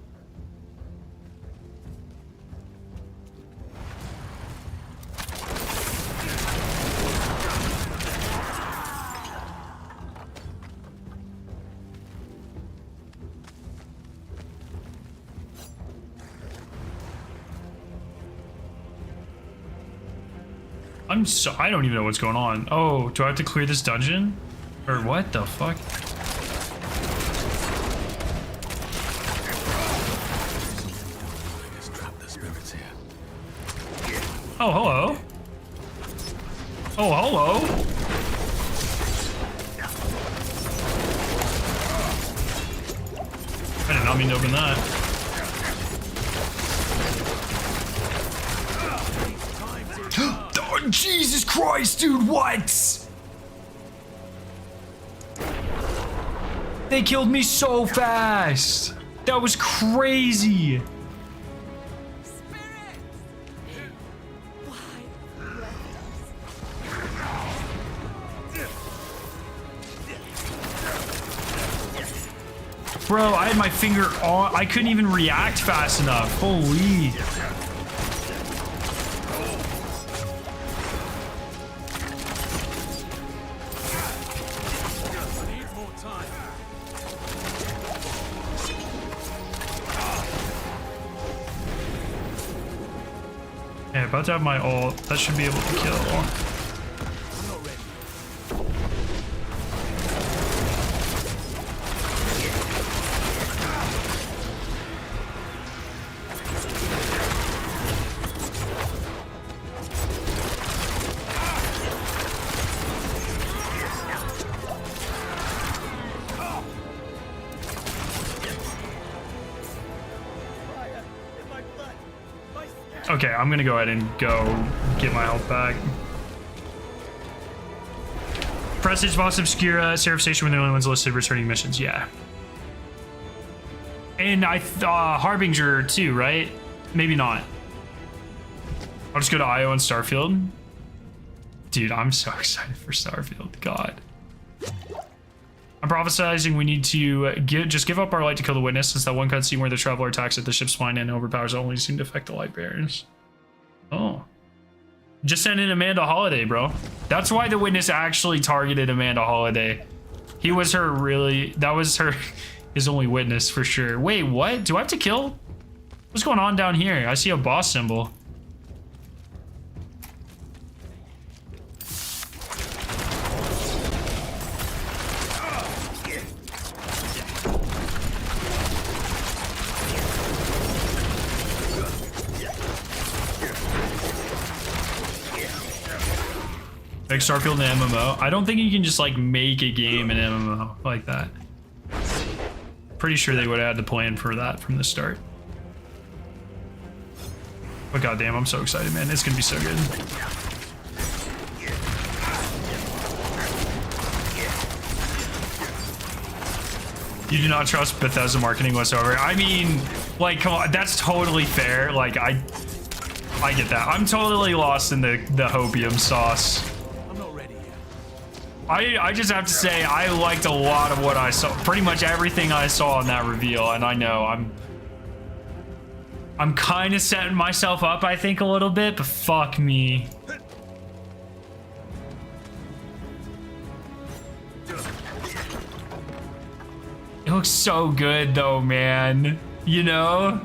I don't even know what's going on. Oh, do I have to clear this dungeon? Or what the fuck? Oh, hello. Oh, hello. I did not mean to open that. Jesus Christ, dude, what? They killed me so fast. That was crazy. Bro, I had my finger on. I couldn't even react fast enough. Holy. Yeah, about to have my ult. That should be able to kill. Okay, I'm gonna go ahead and go get my health back. Prestige, Boss Obscura, Seraph Station were the only ones listed returning missions, yeah. And Harbinger too, right? Maybe not. I'll just go to IO and Starfield. Dude, I'm so excited for Starfield, God. I'm prophesizing we need to just give up our light to kill the witness, since that one cutscene where the traveler attacks at the ship's spine and overpowers only seem to affect the light bearers. Oh. Just send in Amanda Holiday, bro. That's why the witness actually targeted Amanda Holiday. He was her really, that was her, his only witness for sure. Wait, what? Do I have to kill? What's going on down here? I see a boss symbol. Make Starfield an MMO. I don't think you can just like make a game an MMO like that. Pretty sure they would have had the plan for that from the start. But goddamn, I'm so excited, man. It's gonna be so good. You do not trust Bethesda marketing whatsoever. I mean, like, come on, that's totally fair. Like, I get that. I'm totally lost in the hopium sauce. I just have to say I liked a lot of what I saw. Pretty much everything I saw in that reveal, and I know I'm kind of setting myself up, I think, a little bit, but fuck me. It looks so good though, man. You know?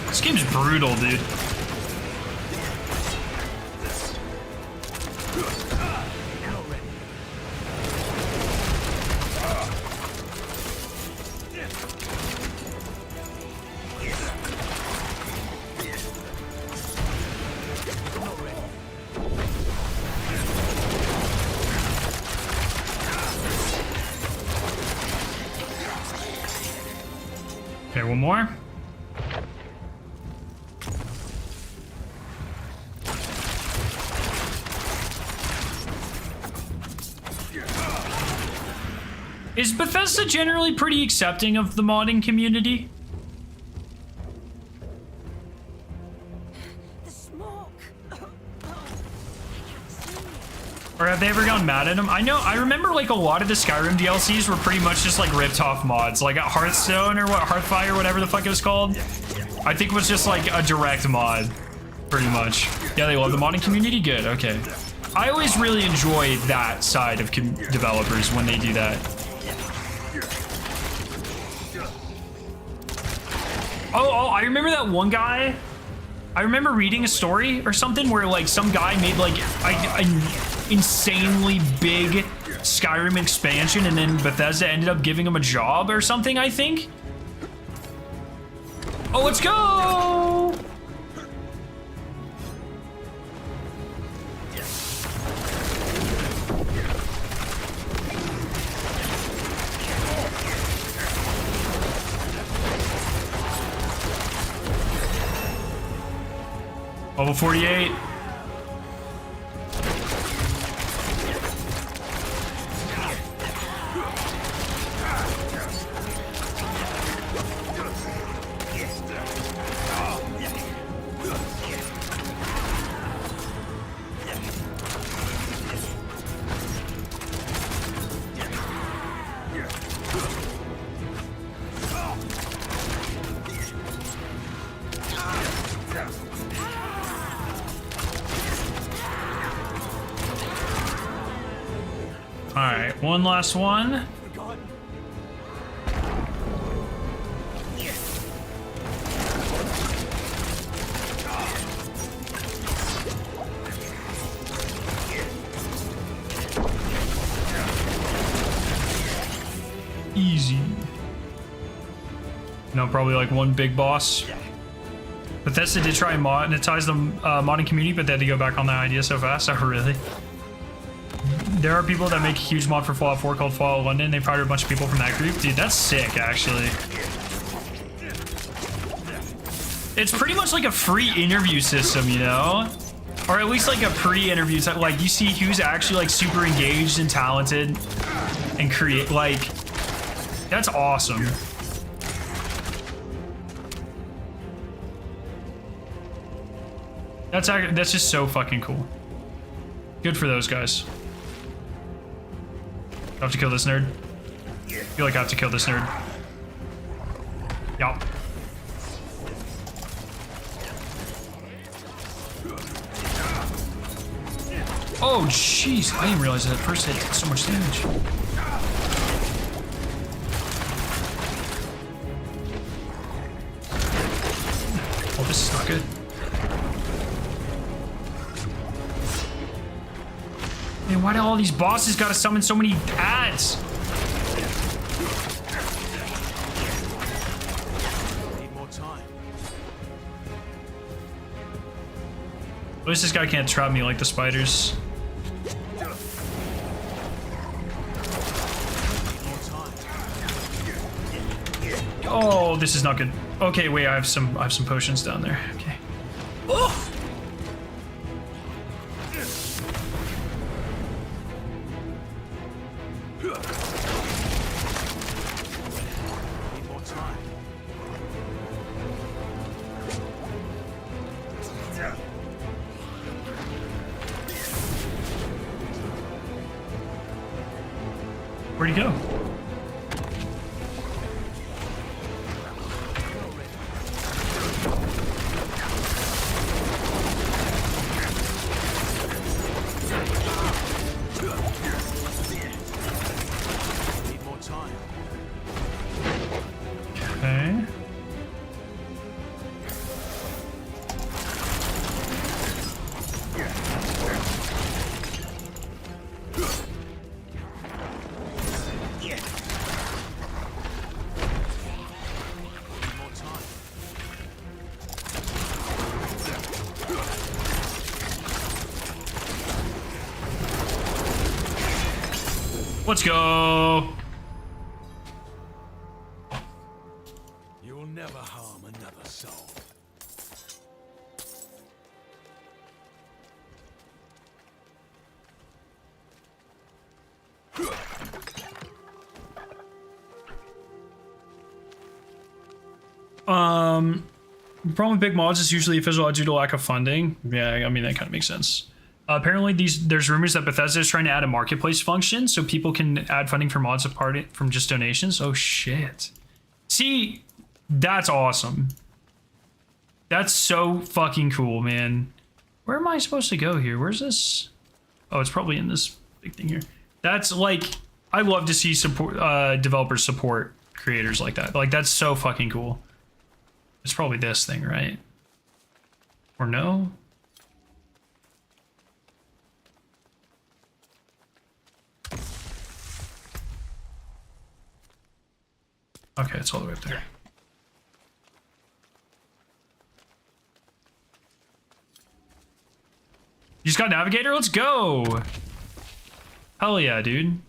This game's brutal, dude. Okay, one more. Is Bethesda generally pretty accepting of the modding community? The smoke. I can't see. Or have they ever gone mad at him? I remember like a lot of the Skyrim DLCs were pretty much just like ripped off mods. Like Hearthstone or what, Hearthfire, whatever the fuck it was called. I think it was just like a direct mod, pretty much. Yeah, they love the modding community, good, okay. I always really enjoy that side of developers when they do that. Oh, I remember that one guy. I remember reading a story or something where like some guy made like an insanely big Skyrim expansion and then Bethesda ended up giving him a job or something, I think. Oh, let's go! Level 48. Alright, one last one. Easy. No, probably like one big boss. Bethesda did try and monetize the modding community, but they had to go back on that idea so fast. Oh, really? There are people that make a huge mod for Fallout 4 called Fallout London. They've hired a bunch of people from that group. Dude, that's sick, actually. It's pretty much like a free interview system, you know? Or at least like a pre-interview. Like, you see who's actually like super engaged and talented and create, like, that's awesome. That's just so fucking cool. Good for those guys. I have to kill this nerd. I feel like I have to kill this nerd. Yup. Oh, jeez. I didn't realize that first hit did so much damage. Oh, this is not good. Man, why do all these bosses gotta summon so many ads? Need more time. At least this guy can't trap me like the spiders. Oh, this is not good. Okay, wait, I have some potions down there. Okay. Oh! Where'd he go? Need more time. Okay. Let's go. You will never harm another soul. The problem with big mods is usually fizzle out due to lack of funding. Yeah, I mean, that kind of makes sense. Apparently, there's rumors that Bethesda is trying to add a marketplace function so people can add funding for mods apart from just donations. Oh shit! See, that's awesome. That's so fucking cool, man. Where am I supposed to go here? Where's this? Oh, it's probably in this big thing here. That's like, I love to see support developers support creators like that. Like that's so fucking cool. It's probably this thing, right? Or no? Okay, it's all the way up there. You just got Navigator? Let's go! Hell yeah, dude.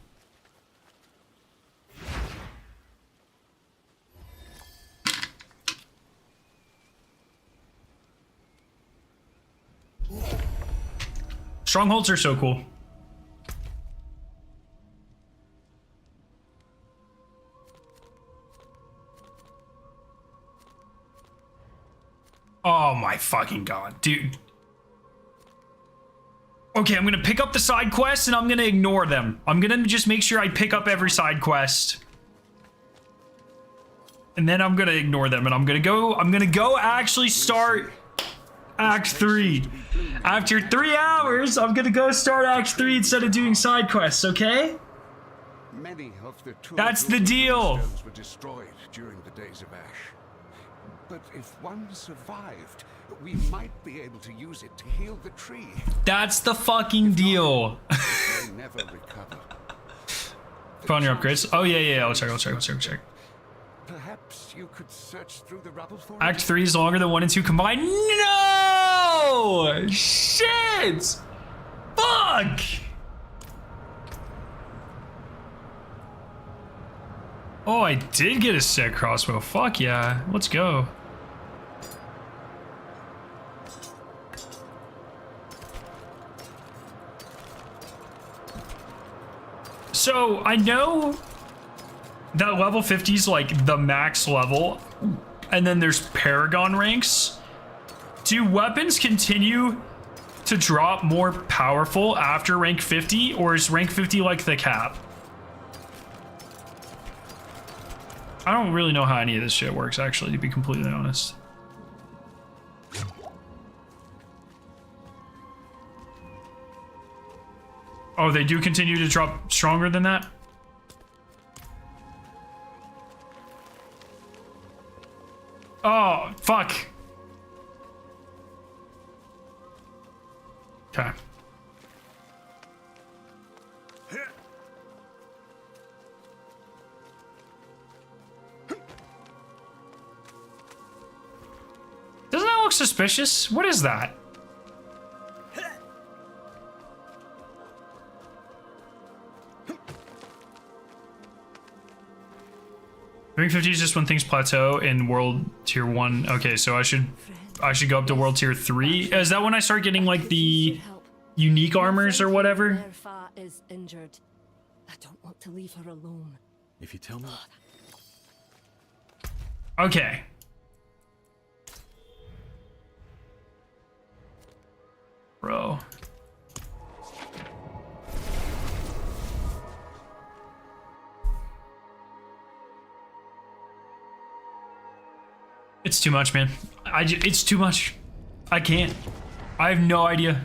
Strongholds are so cool. Oh my fucking god, dude. Okay, I'm gonna pick up the side quests and I'm gonna ignore them. I'm gonna just make sure I pick up every side quest. And then I'm gonna ignore them and I'm gonna go actually start Act 3. After 3 hours, I'm gonna go start Act 3 instead of doing side quests, okay? Many of the That's the deal. were destroyed during the days of Ash. But if one survived, we might be able to use it to heal the tree. That's the fucking deal. They never recover. Put on your upgrades. Oh yeah, I'll check. Perhaps you could search through the rubble for Act it? 3 is longer than 1 and 2 combined. No! Shit! Fuck! Oh, I did get a sick crossbow. Fuck yeah. Let's go. So, I know that level 50 is like the max level, and then there's Paragon ranks. Do weapons continue to drop more powerful after rank 50, or is rank 50 like the cap? I don't really know how any of this shit works, actually, to be completely honest. Oh, they do continue to drop stronger than that? Oh, fuck. Okay. Doesn't that look suspicious? What is that? Rank 50 is just when things plateau in world tier 1. Okay, so I should go up to world tier 3. Is that when I start getting like the unique armors or whatever? Nerfa is injured. I don't want to leave her alone. If you tell me. Okay. Bro. It's too much, man. It's too much. I can't. I have no idea.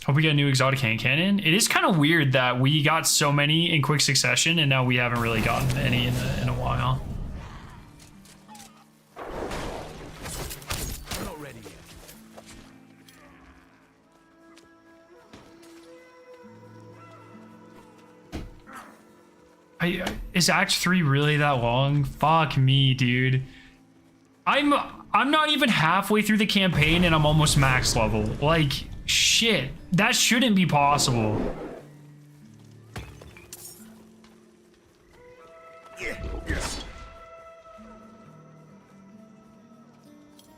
Hope we get a new exotic hand cannon. It is kind of weird that we got so many in quick succession and now we haven't really gotten any in a while. Not ready yet. Is Act 3 really that long? Fuck me, dude. I'm not even halfway through the campaign and I'm almost max level. Like, shit. That shouldn't be possible.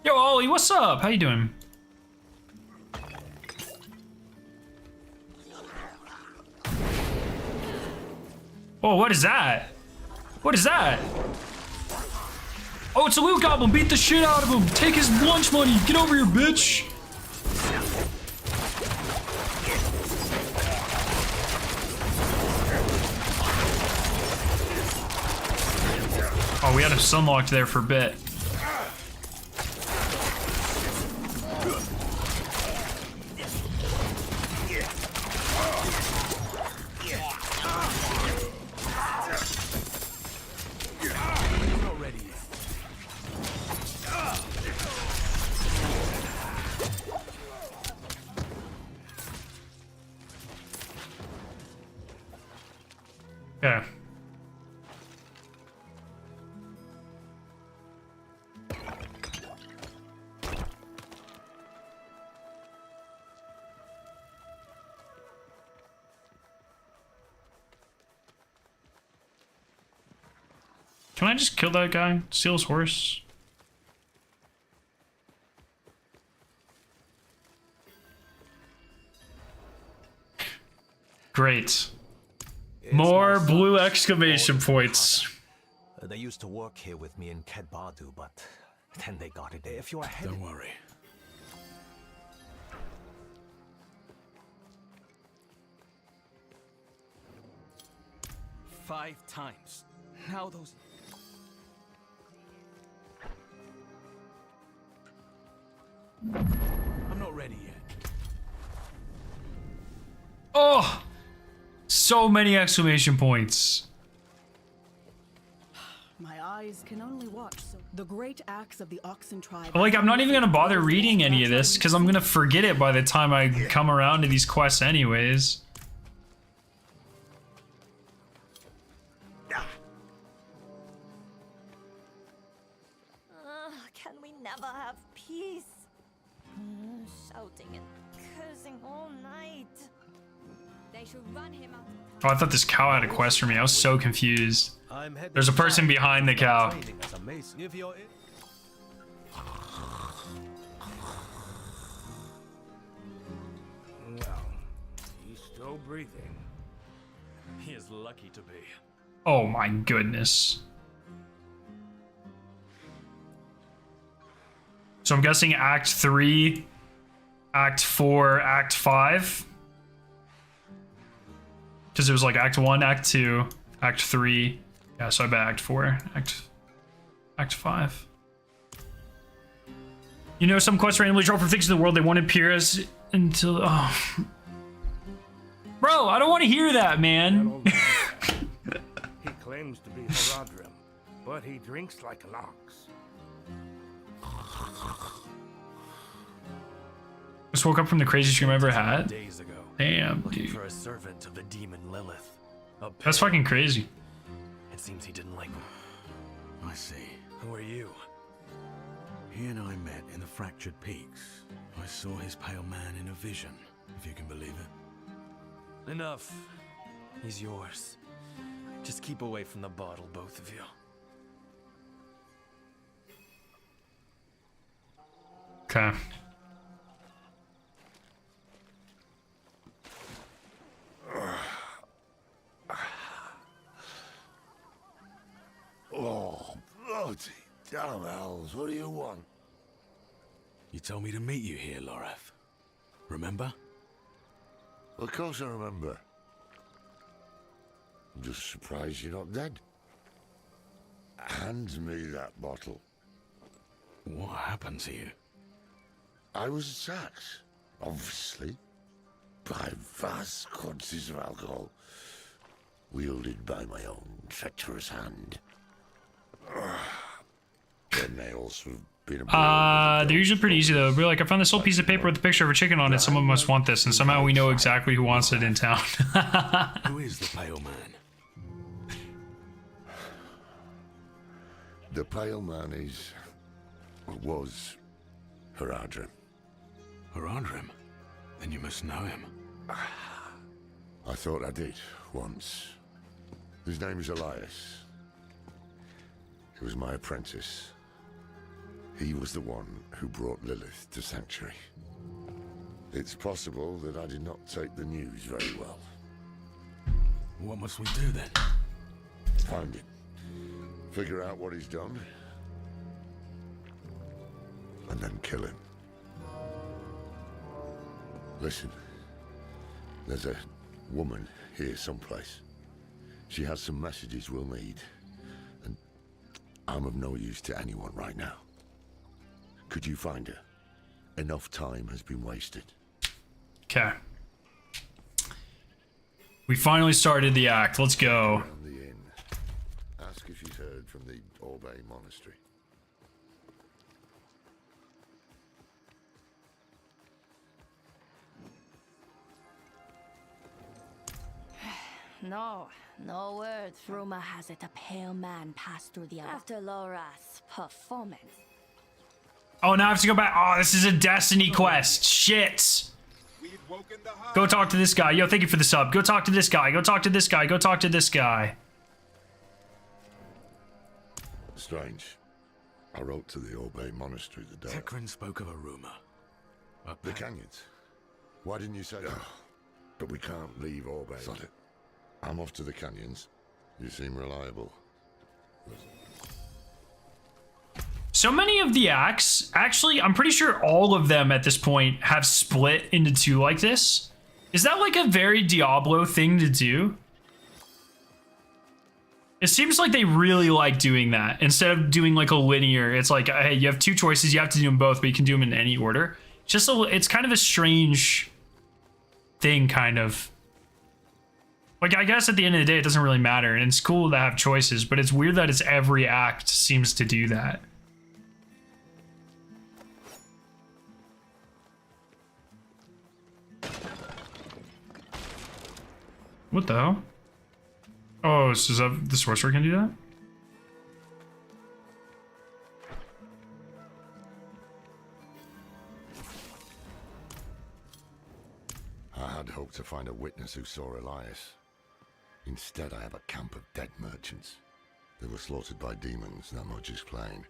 Yo, Ollie, what's up? How you doing? Oh, what is that? What is that? Oh, it's a loot goblin. Beat the shit out of him. Take his lunch money. Get over here, bitch. Oh, we had him sunlocked there for a bit. Okay. Can I just kill that guy? Steal his horse? Great. More blue exclamation points. They used to work here with me in Kedbadu, but then they got it. If you're headed... Don't worry. Five times. Now those... I'm not ready yet. Oh! So many exclamation points. My eyes can only watch so the great acts of the Oxen tribe. Like, I'm not even gonna bother reading any of this because I'm gonna forget it by the time I come around to these quests anyways. Can we never have peace? Shouting and cursing all night. They should run him out. Oh, I thought this cow had a quest for me. I was so confused. There's a person behind the cow. Well, he's still breathing. He is lucky to be. Oh my goodness. So I'm guessing Act 3, Act 4, Act 5? Because it was like Act 1, Act 2, Act 3. Yeah, so I bet Act 4, Act 5. You know, some quests randomly drop from things in the world they won't appear as until... Oh. Bro, I don't want to hear that, man. He claims to be Haradrim, but he drinks like an ox. Just woke up from the craziest dream I ever had. Days ago. Damn, Looking dude. for a servant of the demon Lilith. That's fucking crazy. It seems he didn't like me. I see. Who are you? He and I met in the Fractured Peaks. I saw his pale man in a vision, if you can believe it. Enough. He's yours. Just keep away from the bottle, both of you. Okay. Oh, bloody damn hells, what do you want? You told me to meet you here, Loreth. Remember? Of course I remember. I'm just surprised you're not dead. Hand me that bottle. What happened to you? I was attacked, obviously, by vast quantities of alcohol, wielded by my own treacherous hand. There may also have been a They're usually pretty easy though. We're like, I found this old piece of paper with a picture of a chicken on it. Someone must want this, and somehow we know exactly who wants it in town. Who is the Pale Man? The Pale Man was Haradrim. Haradrim? Then you must know him. I thought I did, once. His name is Elias. He was my apprentice. He was the one who brought Lilith to Sanctuary. It's possible that I did not take the news very well. What must we do then? Find it. Figure out what he's done, and then kill him. Listen, there's a woman here someplace. She has some messages we'll need, and I'm of no use to anyone right now. Could you find her? Enough time has been wasted. Okay. We finally started the act. Let's go. Around the inn. Ask if she's heard from the Orbay Monastery. No word. Rumor has it a pale man passed through the after Laura's performance. Oh, now I have to go back. Oh, this is a Destiny quest. Shit. Go talk to this guy. Yo, thank you for the sub. Go talk to this guy. Go talk to this guy. Go talk to this guy. Strange. I wrote to the Orbay Monastery the day. Tekrin spoke of a rumor. The canyons. Why didn't you say that? But we can't leave Orbay. Sod it. I'm off to the canyons. You seem reliable. So many of the acts, actually, I'm pretty sure all of them at this point have split into two like this. Is that like a very Diablo thing to do? It seems like they really like doing that. Instead of doing like a linear, it's like, hey, you have two choices, you have to do them both, but you can do them in any order. Just it's kind of a strange thing, kind of. Like, I guess at the end of the day, it doesn't really matter, and it's cool to have choices, but it's weird that it's every act seems to do that. What the hell? Oh, so is that the sorcerer can do that? I had hoped to find a witness who saw Elias. Instead, I have a camp of dead merchants. They were slaughtered by demons, that much is plain.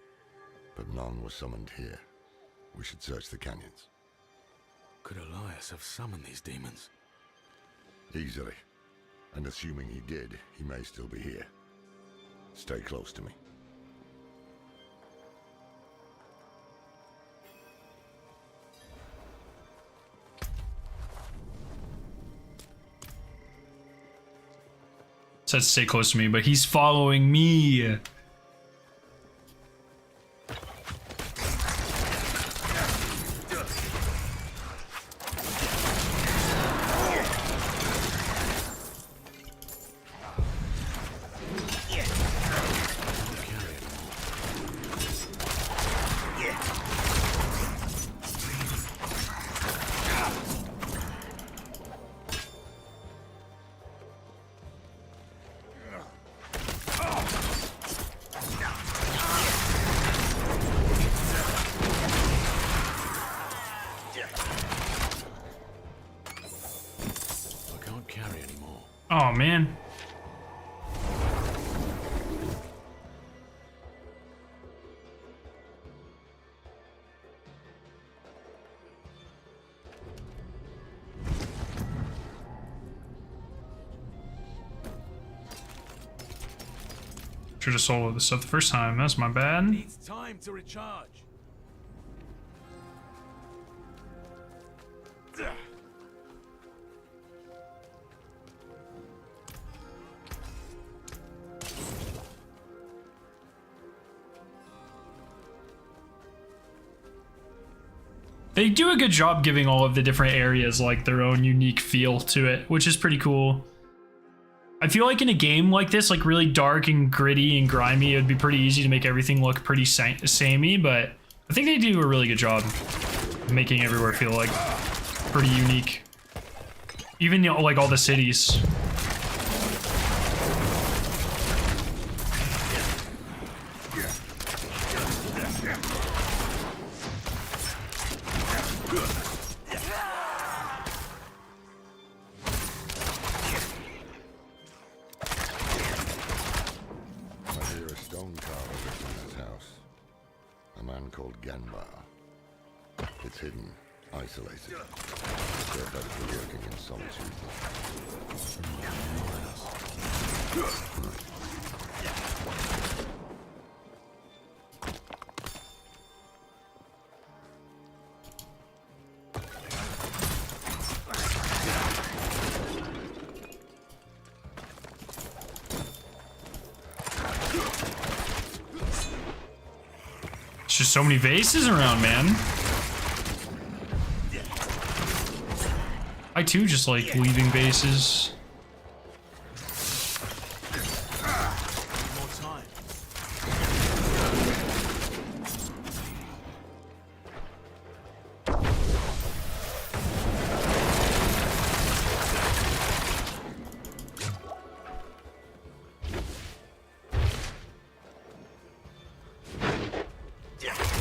But none were summoned here. We should search the canyons. Could Elias have summoned these demons? Easily. And assuming he did, he may still be here. Stay close to me. Says stay close to me, but he's following me. Oh, man. Should have soloed this stuff the first time. That's my bad. Needs time to recharge. They do a good job giving all of the different areas like their own unique feel to it, which is pretty cool. I feel like in a game like this, like really dark and gritty and grimy, it would be pretty easy to make everything look pretty samey, but I think they do a really good job of making everywhere feel like pretty unique. Even, you know, like all the cities. It's hidden, isolated. They're better working in solitude. just so many vases around, man. I too just like leaving vases.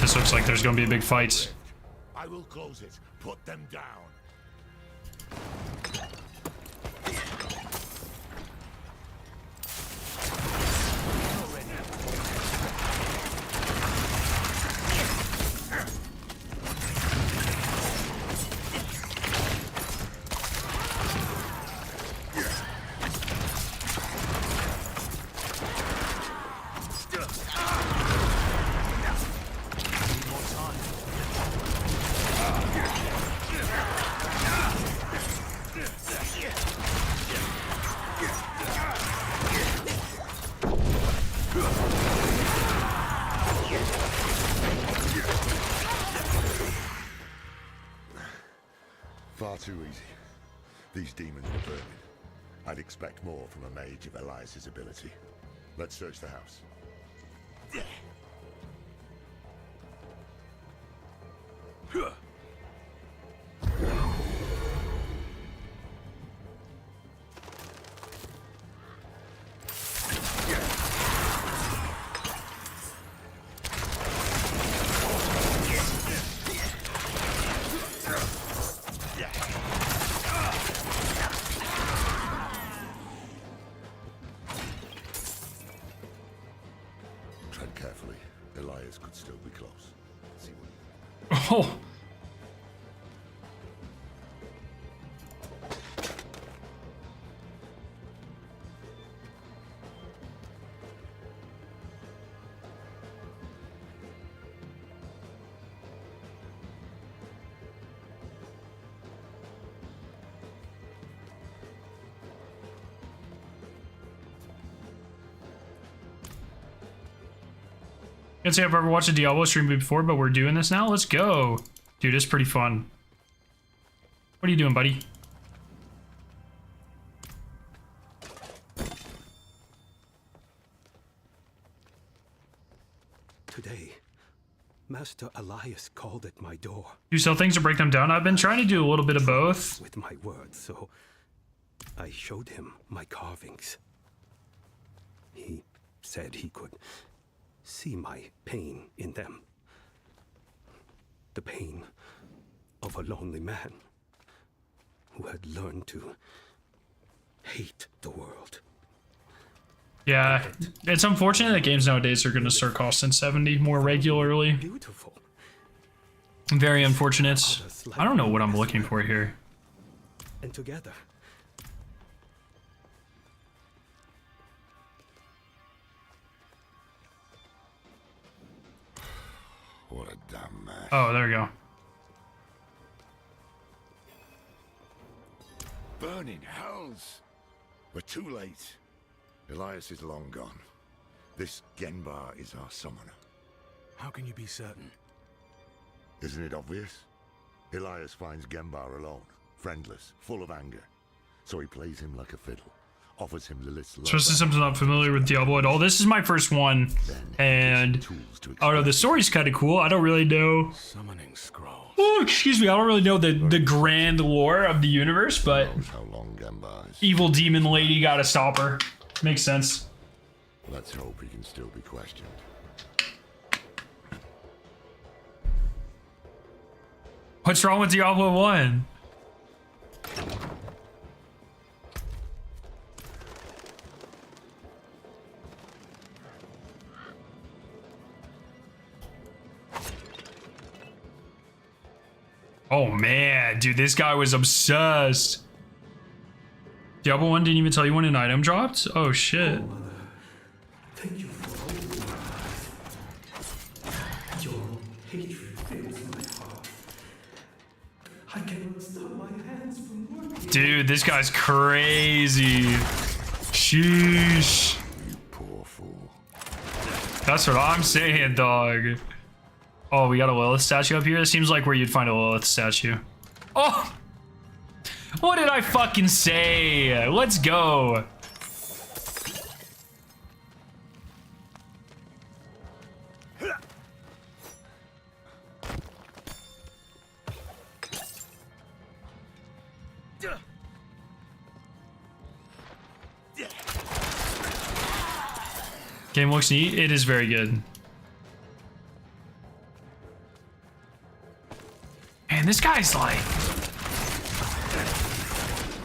This looks like there's gonna be a big fight. I will close it. Put them down. Far too easy. These demons were burning. I'd expect more from a mage of Elias's ability. Let's search the house. Tread carefully. Elias could still be close. See what... Oh. Can't say I've ever watched a Diablo stream before, but we're doing this now. Let's go. Dude, it's pretty fun. What are you doing, buddy? Today, Master Elias called at my door. Do you sell things or break them down? I've been trying to do a little bit of both. With my words, so I showed him my carvings. He said he could see my pain in them. The pain of a lonely man who had learned to hate the world. Yeah, it's unfortunate that games nowadays are going to start costing 70 more regularly. Beautiful. Very unfortunate. I don't know what I'm looking for here. And together, What a damn mess. Oh, there we go. Burning hells! We're too late. Elias is long gone. This Genbar is our summoner. How can you be certain? Isn't it obvious? Elias finds Genbar alone, friendless, full of anger. So he plays him like a fiddle, offers him Lilith's love. Especially since I'm not familiar with Diablo at all. This is my first one, and oh no, the story's kind of cool. I don't really know. Summoning scrolls. Oh, excuse me. I don't really know the grand lore of the universe, but How long Genbar is. evil demon lady gotta stop her. Makes sense. Let's hope he can still be questioned. What's wrong with Diablo 1? Oh man, dude, this guy was obsessed. Diablo 1 didn't even tell you when an item dropped? Oh shit. thank you for all your hatred fills my heart. I cannot stop my hands from working. Dude, this guy's crazy. Sheesh. You poor fool. That's what I'm saying, dog. Oh, we got a Lilith statue up here. It seems like where you'd find a Lilith statue. Oh! What did I fucking say? Let's go. Game looks neat. It is very good. Man, this guy's like...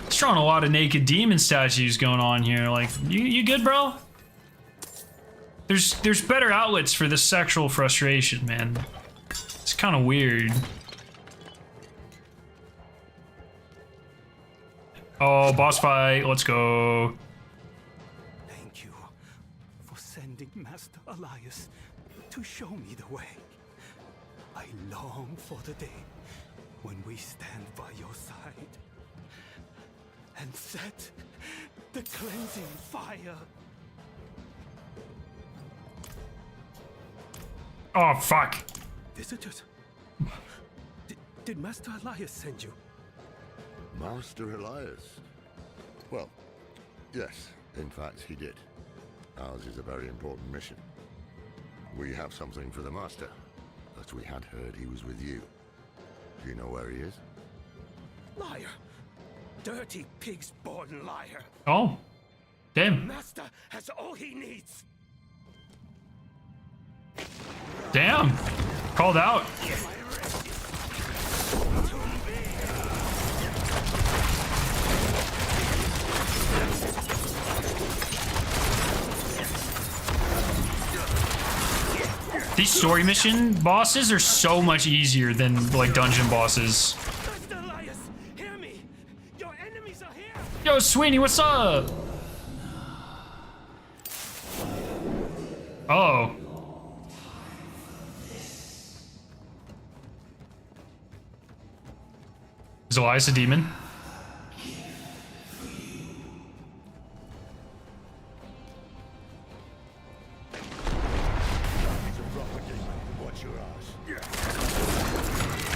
He's drawing a lot of naked demon statues going on here. Like, you good, bro? There's better outlets for this sexual frustration, man. It's kind of weird. Oh, boss fight. Let's go. Thank you for sending Master Elias to show me the way. I long for the day when we stand by your side and set the cleansing fire. Oh, fuck. Visitors? Did Master Elias send you? Master Elias? Well, yes, in fact he did. Ours is a very important mission. We have something for the Master, but we had heard he was with you. Do you know where he is? Liar! Dirty pig's-born liar! Oh, damn. Master has all he needs! Damn. Called out. These story mission bosses are so much easier than like dungeon bosses. Hear me! Your enemies are here! Yo, Sweeney, what's up? Oh. Is Elias a demon?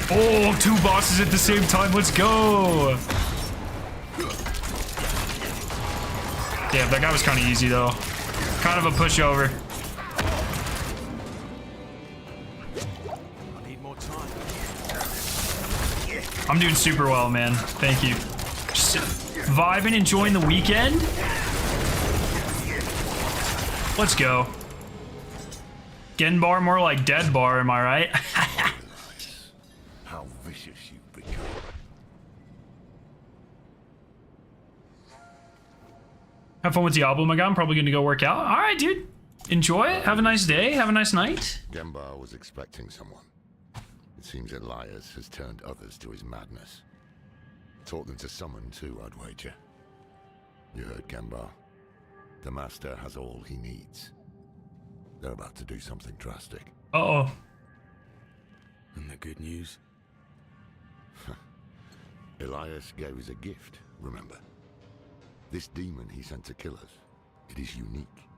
Oh, two bosses at the same time. Let's go. Damn, that guy was kind of easy though. Kind of a pushover. I need more time. I'm doing super well, man. Thank you. Just vibing, enjoying the weekend. Let's go. Genbar, more like dead bar, am I right? How vicious you've become. Have fun with Diablo, my guy. I'm probably gonna go work out. All right, dude. Enjoy it. Have a nice day. Have a nice night. Genbar was expecting someone. It seems Elias has turned others to his madness. Taught them to summon too, I'd wager. You heard Genbar. The Master has all he needs. They're about to do something drastic. Uh-oh. And the good news? Elias gave us a gift, remember? This demon he sent to kill us. It is unique.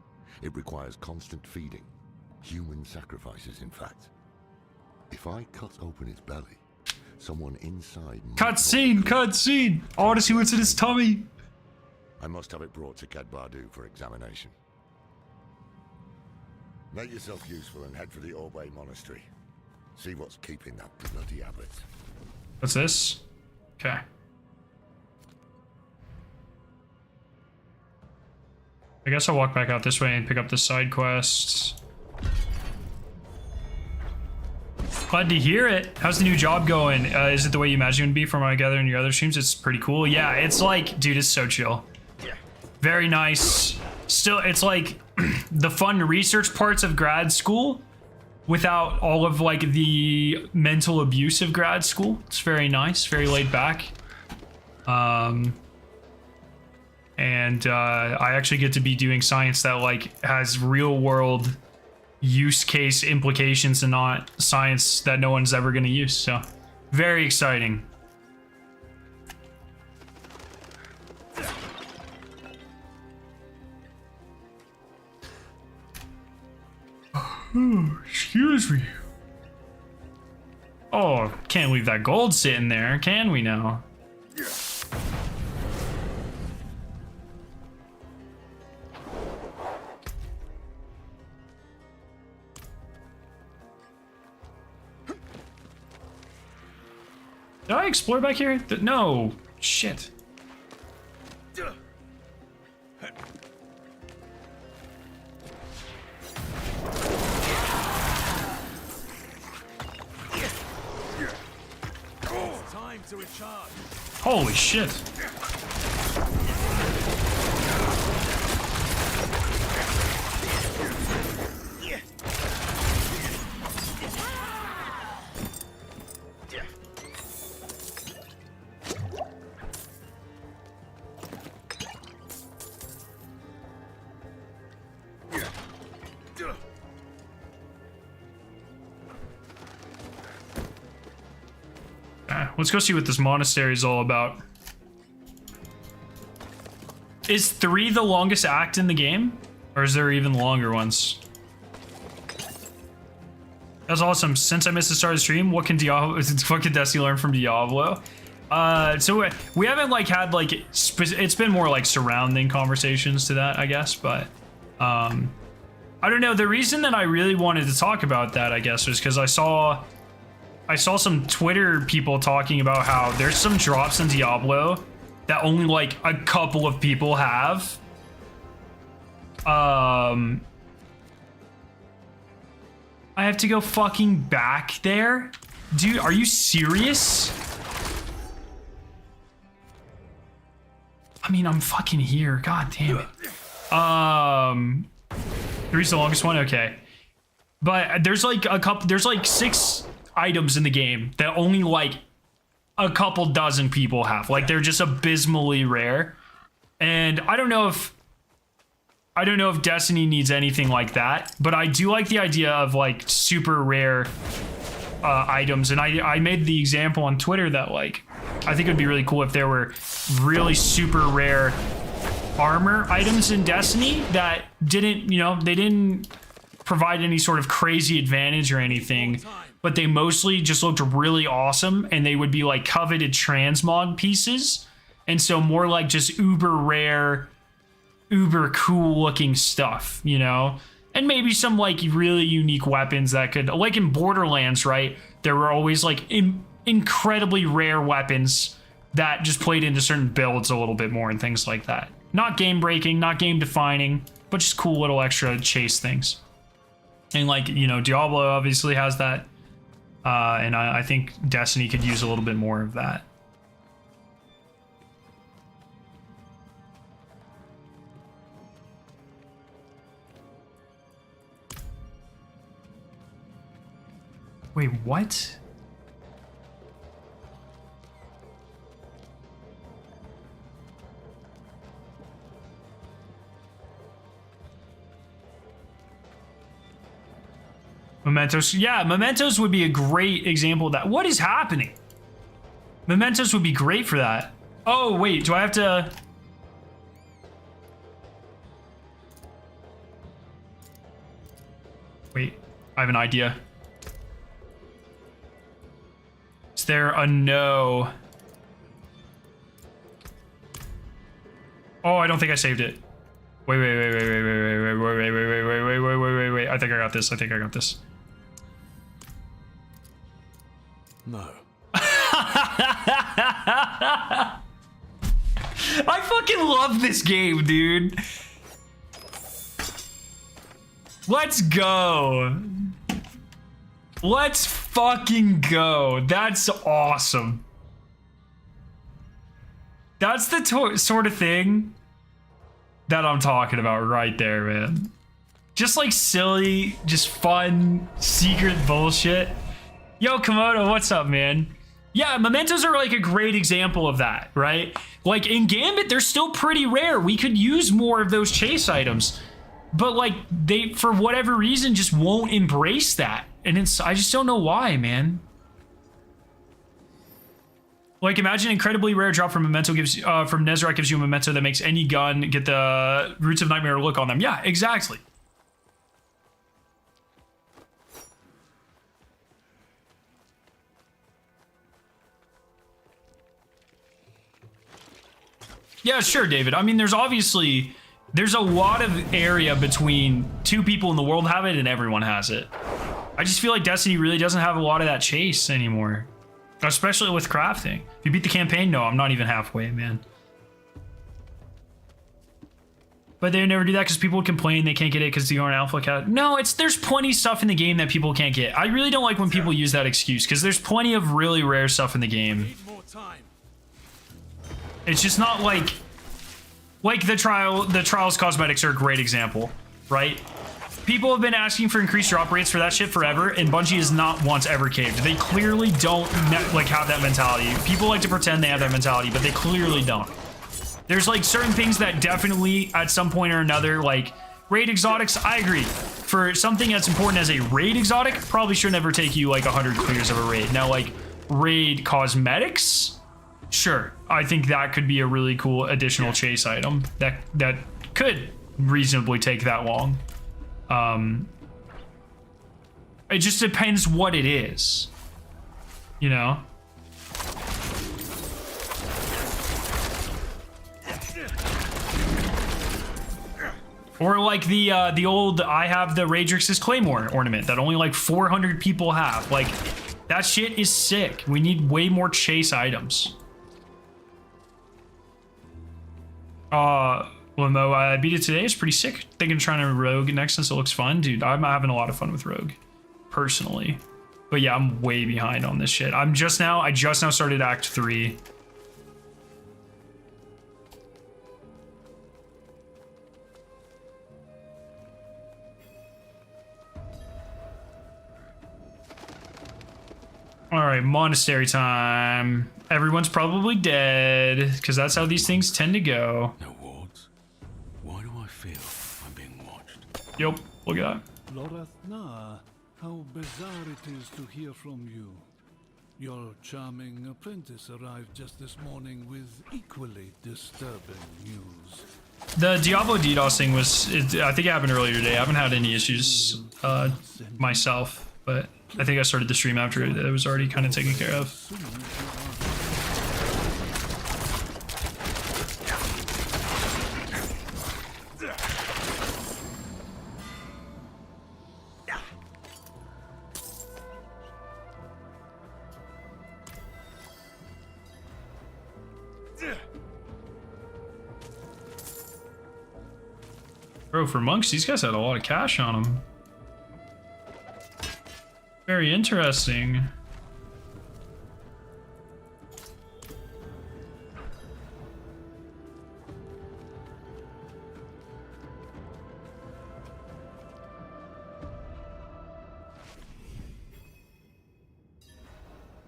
It requires constant feeding. Human sacrifices, in fact. If I cut open its belly, someone inside... Cutscene! Cutscene! I want to see what's in his tummy. I must have it brought to Kedbardu for examination. Make yourself useful and head for the Orbe Monastery. See what's keeping that bloody abbot. What's this? Okay. I guess I'll walk back out this way and pick up the side quests. Glad to hear it. How's the new job going? Is it the way you imagine it would be from what I gather in your other streams? It's pretty cool. Yeah, it's like, dude, it's so chill. Very nice. Still, it's like the fun research parts of grad school without all of like the mental abuse of grad school. It's very nice, very laid back. And I actually get to be doing science that like has real world use case implications and not science that no one's ever going to use. So very exciting. Excuse me. Oh, can't leave that gold sitting there, can we now? Did I explore back here? No. Shit. Time to recharge. Holy shit. Let's go see what this monastery is all about. Is 3 the longest act in the game? Or is there even longer ones? That's awesome. Since I missed the start of the stream, what can Destiny learn from Diablo? So we haven't like had like, it's been more like surrounding conversations to that, I guess, but I don't know. The reason that I really wanted to talk about that, I guess, was because I saw some Twitter people talking about how there's some drops in Diablo that only like a couple of people have. I have to go fucking back there? Dude, are you serious? I mean, I'm fucking here. God damn it. 3's the longest one? Okay. But there's like a couple, there's like 6 items in the game that only like a couple dozen people have. Like they're just abysmally rare. And I don't know if Destiny needs anything like that, but I do like the idea of like super rare items. And I made the example on Twitter that like I think it would be really cool if there were really super rare armor items in Destiny that didn't, you know, they didn't provide any sort of crazy advantage or anything, but they mostly just looked really awesome, and they would be like coveted transmog pieces. And so more like just uber rare, uber cool looking stuff, you know? And maybe some like really unique weapons that could, like in Borderlands, right? There were always like incredibly rare weapons that just played into certain builds a little bit more and things like that. Not game breaking, not game defining, but just cool little extra chase things. And like, you know, Diablo obviously has that. And I think Destiny could use a little bit more of that. Wait, what? Mementos, yeah, Mementos would be a great example of that. What is happening? Mementos would be great for that. Oh, wait, do I have to... Wait, I have an idea. Is there a no? Oh, I don't think I saved it. Wait. I think I got this. No. I fucking love this game, dude. Let's go. Let's fucking go. That's awesome. That's the sort of thing that I'm talking about right there, man. Just like silly, just fun, secret bullshit. Yo, Komodo, what's up, man? Yeah, mementos are like a great example of that, right? Like in Gambit, they're still pretty rare. We could use more of those chase items, but like they, for whatever reason, just won't embrace that. And I just don't know why, man. Like imagine incredibly rare drop from Memento gives from Nezarec gives you a memento that makes any gun get the Roots of Nightmare look on them. Yeah, exactly. Yeah, sure, David. I mean, there's a lot of area between two people in the world have it and everyone has it. I just feel like Destiny really doesn't have a lot of that chase anymore, especially with crafting. If you beat the campaign, no, I'm not even halfway, man. But they never do that because people would complain they can't get it because you aren't alpha cat. No, there's plenty of stuff in the game that people can't get. I really don't like when people use that excuse because there's plenty of really rare stuff in the game. It's just not like the trials cosmetics are a great example, right? People have been asking for increased drop rates for that shit forever, and Bungie has not once ever caved. They clearly don't like have that mentality. People like to pretend they have that mentality, but they clearly don't. There's like certain things that definitely at some point or another, like raid exotics, I agree. For something as important as a raid exotic, probably should never take you like 100 clears of a raid. Now, like raid cosmetics, sure. I think that could be a really cool additional chase item that could reasonably take that long. It just depends what it is, you know? Or like the old I have the Raedrix's Claymore ornament that only like 400 people have. Like, that shit is sick. We need way more chase items. Well, no, I beat it today. It's pretty sick. Thinking of trying to Rogue next since it looks fun. Dude, I'm having a lot of fun with Rogue, personally. But yeah, I'm way behind on this shit. I just now started Act 3. All right, monastery time. Everyone's probably dead, because that's how these things tend to go. No wards? Why do I feel I'm being watched? Yup, look at that. Lorathna, how bizarre it is to hear from you. Your charming apprentice arrived just this morning with equally disturbing news. The Diablo DDoS thing I think it happened earlier today. I haven't had any issues myself, but I think I started the stream after it was already kind of taken care of. Bro, for monks, these guys had a lot of cash on them. Very interesting.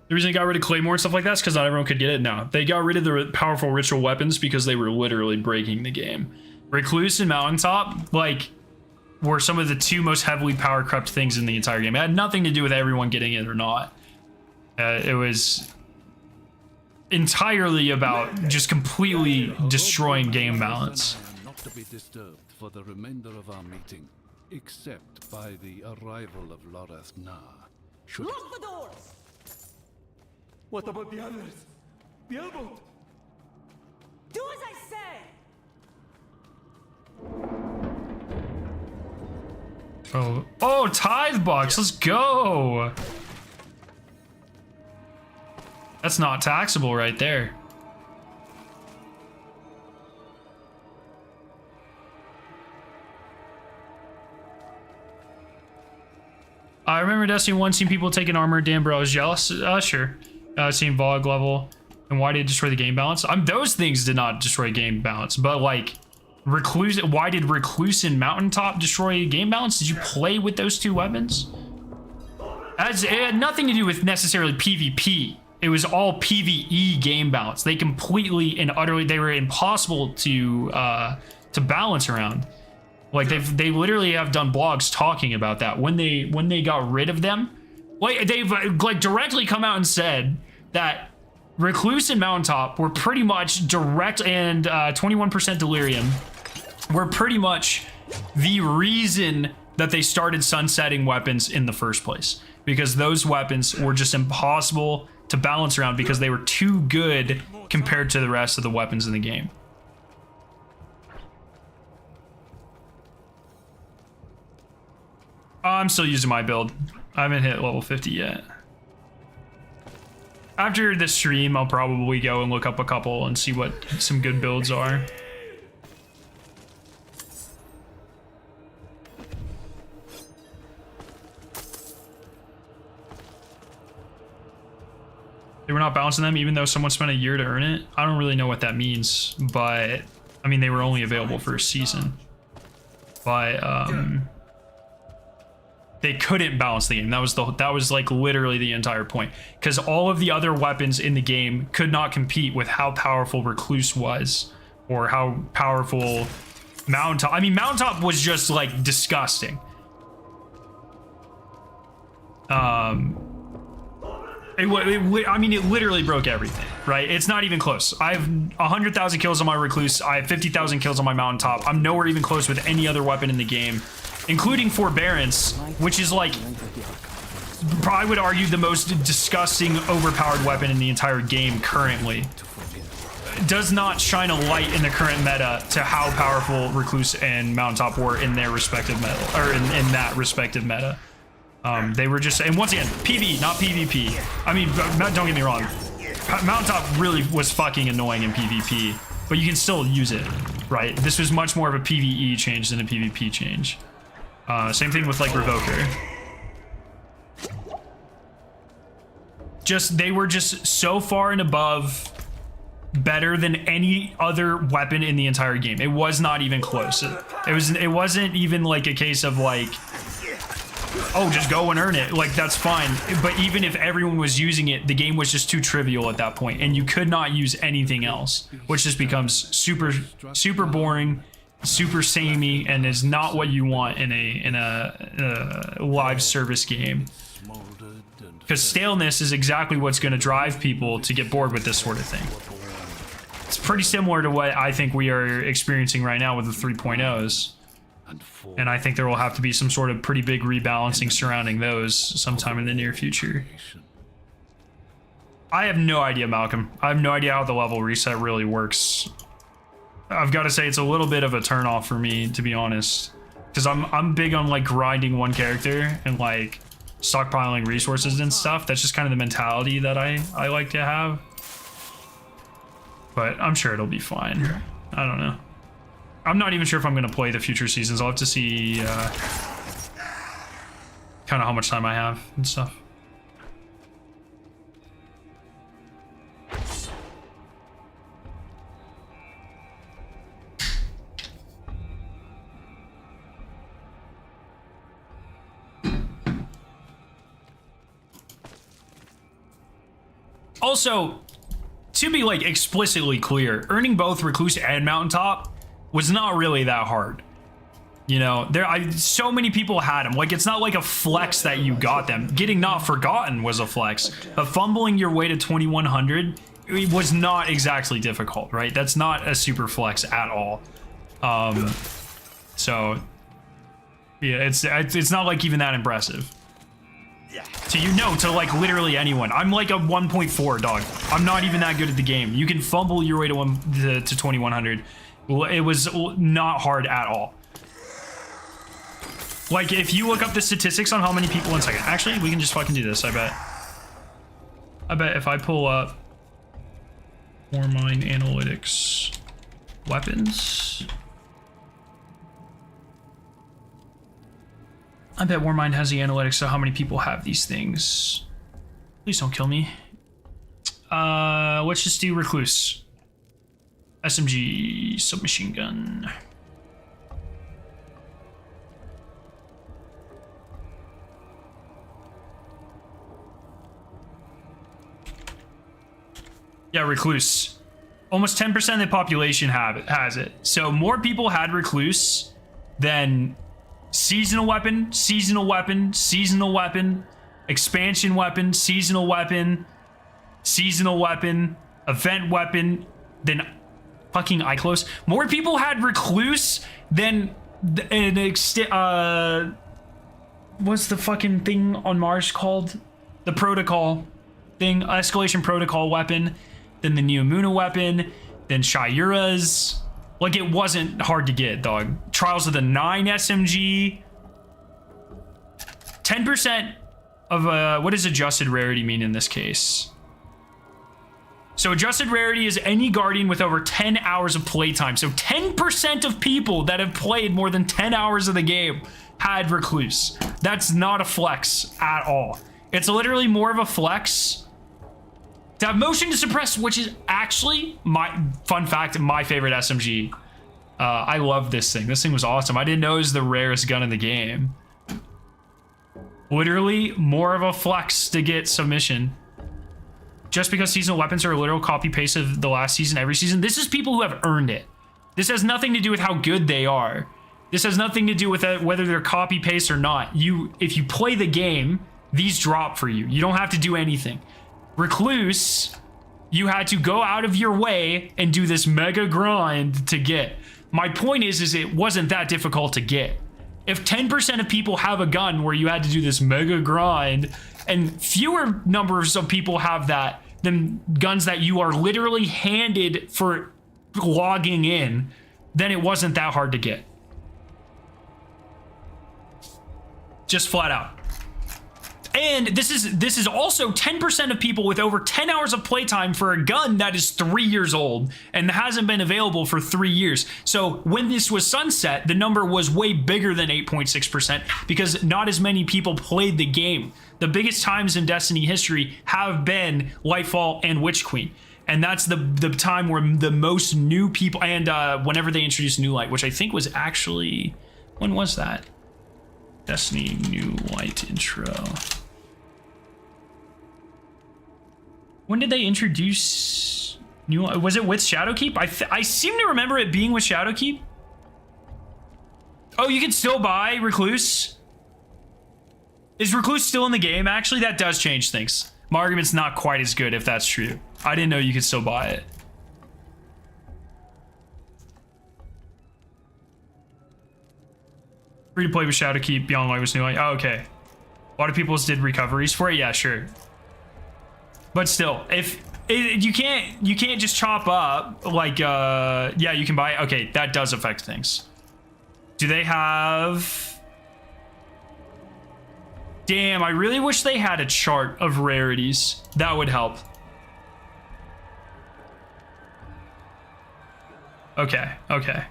The reason they got rid of Claymore and stuff like that is because not everyone could get it. No, they got rid of the powerful ritual weapons because they were literally breaking the game. Recluse and Mountaintop, like, were some of the two most heavily power crept things in the entire game. It had nothing to do with everyone getting it or not. It was entirely about just completely destroying game balance. Not to be disturbed for the remainder of our meeting, except by the arrival of Lorathna. Lock the doors! What about the others? The airboat? Do as I say! Oh, tithe box, let's go. That's not taxable right there. I remember Destiny 1 seeing people taking armor. Damn, bro, I was jealous. Sure. Seeing VOG level. And why did it destroy the game balance? Those things did not destroy game balance, but like Recluse, why did Recluse and Mountaintop destroy game balance? Did you play with those two weapons? It had nothing to do with necessarily PvP. It was all PvE game balance. They completely and utterly, they were impossible to balance around. Like they literally have done blogs talking about that when they got rid of them. Like they've like directly come out and said that Recluse and Mountaintop were pretty much direct, and 21% Delirium were pretty much the reason that they started sunsetting weapons in the first place, because those weapons were just impossible to balance around because they were too good compared to the rest of the weapons in the game. I'm still using my build. I haven't hit level 50 yet. After this stream, I'll probably go and look up a couple and see what some good builds are. They were not balancing them even though someone spent a year to earn it. I don't really know what that means, but I mean, they were only available for a season. But they couldn't balance the game. That was like literally the entire point, because all of the other weapons in the game could not compete with how powerful Recluse was, or how powerful Mountaintop. I mean, Mountaintop was just like disgusting. I mean, it literally broke everything, right? It's not even close. I have 100,000 kills on my Recluse. I have 50,000 kills on my Mountaintop. I'm nowhere even close with any other weapon in the game, including Forbearance, which is like, I would argue, the most disgusting, overpowered weapon in the entire game currently. It does not shine a light in the current meta to how powerful Recluse and Mountaintop were in their respective meta, or in that respective meta. They were just, and once again, PvE, not PvP. I mean, don't get me wrong. Mountaintop really was fucking annoying in PvP, but you can still use it, right? This was much more of a PvE change than a PvP change. Same thing with like Revoker. They were just so far and above better than any other weapon in the entire game. It was not even close. It wasn't even like a case of like, oh, just go and earn it. Like, that's fine. But even if everyone was using it, the game was just too trivial at that point, and you could not use anything else, which just becomes super, super boring, super samey, and is not what you want in a live service game. Because staleness is exactly what's going to drive people to get bored with this sort of thing. It's pretty similar to what I think we are experiencing right now with the 3.0s. And I think there will have to be some sort of pretty big rebalancing surrounding those sometime in the near future. I have no idea, Malcolm. I have no idea how the level reset really works. I've got to say, it's a little bit of a turnoff for me, to be honest. Because I'm big on like grinding one character and like stockpiling resources and stuff. That's just kind of the mentality that I like to have. But I'm sure it'll be fine. I don't know. I'm not even sure if I'm going to play the future seasons. I'll have to see kind of how much time I have and stuff. Also, to be like explicitly clear, earning both Recluse and Mountaintop was not really that hard. You know, so many people had them. Like, it's not like a flex that you got them. Getting Not Forgotten was a flex, but fumbling your way to 2100, it was not exactly difficult, right? That's not a super flex at all. So yeah, it's not like even that impressive. To like literally anyone. I'm like a 1.4 dog. I'm not even that good at the game. You can fumble your way to 2100. It was not hard at all. Like, if you look up the statistics on how many people in second, actually, we can just fucking do this. I bet if I pull up Warmind Analytics weapons, I bet Warmind has the analytics of how many people have these things. Please don't kill me. Let's just do Recluse. SMG submachine gun. Yeah, Recluse. Almost 10% of the population has it. So more people had Recluse than seasonal weapon, seasonal weapon, seasonal weapon, expansion weapon, seasonal weapon, seasonal weapon, event weapon, then fucking eye close. More people had Recluse than what's the fucking thing on Mars called? The protocol thing, escalation protocol weapon, then the Neomuna weapon, then Shayura's. Like, it wasn't hard to get, dog. Trials of the 9 SMG. 10% of what does adjusted rarity mean in this case? So adjusted rarity is any guardian with over 10 hours of playtime. So 10% of people that have played more than 10 hours of the game had recluse. That's not a flex at all. It's literally more of a flex to have motion to suppress, which is actually, fun fact, my favorite SMG. I love this thing. This thing was awesome. I didn't know it was the rarest gun in the game. Literally more of a flex to get submission. Just because seasonal weapons are a literal copy-paste of the last season every season. This is people who have earned it. This has nothing to do with how good they are. This has nothing to do with whether they're copy-paste or not. If you play the game, these drop for you. You don't have to do anything. Recluse, you had to go out of your way and do this mega grind to get. My point is it wasn't that difficult to get. If 10% of people have a gun where you had to do this mega grind, and fewer numbers of people have that than guns that you are literally handed for logging in, then it wasn't that hard to get. Just flat out. And this is also 10% of people with over 10 hours of playtime for a gun that is 3 years old and hasn't been available for 3 years. So when this was sunset, the number was way bigger than 8.6% because not as many people played the game. The biggest times in Destiny history have been Lightfall and Witch Queen. And that's the time where the most new people, and whenever they introduced New Light, which I think was actually, when was that? Destiny New Light intro. When did they introduce New Light? Was it with Shadowkeep? I seem to remember it being with Shadowkeep. Oh, you can still buy Recluse? Is Recluse still in the game? Actually, that does change things. My argument's not quite as good if that's true. I didn't know you could still buy it. Free to play with Shadowkeep, Beyond Light was New Light. Oh, okay. A lot of people did recoveries for it. Yeah, sure. But still, if you can't just chop up like yeah, you can buy. Okay, that does affect things. Do they have? Damn, I really wish they had a chart of rarities. That would help. Okay, okay.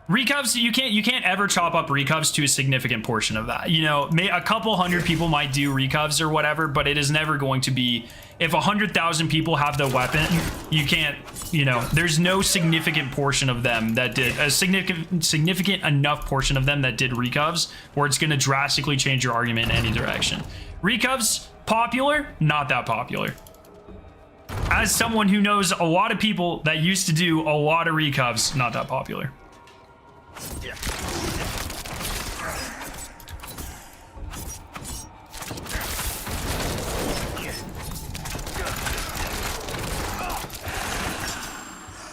Recovs, you can't ever chop up recovs to a significant portion of that. You know, a couple hundred people might do recovs or whatever, but it is never going to be. If 100,000 people have the weapon, you can't. You know, there's no significant portion of them that did a significant enough portion of them that did recovs, where it's going to drastically change your argument in any direction. Recovs popular, not that popular. As someone who knows a lot of people that used to do a lot of recovs, not that popular. Yeah.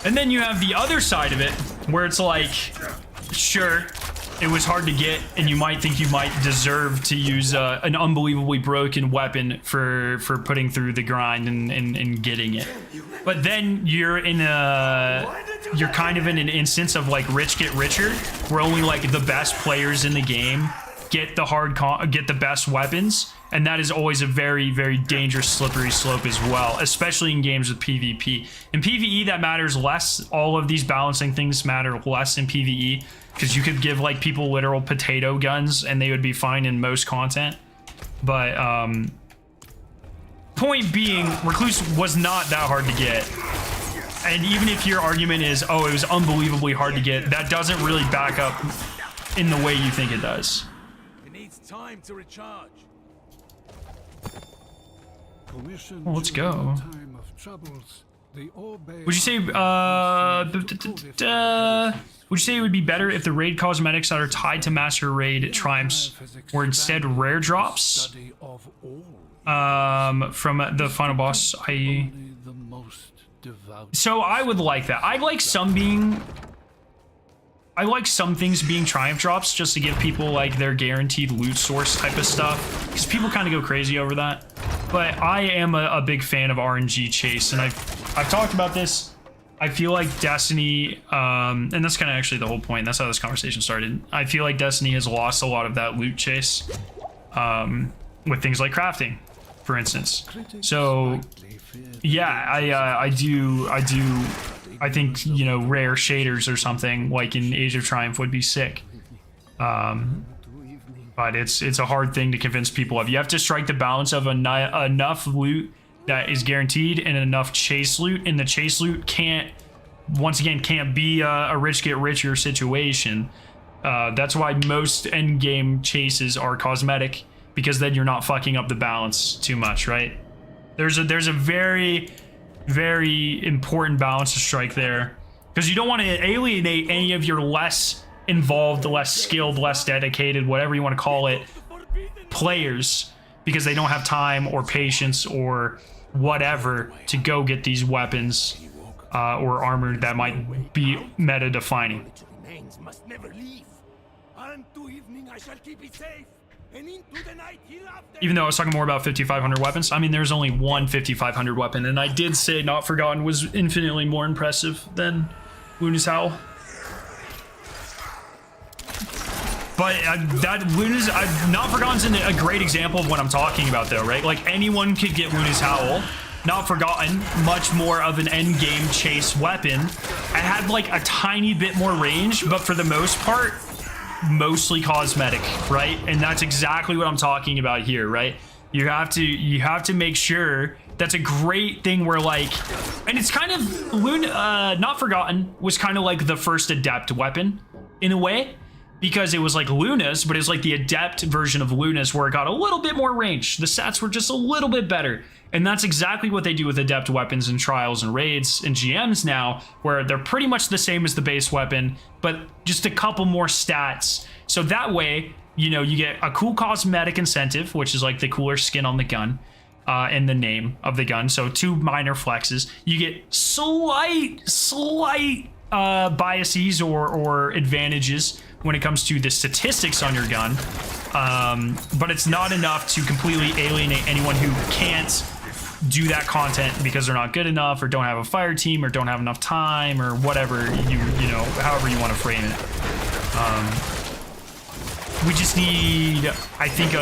And then you have the other side of it where it's like, sure, it was hard to get and you might think you might deserve to use an unbelievably broken weapon for putting through the grind and getting it. But then you're kind of in an instance of like rich get richer, where only like the best players in the game get the best weapons, and that is always a very, very dangerous slippery slope as well, especially in games with PvP. In PvE, that matters less. All of these balancing things matter less in PvE, because you could give like people literal potato guns and they would be fine in most content. But point being, Recluse was not that hard to get. And even if your argument is, oh, it was unbelievably hard to get, that doesn't really back up in the way you think it does. It needs time to recharge. Well, let's go. Would you say it would be better if the raid cosmetics that are tied to master raid triumphs were instead rare drops from the final boss? So I would like that. I like some things being triumph drops just to give people like their guaranteed loot source type of stuff, because people kind of go crazy over that. But I am a big fan of RNG chase, and I've talked about this. I feel like Destiny, and that's kind of actually the whole point. That's how this conversation started. I feel like Destiny has lost a lot of that loot chase. with things like crafting, for instance. So yeah, I think, you know, rare shaders or something like in Age of Triumph would be sick. But it's a hard thing to convince people of. You have to strike the balance of enough loot that is guaranteed and enough chase loot, and the chase loot can't be a rich get richer situation. That's why most endgame chases are cosmetic, because then you're not fucking up the balance too much, right? There's a very, very important balance to strike there, because you don't want to alienate any of your less involved, less skilled, less dedicated, whatever you want to call it, players, because they don't have time or patience or whatever to go get these weapons or armor that might be meta defining. Must never leave. Unto evening I shall keep it safe. And into the night hereafter. Even though I was talking more about 5,500 weapons, I mean, there's only one 5,500 weapon, and I did say Not Forgotten was infinitely more impressive than Luna's Howl. But Not Forgotten's a great example of what I'm talking about, though, right? Like, anyone could get Luna's Howl. Not Forgotten, much more of an end game chase weapon. It had like a tiny bit more range, but for the most part, mostly cosmetic, right? And that's exactly what I'm talking about here, right? You have to make sure. That's a great thing where, like, and it's kind of Not Forgotten was kind of like the first adept weapon in a way, because it was like Luna's, but it's like the adept version of Luna's, where it got a little bit more range. The stats were just a little bit better. And that's exactly what they do with adept weapons in trials and raids and GMs now, where they're pretty much the same as the base weapon, but just a couple more stats. So that way, you know, you get a cool cosmetic incentive, which is like the cooler skin on the gun and the name of the gun. So 2 minor flexes. You get slight biases or advantages when it comes to the statistics on your gun. But it's not enough to completely alienate anyone who can't do that content because they're not good enough or don't have a fire team or don't have enough time or whatever, you know, however you want to frame it. We just need, I think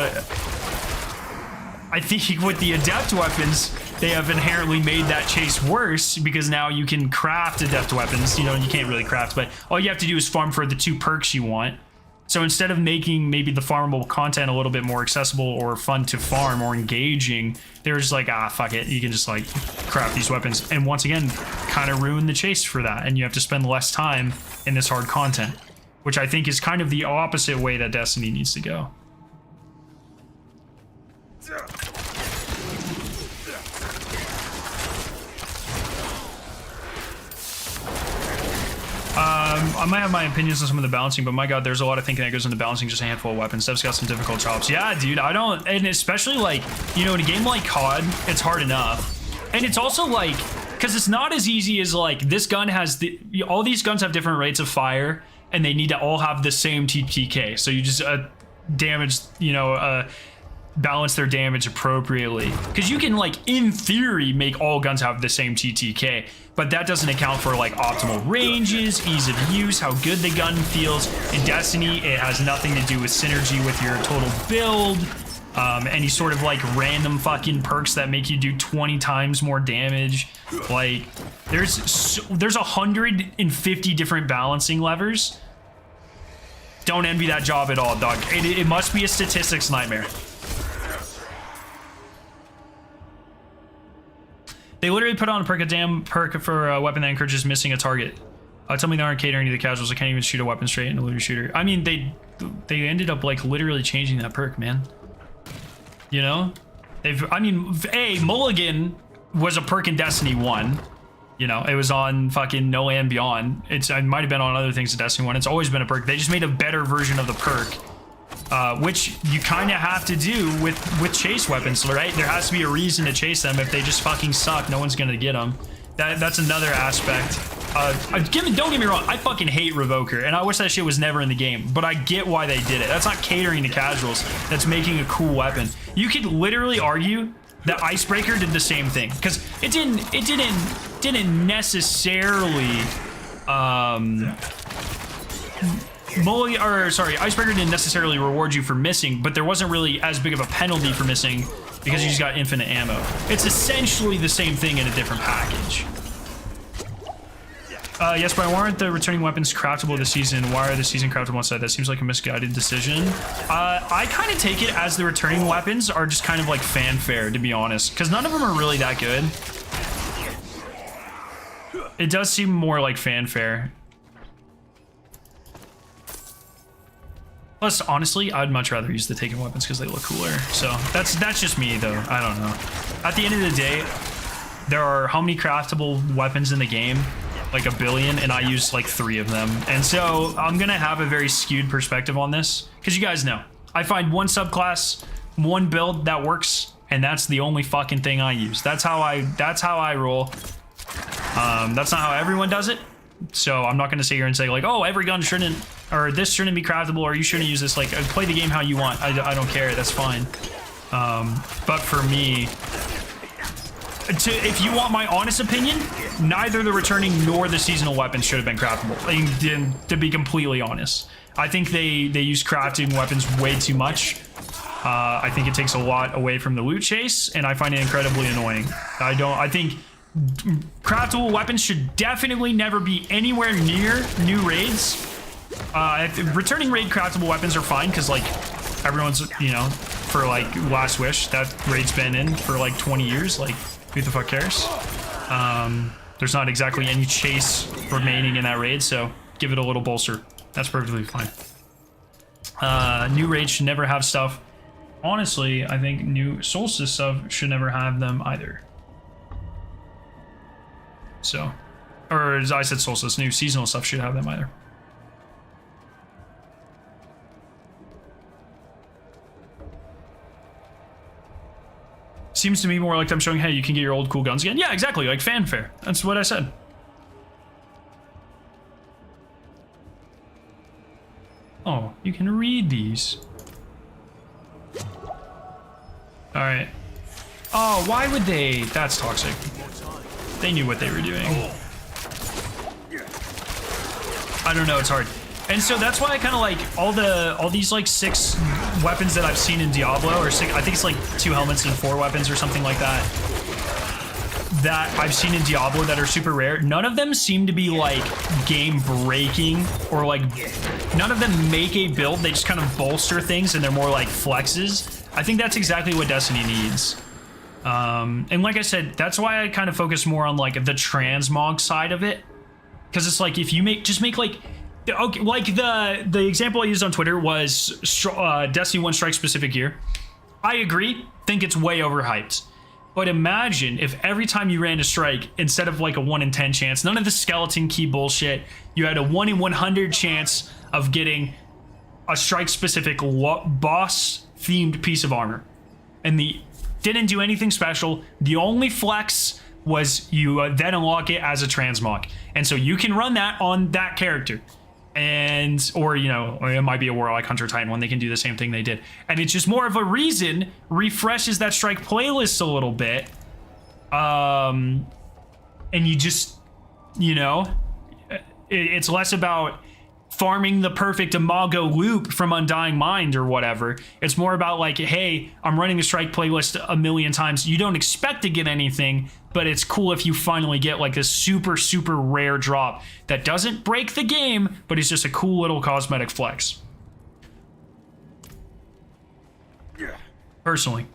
with the adept weapons, they have inherently made that chase worse, because now you can craft adept weapons. You know, you can't really craft, but all you have to do is farm for the 2 perks you want. So instead of making maybe the farmable content a little bit more accessible or fun to farm or engaging, they're just like, fuck it. You can just like craft these weapons. And once again, kind of ruin the chase for that. And you have to spend less time in this hard content, which I think is kind of the opposite way that Destiny needs to go. I might have my opinions on some of the balancing, but my god, there's a lot of thinking that goes into balancing just a handful of weapons. Dev's got some difficult chops. Yeah, dude, I don't, and especially like, you know, in a game like COD, it's hard enough. And it's also like, because it's not as easy as like, this gun has, all these guns have different rates of fire, and they need to all have the same TTK. So you just damage, you know, balance their damage appropriately, because you can, like, in theory, make all guns have the same TTK, but that doesn't account for like optimal ranges, ease of use, how good the gun feels. In Destiny, it has nothing to do with synergy with your total build, any sort of like random fucking perks that make you do 20 times more damage. Like, there's 150 different balancing levers. Don't envy that job at all, dog. It must be a statistics nightmare. They literally put on a damn perk for a weapon that encourages missing a target. Tell me they aren't catering to the casuals. I can't even shoot a weapon straight in a looter shooter. I mean, they ended up like literally changing that perk, man. You know, Mulligan was a perk in Destiny 1. You know, it was on fucking No Land Beyond. It might have been on other things in Destiny 1. It's always been a perk. They just made a better version of the perk. Which you kind of have to do with chase weapons, right? There has to be a reason to chase them. If they just fucking suck, no one's gonna get them. That's another aspect. Don't get me wrong, I fucking hate Revoker, and I wish that shit was never in the game, but I get why they did it. That's not catering to casuals. That's making a cool weapon. You could literally argue that Icebreaker did the same thing, because it didn't necessarily Icebreaker didn't necessarily reward you for missing, but there wasn't really as big of a penalty for missing because you just got infinite ammo. It's essentially the same thing in a different package. Yes, but why aren't the returning weapons craftable this season? Why are the season craftable inside? That seems like a misguided decision. I kind of take it as the returning weapons are just kind of like fanfare, to be honest, because none of them are really that good. It does seem more like fanfare. Plus, honestly, I'd much rather use the taken weapons because they look cooler. So that's just me, though. I don't know. At the end of the day, there are how many craftable weapons in the game? Like 1 billion, and I use like 3 of them. And so I'm gonna have a very skewed perspective on this because you guys know I find one subclass, one build that works, and that's the only fucking thing I use. That's how I roll. That's not how everyone does it. So I'm not gonna sit here and say like, oh, every gun shouldn't, or this shouldn't be craftable, or you shouldn't use this. Like, play the game how you want. I don't care. That's fine. But for me, if you want my honest opinion, neither the returning nor the seasonal weapons should have been craftable. To be completely honest, I think they use crafting weapons way too much. I think it takes a lot away from the loot chase, and I find it incredibly annoying. I think craftable weapons should definitely never be anywhere near new raids. Returning raid craftable weapons are fine because like everyone's, you know, for like Last Wish, that raid's been in for like 20 years. Like, who the fuck cares? There's not exactly any chase remaining in that raid, so give it a little bolster. That's perfectly fine. New raids should never have stuff. Honestly, I think new Solstice stuff should never have them either. So, or as I said, Solstice, new seasonal stuff should have them either. Seems to me more like them showing, hey, you can get your old cool guns again. Yeah, exactly, like fanfare. That's what I said. Oh, you can read these. All right. Oh, why would they? That's toxic. They knew what they were doing. I don't know, it's hard. And so that's why I kind of like all these like 6 weapons that I've seen in Diablo, or 6, I think it's like 2 helmets and 4 weapons or something like that, that I've seen in Diablo that are super rare. None of them seem to be like game breaking, or like none of them make a build. They just kind of bolster things, and they're more like flexes. I think that's exactly what Destiny needs. And like I said, that's why I kind of focus more on like the transmog side of it, because it's like if you just make like, okay, like the example I used on Twitter was Destiny 1 strike specific gear. I agree, think it's way overhyped. But imagine if every time you ran a strike, instead of like a 1 in 10 chance, none of the skeleton key bullshit, you had a 1 in 100 chance of getting a strike specific boss themed piece of armor. And didn't do anything special. The only flex was you then unlock it as a transmog. And so you can run that on that character. And, or, you know, or it might be a Warlock Hunter Titan one. They can do the same thing they did. And it's just more of a reason, refreshes that strike playlist a little bit. And you just, you know, it's less about farming the perfect Imago loop from Undying Mind or whatever. It's more about like, hey, I'm running a strike playlist a million times. You don't expect to get anything, but it's cool if you finally get like this super, super rare drop that doesn't break the game, but it's just a cool little cosmetic flex. Yeah. Personally.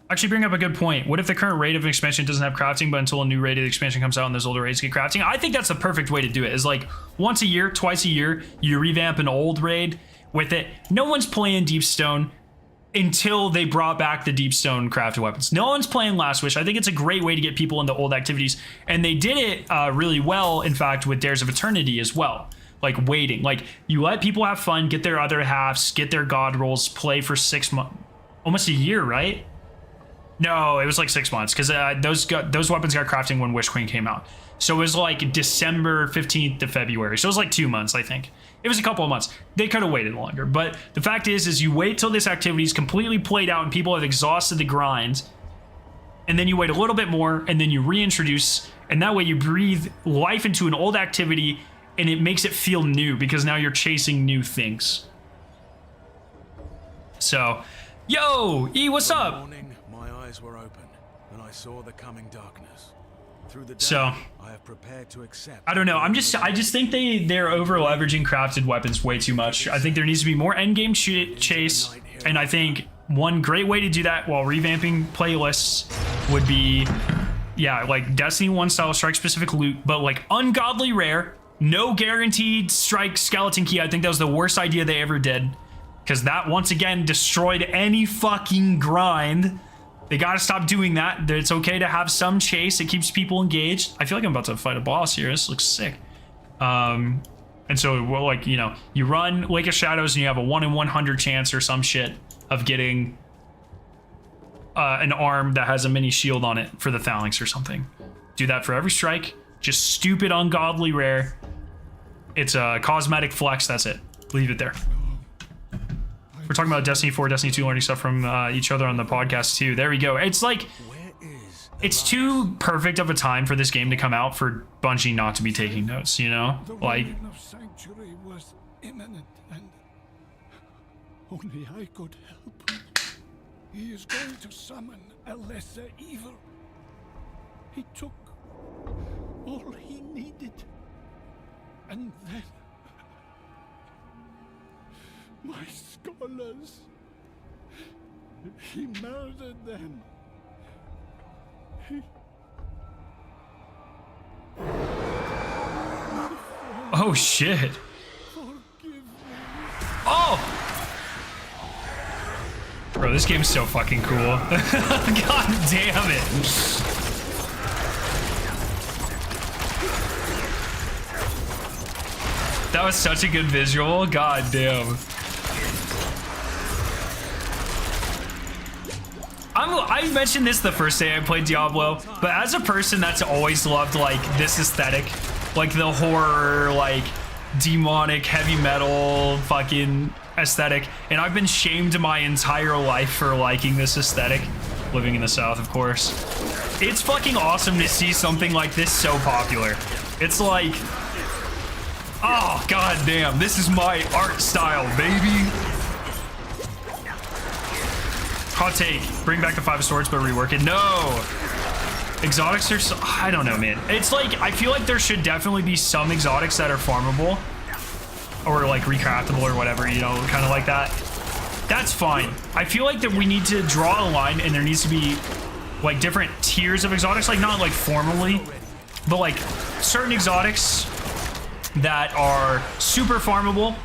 Actually bring up a good point. What if the current rate of expansion doesn't have crafting, but until a new rated expansion comes out and those older raids get crafting? I think that's the perfect way to do it, is like once a year, twice a year, you revamp an old raid with it. No one's playing Deepstone until they brought back the Deepstone crafted weapons. No one's playing Last Wish. I think it's a great way to get people into old activities. And they did it really well, in fact, with Dares of Eternity as well. Like waiting, like you let people have fun, get their other halves, get their god rolls, play for 6 months, almost a year, right? No, it was like 6 months, because those weapons got crafting when Witch Queen came out. So it was like December 15th to February. So it was like 2 months, I think. It was a couple of months. They could have waited longer. But the fact is you wait till this activity is completely played out and people have exhausted the grind. and then you wait a little bit more, and then you reintroduce, and that way you breathe life into an old activity, and it makes it feel new because now you're chasing new things. So, yo, E, what's up? Morning, my eyes were open, and I saw the coming darkness. Through the day, So, I have prepared to accept. I don't know. I just think they're over leveraging crafted weapons way too much. I think there needs to be more endgame chase, and I think one great way to do that while revamping playlists would be, yeah, like Destiny 1 style strike specific loot, but like ungodly rare, no guaranteed strike skeleton key. I think that was the worst idea they ever did, because that once again destroyed any fucking grind. They gotta stop doing that. It's okay to have some chase. It keeps people engaged. I feel like I'm about to fight a boss here. This looks sick. And so, well, like, you know, you run Lake of Shadows and you have a 1 in 100 chance or some shit of getting an arm that has a mini shield on it for the phalanx or something. Do that for every strike. Just stupid, ungodly rare. It's a cosmetic flex. That's it. Leave it there. We're talking about Destiny 4, Destiny 2, learning stuff from each other on the podcast too. There we go. It's like, it's too perfect of a time for this game to come out for Bungie not to be taking notes, you know? Like, The of sanctuary was imminent, and only I could help. He is going to summon a lesser evil. He took all he needed, and then my scholars, he murdered them. oh shit. Oh! Bro, this game's so fucking cool. God damn it. That was such a good visual. God damn. I mentioned this the first day I played Diablo, but as a person that's always loved like this aesthetic, like the horror, like demonic heavy metal fucking aesthetic, and I've been shamed my entire life for liking this aesthetic, living in the South, of course. It's fucking awesome to see something like this so popular. It's like, oh god damn, this is my art style, baby. Hot take, bring back the 5 of Swords but rework it. No, exotics are so, I don't know, man. It's like, I feel like there should definitely be some exotics that are farmable or like recraftable or whatever, you know, kind of like that. That's fine. I feel like that we need to draw a line, and there needs to be like different tiers of exotics, like not like formally, but like certain exotics that are super farmable.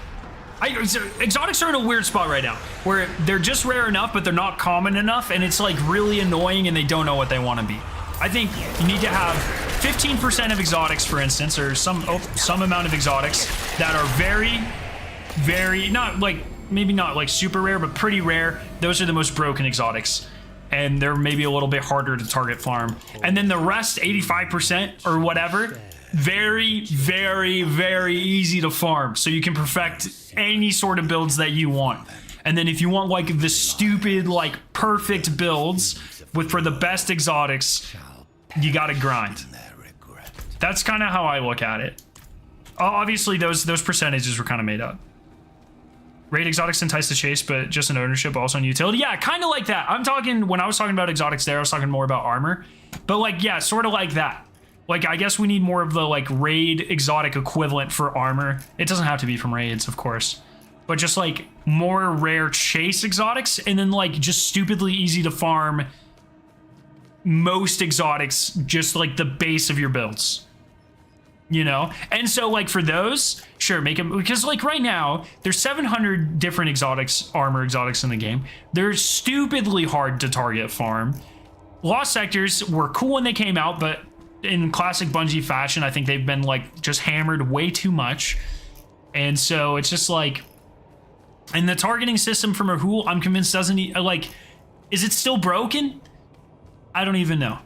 Exotics are in a weird spot right now where they're just rare enough, but they're not common enough, and it's like really annoying, and they don't know what they want to be. I think you need to have 15% of exotics, for instance, or some amount of exotics that are very, very, not like, maybe not like super rare, but pretty rare. Those are the most broken exotics, and they're maybe a little bit harder to target farm. And then the rest, 85% or whatever, very, very, very easy to farm, so you can perfect any sort of builds that you want. And then if you want like the stupid, like perfect builds for the best exotics, you gotta grind. That's kind of how I look at it. Obviously those percentages were kind of made up. Raid exotics entice the chase, but just an ownership, also in utility. Yeah, kind of like that. I'm talking, when I was talking about exotics there, I was talking more about armor, but like, yeah, sort of like that. Like, I guess we need more of the like raid exotic equivalent for armor. It doesn't have to be from raids, of course, but just like more rare chase exotics, and then like just stupidly easy to farm most exotics, just like the base of your builds, you know? And so like for those, sure, make them, because like right now there's 700 different exotics, armor exotics in the game. They're stupidly hard to target farm. Lost sectors were cool when they came out, but in classic Bungie fashion, I think they've been like just hammered way too much. And so it's just like, and the targeting system from Rahul, I'm convinced doesn't, like, is it still broken? I don't even know.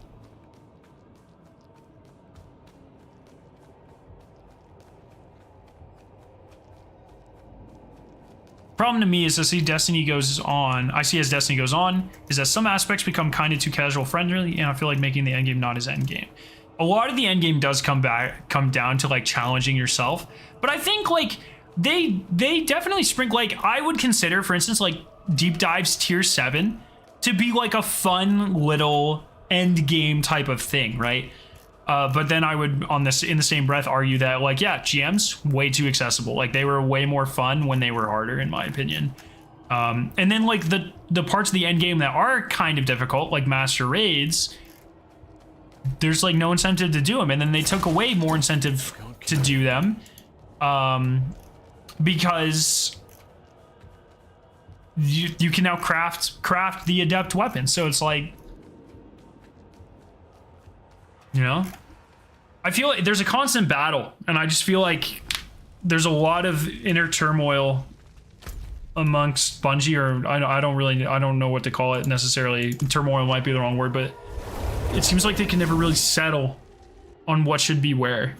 Problem to me is I see as Destiny goes on, is that some aspects become kind of too casual friendly, and I feel like making the endgame not as endgame. A lot of the endgame does come down to like challenging yourself, but I think like they definitely sprinkle, like I would consider, for instance, like Deep Dives Tier 7 to be like a fun little end game type of thing, right? But then I would, in the same breath, argue that like, yeah, GMs way too accessible. Like they were way more fun when they were harder, in my opinion. And then like the parts of the end game that are kind of difficult, like master raids, there's like no incentive to do them, and then they took away more incentive to do them, because you can now craft the adept weapon. So it's like, you know, I feel like there's a constant battle, and I just feel like there's a lot of inner turmoil amongst Bungie, or I don't know what to call it necessarily. Turmoil might be the wrong word, but it seems like they can never really settle on what should be where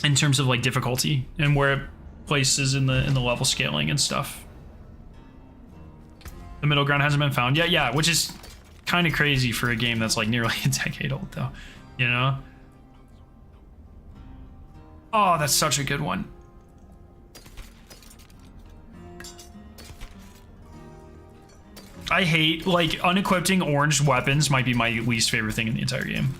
in terms of like difficulty and where it places in the level scaling and stuff. The middle ground hasn't been found yet. Yeah, which is kind of crazy for a game that's like nearly a decade old, though, you know? Oh, that's such a good one. I hate, like, unequipping orange weapons might be my least favorite thing in the entire game.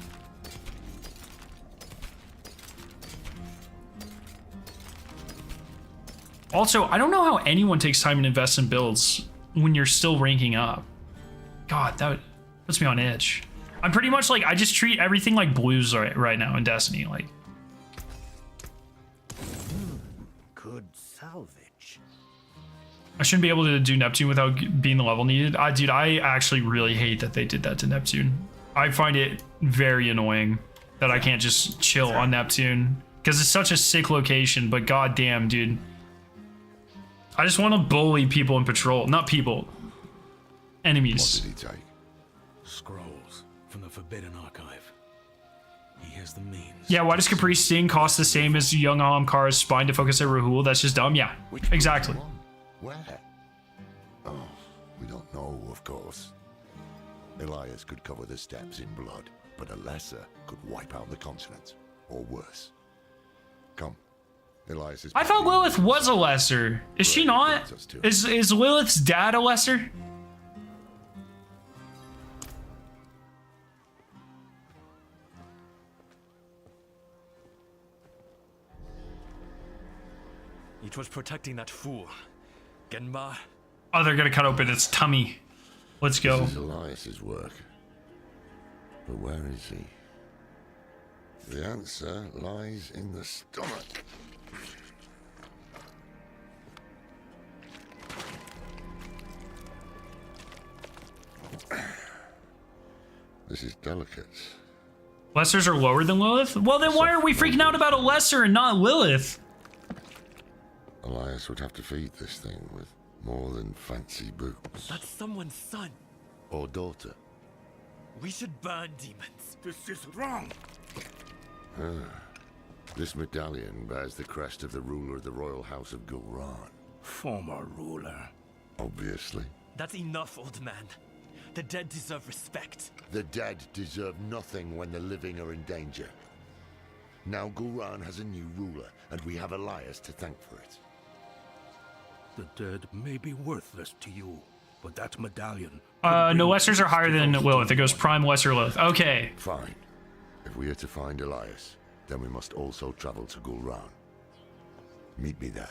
Also, I don't know how anyone takes time and invests in builds when you're still ranking up. God, that puts me on edge. I'm pretty much like, I just treat everything like blues right now in Destiny. Like, Good salvage. I shouldn't be able to do Neptune without being the level needed. Dude, I actually really hate that they did that to Neptune. I find it very annoying that I can't just chill on Neptune, because it's such a sick location, but goddamn, dude. I just want to bully people in patrol. Not people. Enemies. What did he take? Scrolls from the Forbidden Archive. He has the means. Yeah, why does Capri Sting cost the same as Young Ahamkar's spine to focus at Rahul? That's just dumb. Yeah, exactly. Where? Oh, we don't know, of course. Elias could cover the steps in blood, but a lesser could wipe out the continent, or worse. Come. Elias is... I thought Lilith was a lesser. Is she not? Is Lilith's dad a lesser? It was protecting that fool. Genma. Oh, they're gonna cut open its tummy. Let's go. This is Elias's work. But where is he? The answer lies in the stomach. This is delicate. Lessers are lower than Lilith? Well, then why are we freaking out about a lesser and not Lilith? Elias would have to feed this thing with more than fancy boots. That's someone's son. Or daughter. We should burn demons. This is wrong. This medallion bears the crest of the ruler of the royal house of Gulran. Former ruler. Obviously. That's enough, old man. The dead deserve respect. The dead deserve nothing when the living are in danger. Now Gulran has a new ruler, and we have Elias to thank for it. The dead may be worthless to you, but that medallion... No, lessers are higher than Lilith. It goes prime lesser Lilith. Okay. Fine. If we are to find Elias, then we must also travel to Gulran. Meet me there,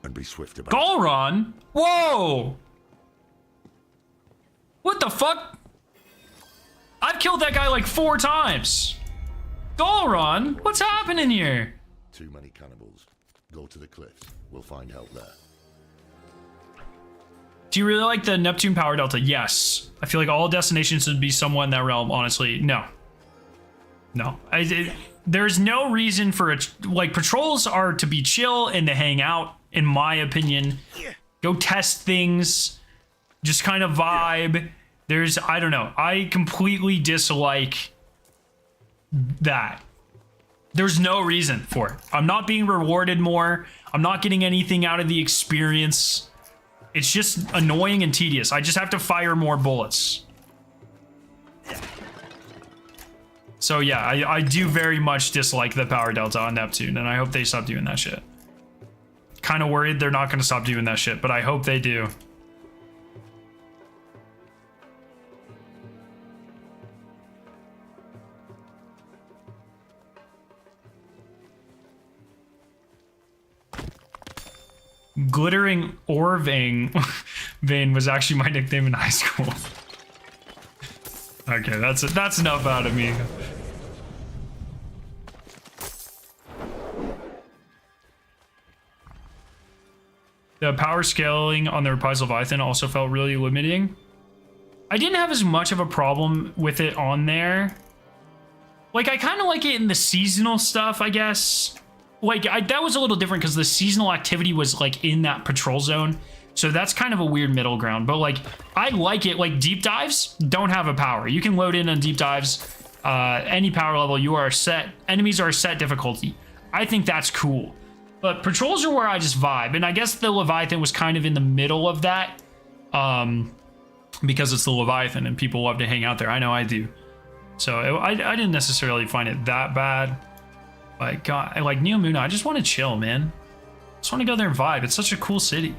and be swift about it. Gulran? Whoa! What the fuck? I've killed that guy like 4 times. Gulran? What's happening here? Too many cannibals. Go to the cliffs. We'll find help there. Do you really like the Neptune power delta? Yes. I feel like all destinations should be somewhat in that realm, honestly. No. No. There's no reason for it. Like, patrols are to be chill and to hang out, in my opinion. Go test things. Just kind of vibe. There's, I don't know. I completely dislike that. There's no reason for it. I'm not being rewarded more. I'm not getting anything out of the experience. It's just annoying and tedious. I just have to fire more bullets. So yeah, I do very much dislike the power delta on Neptune, and I hope they stop doing that shit. Kind of worried they're not going to stop doing that shit, but I hope they do. Glittering ore vein was actually my nickname in high school. Okay, that's enough out of me. The power scaling on the Reprise Leviathan also felt really limiting. I didn't have as much of a problem with it on there. Like, I kind of like it in the seasonal stuff, I guess. Like, that was a little different because the seasonal activity was, like, in that patrol zone. So that's kind of a weird middle ground. But, like, I like it. Like, deep dives don't have a power. You can load in on deep dives. Any power level, you are set. Enemies are set difficulty. I think that's cool. But patrols are where I just vibe. And I guess the Leviathan was kind of in the middle of that. Because it's the Leviathan and people love to hang out there. I know I do. So I didn't necessarily find it that bad. But God, like Neo Muna, I just want to chill, man. I just want to go there and vibe. It's such a cool city.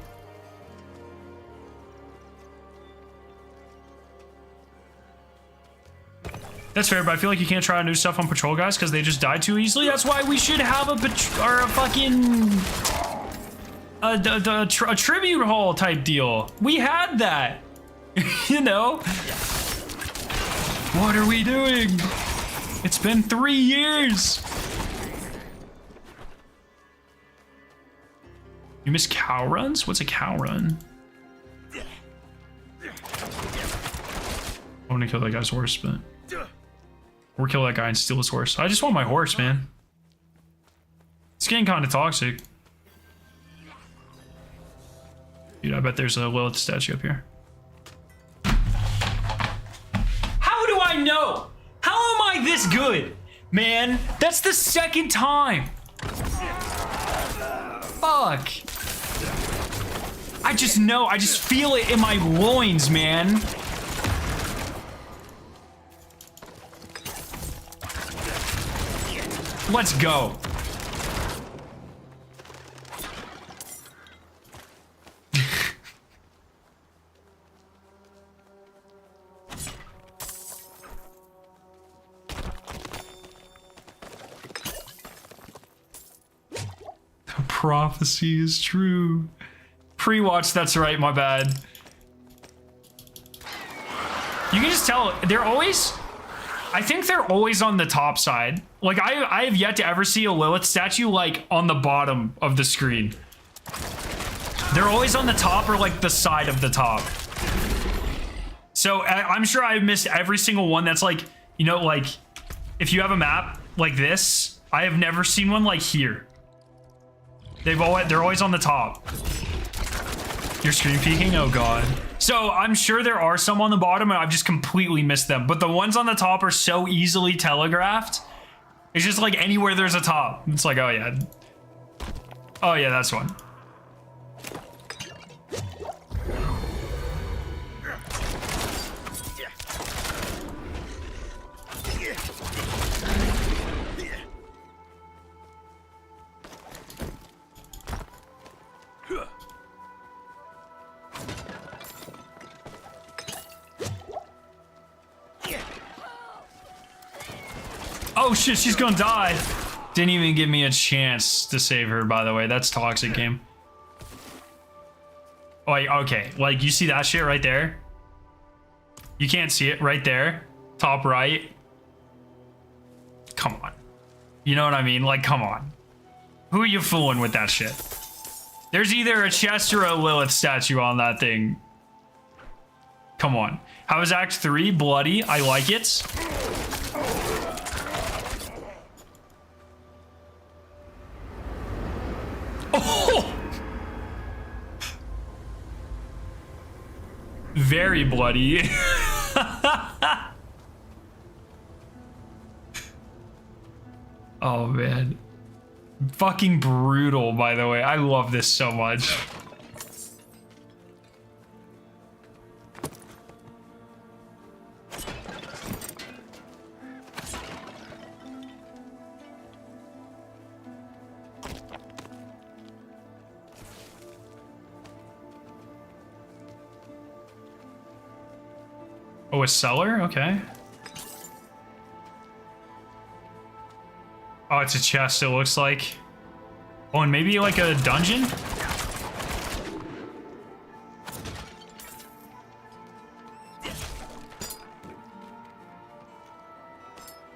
That's fair, but I feel like you can't try new stuff on patrol guys because they just die too easily. That's why we should have a tribute hall type deal. We had that. You know? What are we doing? It's been 3 years. You miss cow runs? What's a cow run? I want to kill that guy's horse, but... Or kill that guy and steal his horse. I just want my horse, man. It's getting kind of toxic. Dude, I bet there's a Lilith statue up here. How do I know? How am I this good? Man, that's the second time. Fuck. I just know. I just feel it in my loins, man. Let's go. The prophecy is true. Pre-watch, that's right, my bad. You can just tell, they're always... I think they're always on the top side. Like, I have yet to ever see a Lilith statue, like, on the bottom of the screen. They're always on the top or, like, the side of the top. So, I'm sure I've missed every single one that's, like, you know, like, if you have a map like this, I have never seen one like here. They're always on the top. You're screen peeking? Oh, God. So I'm sure there are some on the bottom and I've just completely missed them. But the ones on the top are so easily telegraphed. It's just like anywhere there's a top. It's like, oh yeah. Oh yeah, that's one. Oh shit, she's gonna die. Didn't even give me a chance to save her, by the way. That's toxic game. Oh, okay. Like, you see that shit right there? You can't see it right there. Top right. Come on. You know what I mean? Like, come on. Who are you fooling with that shit? There's either a chest or a Lilith statue on that thing. Come on. How is Act 3? Bloody. I like it. Oh! Very bloody. Oh man. Fucking brutal, by the way. I love this so much. Oh, a cellar? Okay. Oh, it's a chest, it looks like. Oh, and maybe like a dungeon?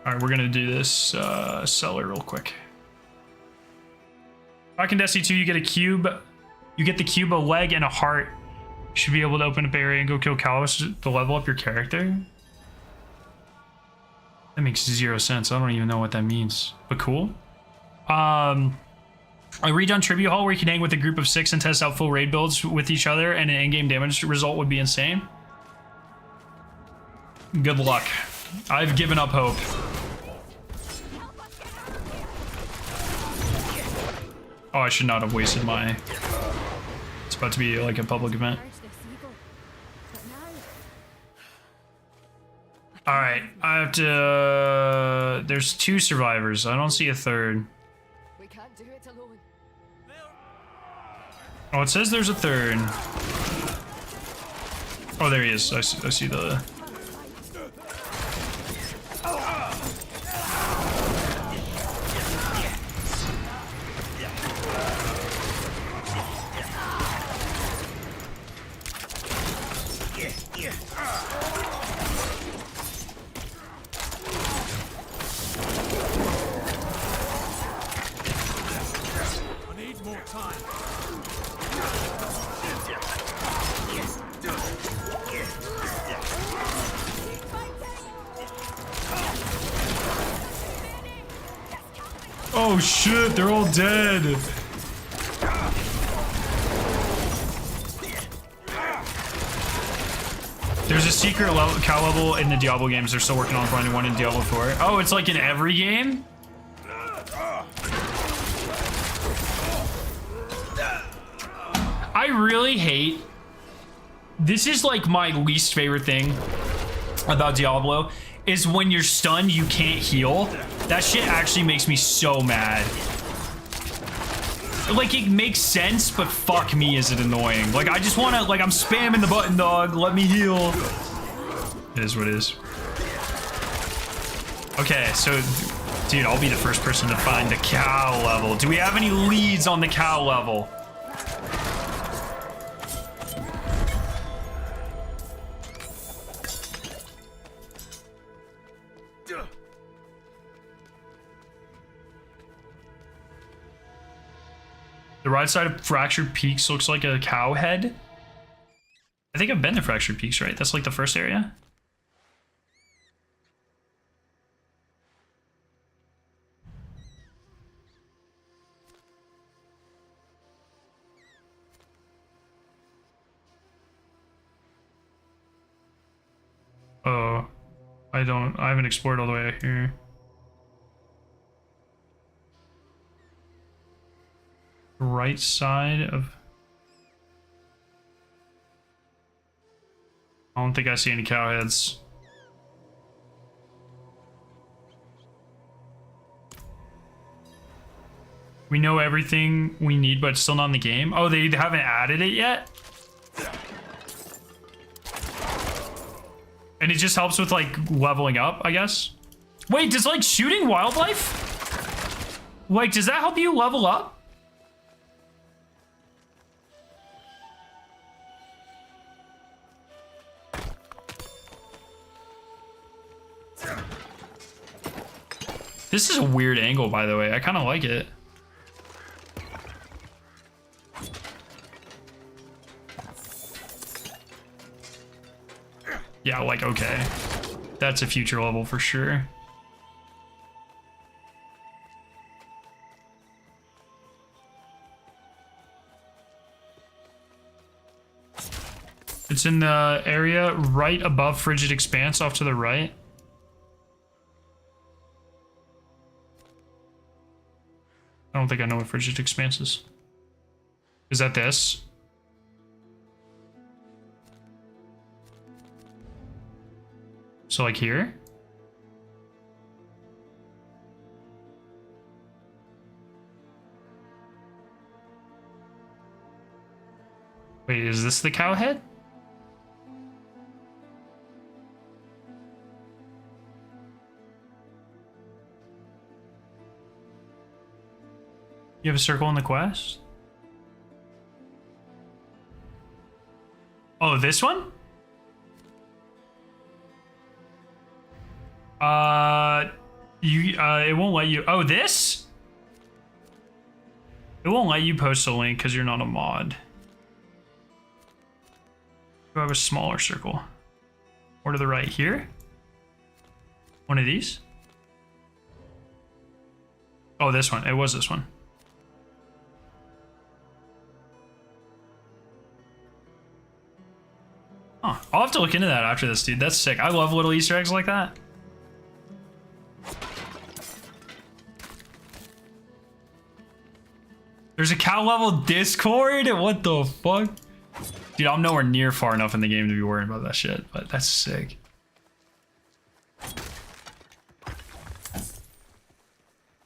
Alright, we're gonna do this cellar real quick. Back in Destiny 2, you get a cube. You get the cube, a leg, and a heart. You should be able to open up area and go kill Calibus to level up your character. That makes 0 sense. I don't even know what that means, but cool. A redone tribute hall where you can hang with a group of 6 and test out full raid builds with each other, and an in-game damage result would be insane. Good luck. I've given up hope. Oh, I should not have wasted my... It's about to be like a public event. Alright, I have to... there's 2 survivors. I don't see a third. We can't do it alone. Oh, it says there's a third. Oh, there he is. I see the... Oh shit, they're all dead. There's a secret cow level in the Diablo games. They're still working on finding one in Diablo 4. Oh, it's like in every game? I really hate... This is like my least favorite thing about Diablo, is when you're stunned, you can't heal. That shit actually makes me so mad. Like, it makes sense, but fuck me, is it annoying. Like, I just want to, like, I'm spamming the button, dog. Let me heal. It is what it is. Okay, so, dude, I'll be the first person to find the cow level. Do we have any leads on the cow level? The right side of Fractured Peaks looks like a cow head. I think I've been to Fractured Peaks, right? That's like the first area. Oh, I haven't explored all the way out here. Right side of... I don't think I see any cow heads. We know everything we need, but it's still not in the game. Oh, they haven't added it yet? And it just helps with like leveling up, I guess. Wait, does like shooting wildlife? Like, does that help you level up? This is a weird angle, by the way. I kind of like it. Yeah, like, okay. That's a future level for sure. It's in the area right above Frigid Expanse, off to the right. don't think I know what frigid expanse is. Is that this? So like here? Wait, is this the cow head? You have a circle in the quest? Oh, this one? It won't let you. Oh, this? It won't let you post a link because you're not a mod. You have a smaller circle. Or to the right here? One of these? Oh, this one. It was this one. Huh. I'll have to look into that after this, dude. That's sick. I love little Easter eggs like that. There's a cow level Discord? What the fuck? Dude, I'm nowhere near far enough in the game to be worrying about that shit, but that's sick.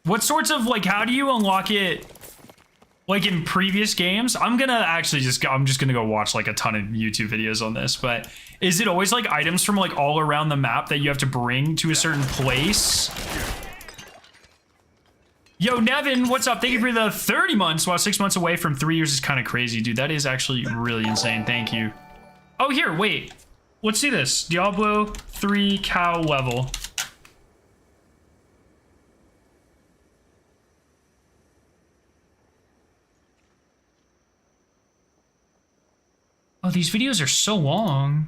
What sorts of, like, how do you unlock it, like, in previous games? I'm just gonna go watch, like, a ton of YouTube videos on this, but is it always, like, items from, like, all around the map that you have to bring to a certain place? Yo, Nevin, what's up? Thank you for the 30 months. Wow, 6 months away from 3 years is kind of crazy, dude. That is actually really insane. Thank you. Oh, here, wait. Let's see this. Diablo 3 cow level. Oh, these videos are so long.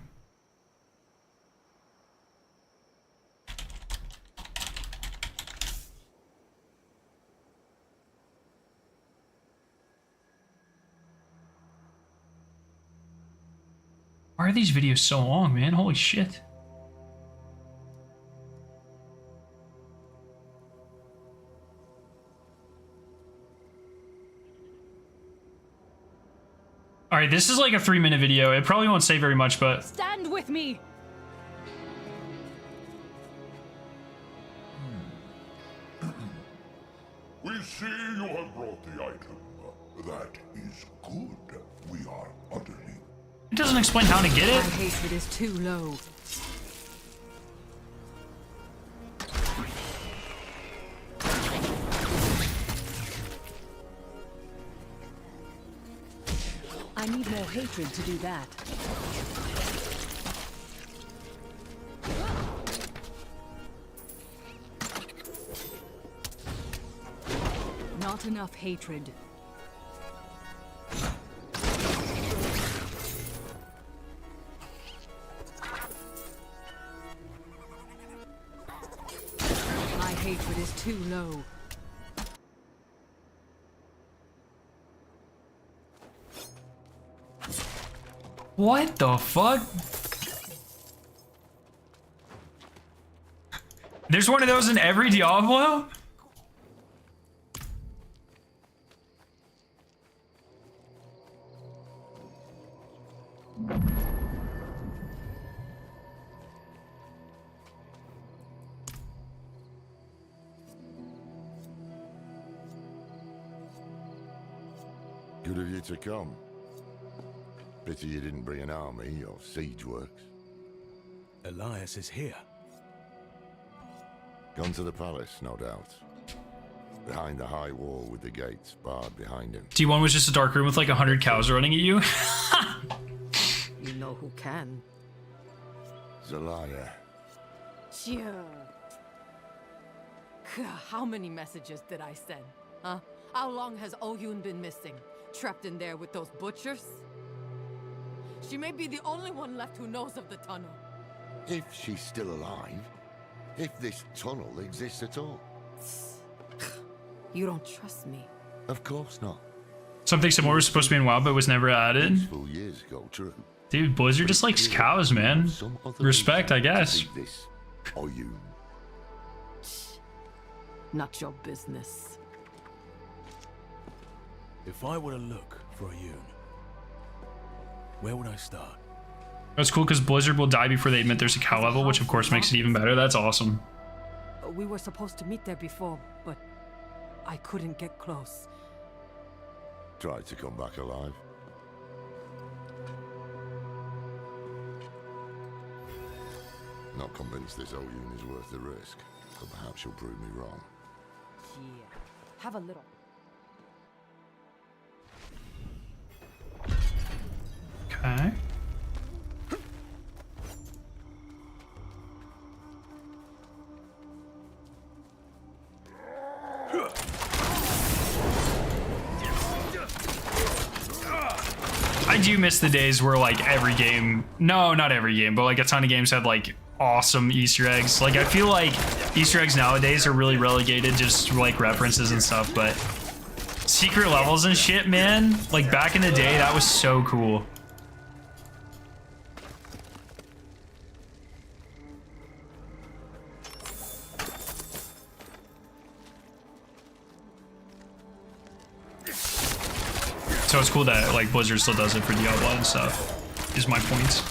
Why are these videos so long, man? Holy shit. All right, this is like a 3-minute video. It probably won't say very much, but... Stand with me! We see you have brought the item. That is good. We are utterly... It doesn't explain how to get it. My hatred is too low. I need more hatred to do that. Not enough hatred. My hatred is too low. What the fuck? There's one of those in every Diablo? Good of you to come. Pity you didn't bring an army or siege works. Elias is here. Gone to the palace, no doubt. Behind the high wall with the gates barred behind him. T1 was just a dark room with like 100 cows running at you. You know who can. Zelaya. Sure. How many messages did I send? Huh? How long has Oyun been missing? Trapped in there with those butchers? She may be the only one left who knows of the tunnel. If she's still alive. If this tunnel exists at all. You don't trust me. Of course not. Something similar was supposed to be in WoW, but was never added. Useful years ago, true. Dude, Blizzard just likes cows, man. Respect, I guess. This, or you. Not your business. If I were to look for a Yun, where would I start? That's cool because Blizzard will die before they admit there's a cow level, which of course makes it even better. That's awesome. We were supposed to meet there before, but I couldn't get close. Tried to come back alive. Not convinced this old Yun is worth the risk, but perhaps you'll prove me wrong. Yeah, have a little. Okay. I do miss the days where like every game, no, not every game, but like a ton of games had like awesome Easter eggs. Like I feel like Easter eggs nowadays are really relegated just like references and stuff, but secret levels and shit, man, like back in the day, that was so cool. So it's cool that like Blizzard still does it for Diablo and stuff, is my point.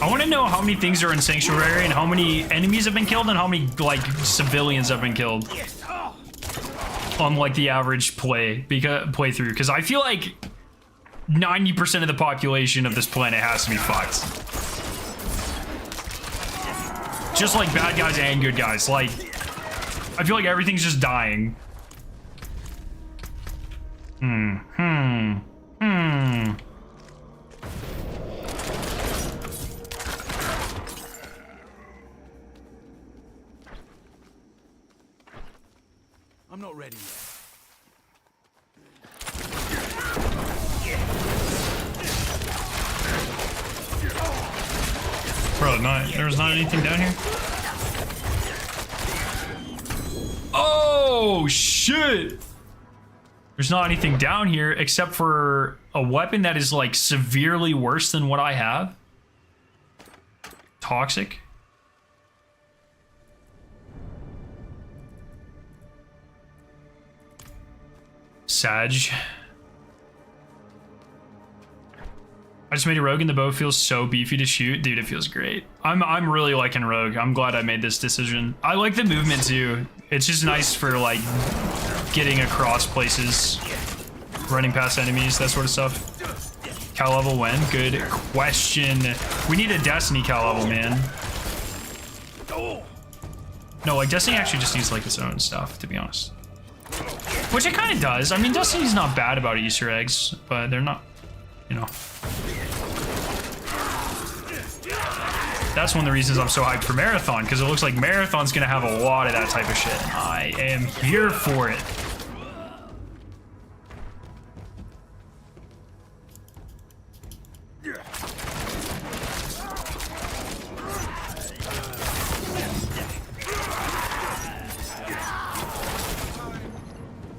I want to know how many things are in Sanctuary and how many enemies have been killed and how many like civilians have been killed on like the average playthrough, because I feel like 90% of the population of this planet has to be fucked. Just like bad guys and good guys. Like I feel like everything's just dying. I'm not ready yet. Bro, there's not anything down here? Oh, shit! There's not anything down here except for a weapon that is like severely worse than what I have. Toxic. Sag. I just made a rogue and the bow feels so beefy to shoot. Dude, it feels great. I'm really liking rogue. I'm glad I made this decision. I like the movement too. It's just nice for like getting across places, running past enemies, that sort of stuff. Cal level when? Good question. We need a Destiny cal level, man. No, like Destiny actually just needs like its own stuff, to be honest. Which it kind of does. I mean, Destiny's not bad about Easter eggs, but they're not, you know. That's one of the reasons I'm so hyped for Marathon, because it looks like Marathon's going to have a lot of that type of shit. I am here for it.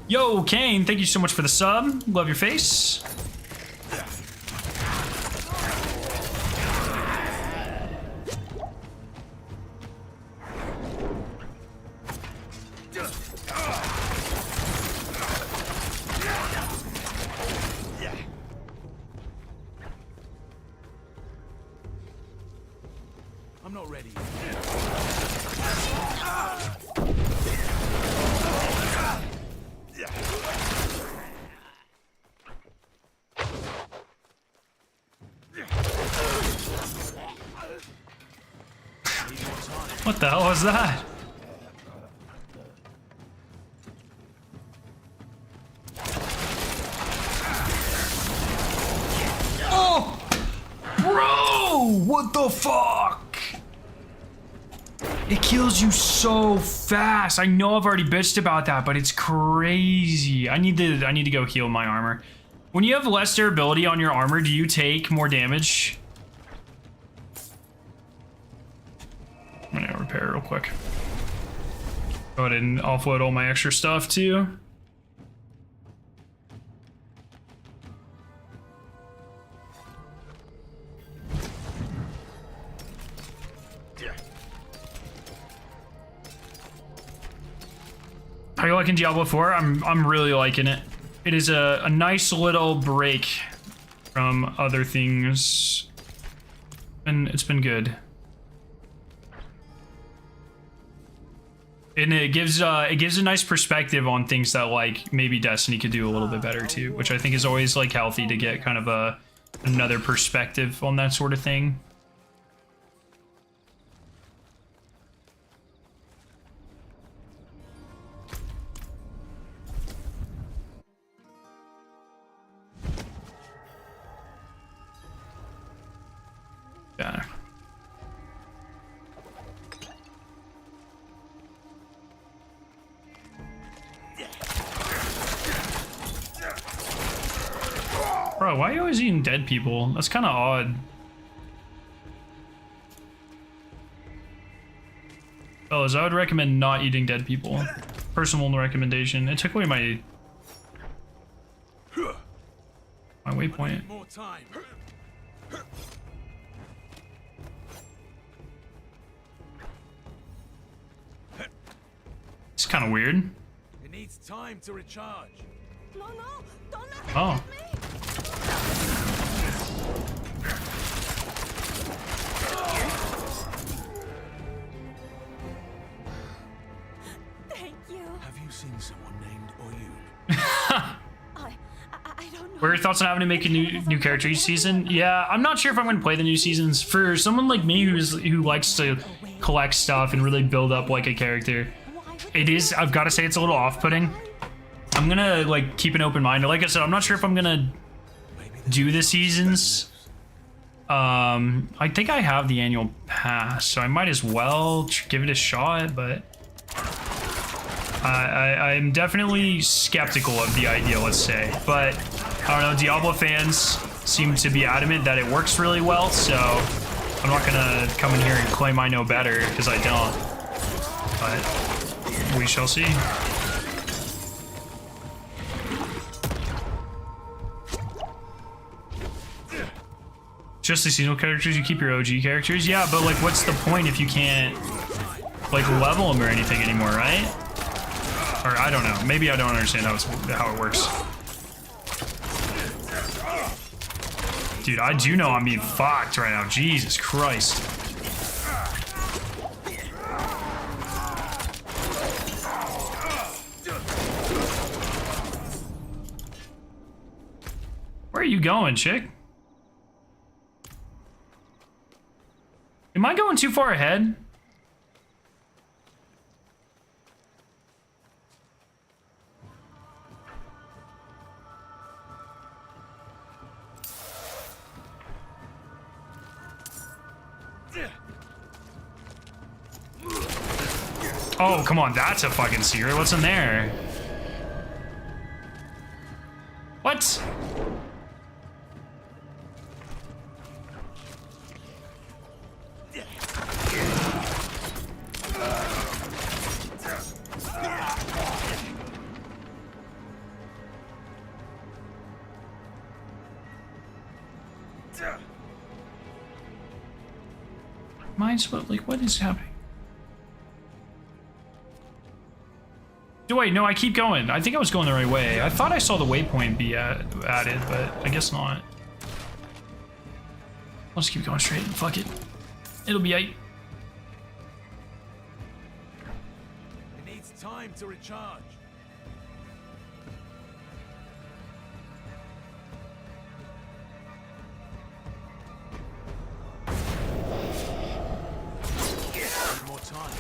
Yo, Kane, thank you so much for the sub. Love your face. I'm not ready. What the hell was that? Oh! Bro! What the fuck? It kills you so fast. I know I've already bitched about that, but it's crazy. I need to go heal my armor. When you have less durability on your armor, do you take more damage? I'm gonna repair real quick. Go ahead and offload all my extra stuff too. How are you liking Diablo 4? I'm really liking it. It is a nice little break from other things, and it's been good. And it gives a nice perspective on things that like maybe Destiny could do a little bit better too, which I think is always like healthy to get kind of another perspective on that sort of thing. Yeah. Bro, why are you always eating dead people? That's kind of odd. Fellas, I would recommend not eating dead people. Personal recommendation. It took away my waypoint. More time. It's kind of weird. It needs time to recharge. No, no, don't let it Oh. hit me. Thank you. Have you seen someone named Oyun? I don't know. What are your thoughts on having to make a new character each season? Yeah, I'm not sure if I'm going to play the new seasons. For someone like me who likes to collect stuff and really build up like a character, it is, I've got to say, it's a little off-putting. I'm gonna like keep an open mind. Like I said, I'm not sure if I'm gonna do the seasons. I think I have the annual pass, so I might as well give it a shot, but I'm definitely skeptical of the idea, let's say. But I don't know, Diablo fans seem to be adamant that it works really well, so I'm not gonna come in here and claim I know better, because I don't. But we shall see. Just the seasonal characters, you keep your OG characters? Yeah, but like what's the point if you can't like level them or anything anymore, right? Or I don't know, maybe I don't understand how it works. Dude, I do know I'm being fucked right now, Jesus Christ. Where are you going, chick? Am I going too far ahead? Oh, come on, that's a fucking secret. What's in there? What? Mine's what is happening? Wait, no, I keep going. I think I was going the right way. I thought I saw the waypoint be added, but I guess not. I'll just keep going straight. Fuck it. It'll be aight. It needs time to recharge. More time.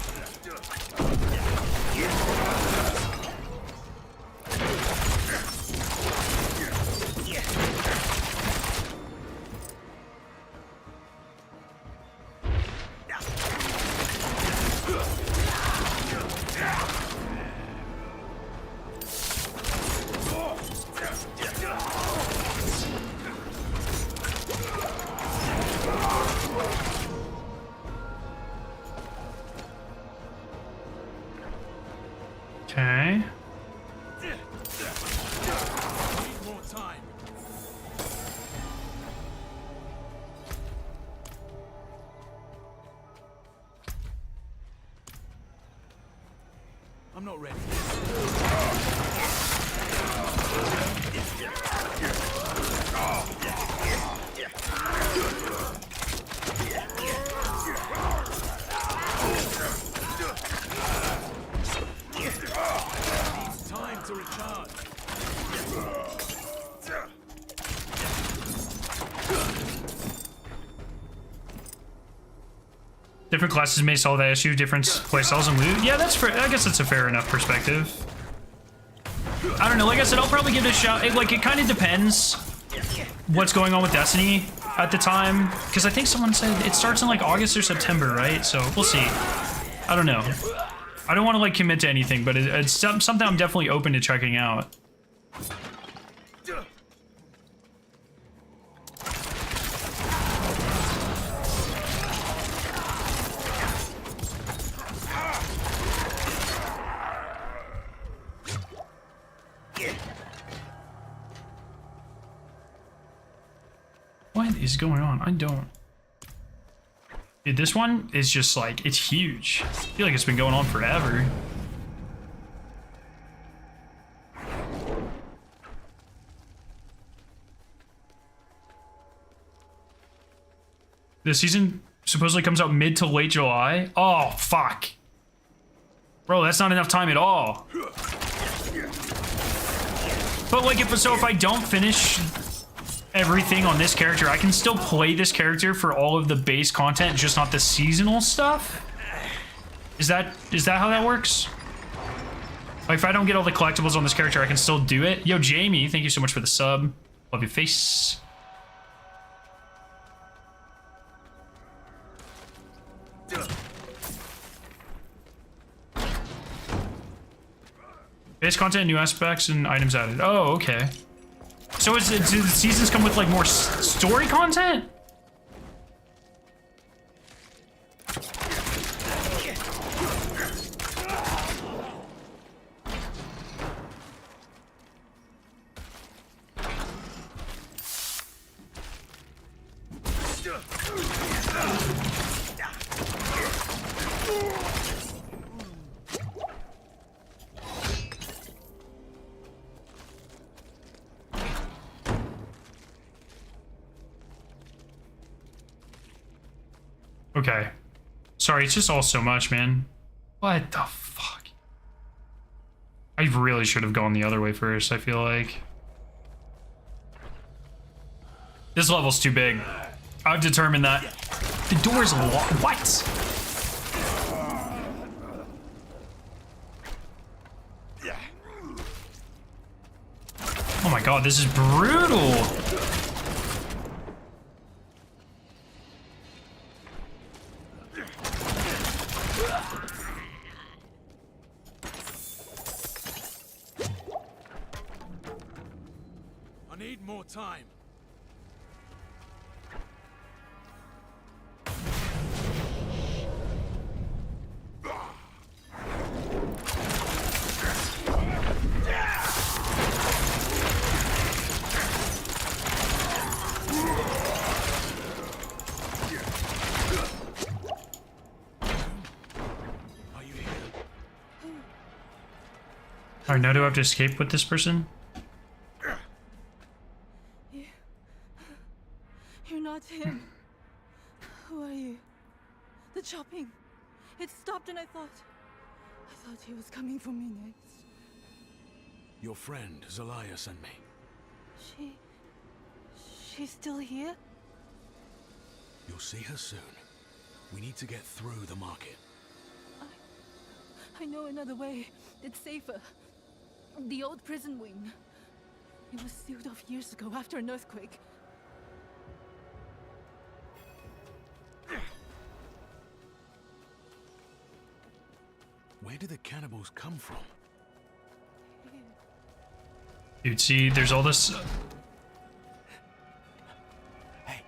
Okay. Need more time. I'm not ready. Time to recharge. Different classes may solve that issue, different playstyles and loot. Yeah, that's fair. I guess that's a fair enough perspective. I don't know, like I said, I'll probably give it a shot. It kind of depends what's going on with Destiny at the time. Because I think someone said it starts in like August or September, right? So we'll see. I don't know. I don't want to like commit to anything, but it's something I'm definitely open to checking out. What is going on? I don't... Dude, this one is just like, it's huge. I feel like it's been going on forever. This season supposedly comes out mid to late July. Oh, fuck. Bro, that's not enough time at all. But like, if I don't finish everything on this character, I can still play this character for all of the base content, just not the seasonal stuff? Is that how that works? Like, if I don't get all the collectibles on this character, I can still do it? Yo, Jamie, thank you so much for the sub. Love your face. Base content, new aspects, and items added. Oh, okay. So do the seasons come with like more story content? Okay. Sorry, it's just all so much, man. What the fuck? I really should have gone the other way first, I feel like. This level's too big. I've determined that. The door's locked. What? Oh my god, this is brutal. I need more time. Alright, now do I have to escape with this person? You're not him. Who are you? The chopping. It stopped and I thought he was coming for me next. Your friend, Zelaya, sent me. She's still here? You'll see her soon. We need to get through the market. I know another way. It's safer. The old prison wing. It was sealed off years ago after an earthquake. Where did the cannibals come from? Dude, see, there's all this... Hey.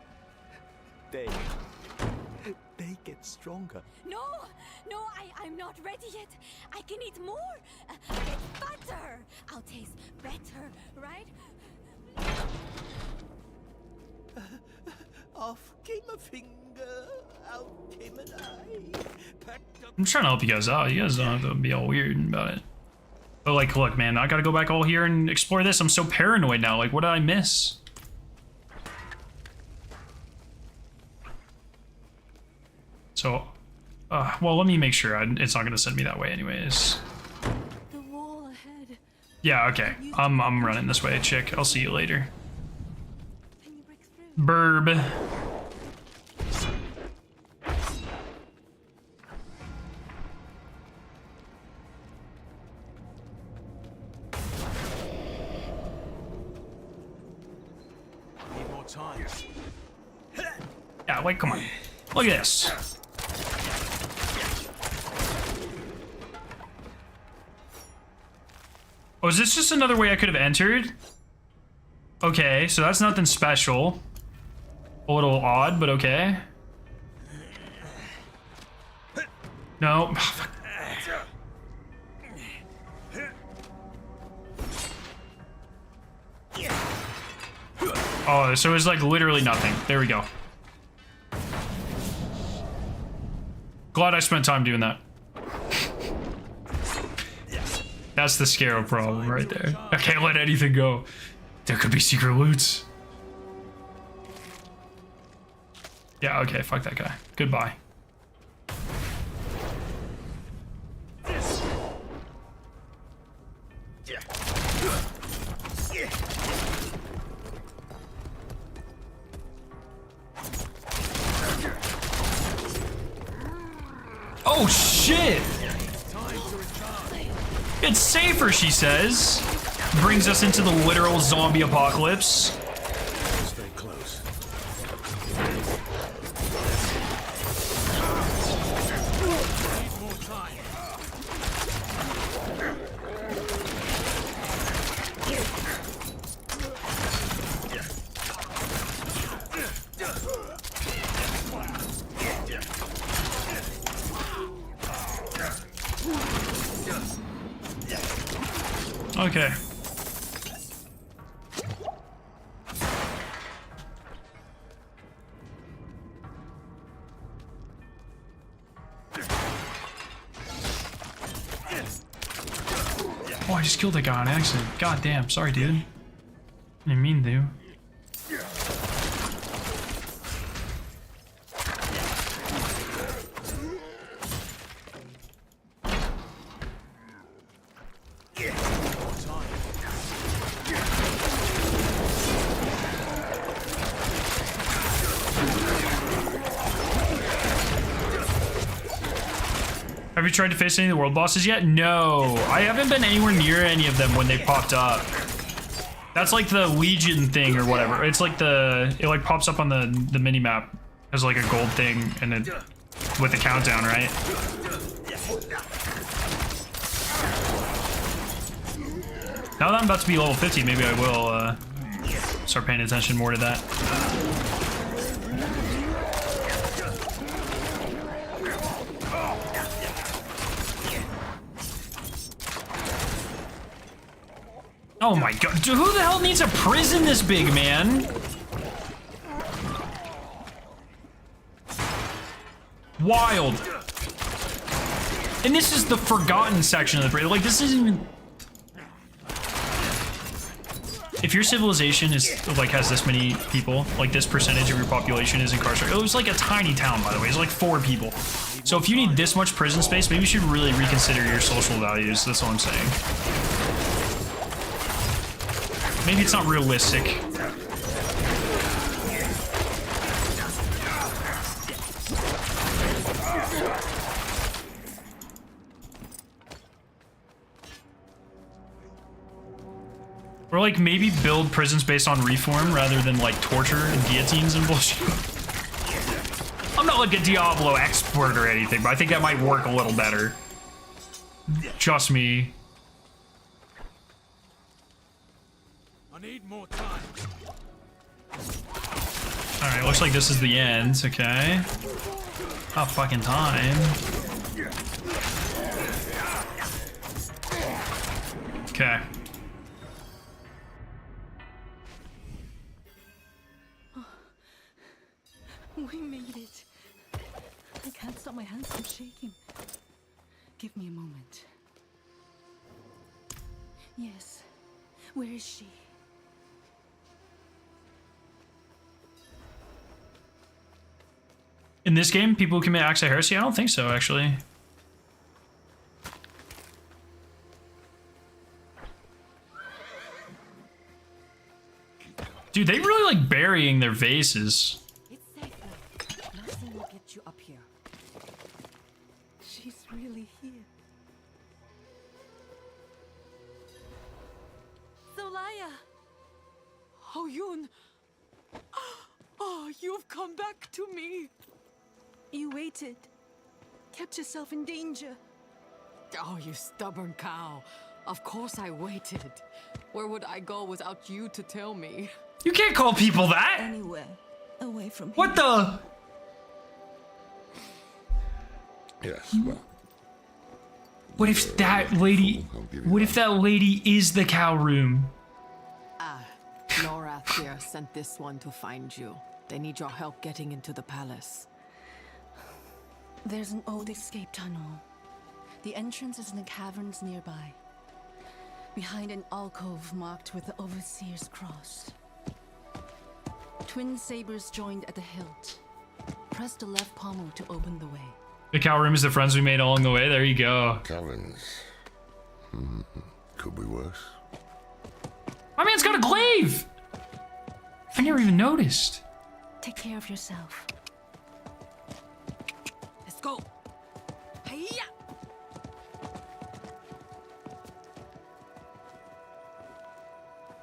They get stronger. No! No, I'm not ready yet. I can eat more. Get fatter. I'll taste better, right? Off came a finger, out came an eye. I'm trying to help you guys out. You guys don't have to be all weird about it. But like, look, man, I gotta go back all here and explore this. I'm so paranoid now. Like, what did I miss? So, well, let me make sure it's not gonna send me that way anyways. The wall ahead. Yeah, okay. I'm running this way, chick. I'll see you later. Burb. Need more time. Yeah, wait, come on. Look at this. Oh, is this just another way I could have entered? Okay, so that's nothing special. A little odd, but okay. No. Oh, so it's like literally nothing. There we go. Glad I spent time doing that. That's the Scarab problem right there. I can't let anything go. There could be secret loots. Yeah, okay, fuck that guy. Goodbye. Oh shit! It's safer, she says. Brings us into the literal zombie apocalypse. Stay close. Okay. Oh, I just killed that guy on accident. God damn, sorry, dude. I didn't mean to. Have you tried to face any of the world bosses yet? No, I haven't been anywhere near any of them when they popped up. That's like the Legion thing or whatever. It's like it like pops up on the mini map as like a gold thing and then with the countdown, right? Now that I'm about to be level 50, maybe I will start paying attention more to that. Oh my god, dude, who the hell needs a prison this big, man? Wild. And this is the forgotten section of the prison. Like, this isn't even... If your civilization is, like, has this many people, like this percentage of your population is incarcerated. It was like a tiny town, by the way. It's like 4 people. So if you need this much prison space, maybe you should really reconsider your social values. That's all I'm saying. Maybe it's not realistic. Or like maybe build prisons based on reform rather than like torture and guillotines and bullshit. I'm not like a Diablo expert or anything, but I think that might work a little better. Just me. Need more time. Alright, looks like this is the end, okay. Oh, fucking time. Okay. We made it. I can't stop my hands from shaking. Give me a moment. Yes. Where is she? In this game, people commit acts of heresy? I don't think so, actually. Dude, they really like burying their vases. It's safe now. Nothing will get you up here. She's really here. Solaya! Oh, Yoon! Oh, you've come back to me! You waited. Kept yourself in danger. Oh, you stubborn cow. Of course I waited. Where would I go without you to tell me? You can't call people that! Anywhere. Away from here. What the? Yes, well. What if that lady... What if that lady is the cow room? Norath here sent this one to find you. They need your help getting into the palace. There's an old escape tunnel. The entrance is in the caverns nearby. Behind an alcove marked with the Overseer's cross. Twin sabers joined at the hilt. Press the left pommel to open the way. The cow room is the friends we made along the way. There you go. Caverns. Could be worse. My man's got a glaive! I never even noticed. Take care of yourself. Let's go! Hiya!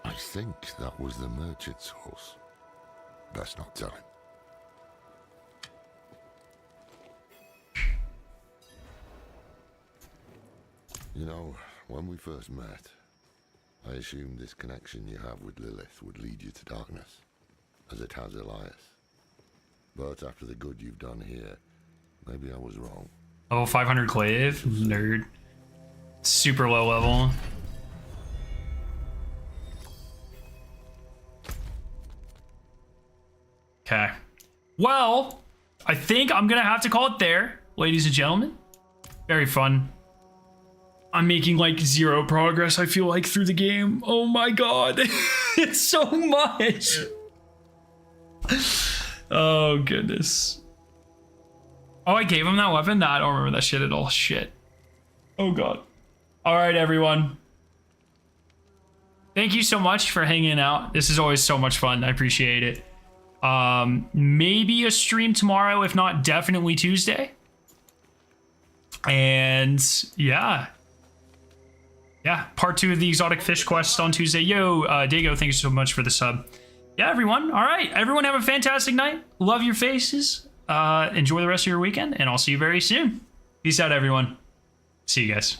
I think that was the merchant's horse. Best not tell him. You know, when we first met, I assumed this connection you have with Lilith would lead you to darkness, as it has Elias. But after the good you've done here, maybe I was wrong. Level 500 glaive? Nerd. Super low level. Okay. Well, I think I'm gonna have to call it there, ladies and gentlemen. Very fun. I'm making like 0 progress, I feel like, through the game. Oh my god. It's so much. Oh goodness. Oh, I gave him that weapon? Nah, I don't remember that shit at all. Shit. Oh god. All right, everyone. Thank you so much for hanging out. This is always so much fun. I appreciate it. Maybe a stream tomorrow, if not definitely Tuesday. And yeah. Yeah, part 2 of the exotic fish quest on Tuesday. Yo, Dago, thank you so much for the sub. Yeah, everyone. All right, everyone have a fantastic night. Love your faces. Enjoy the rest of your weekend, and I'll see you very soon. Peace out, everyone. See you guys.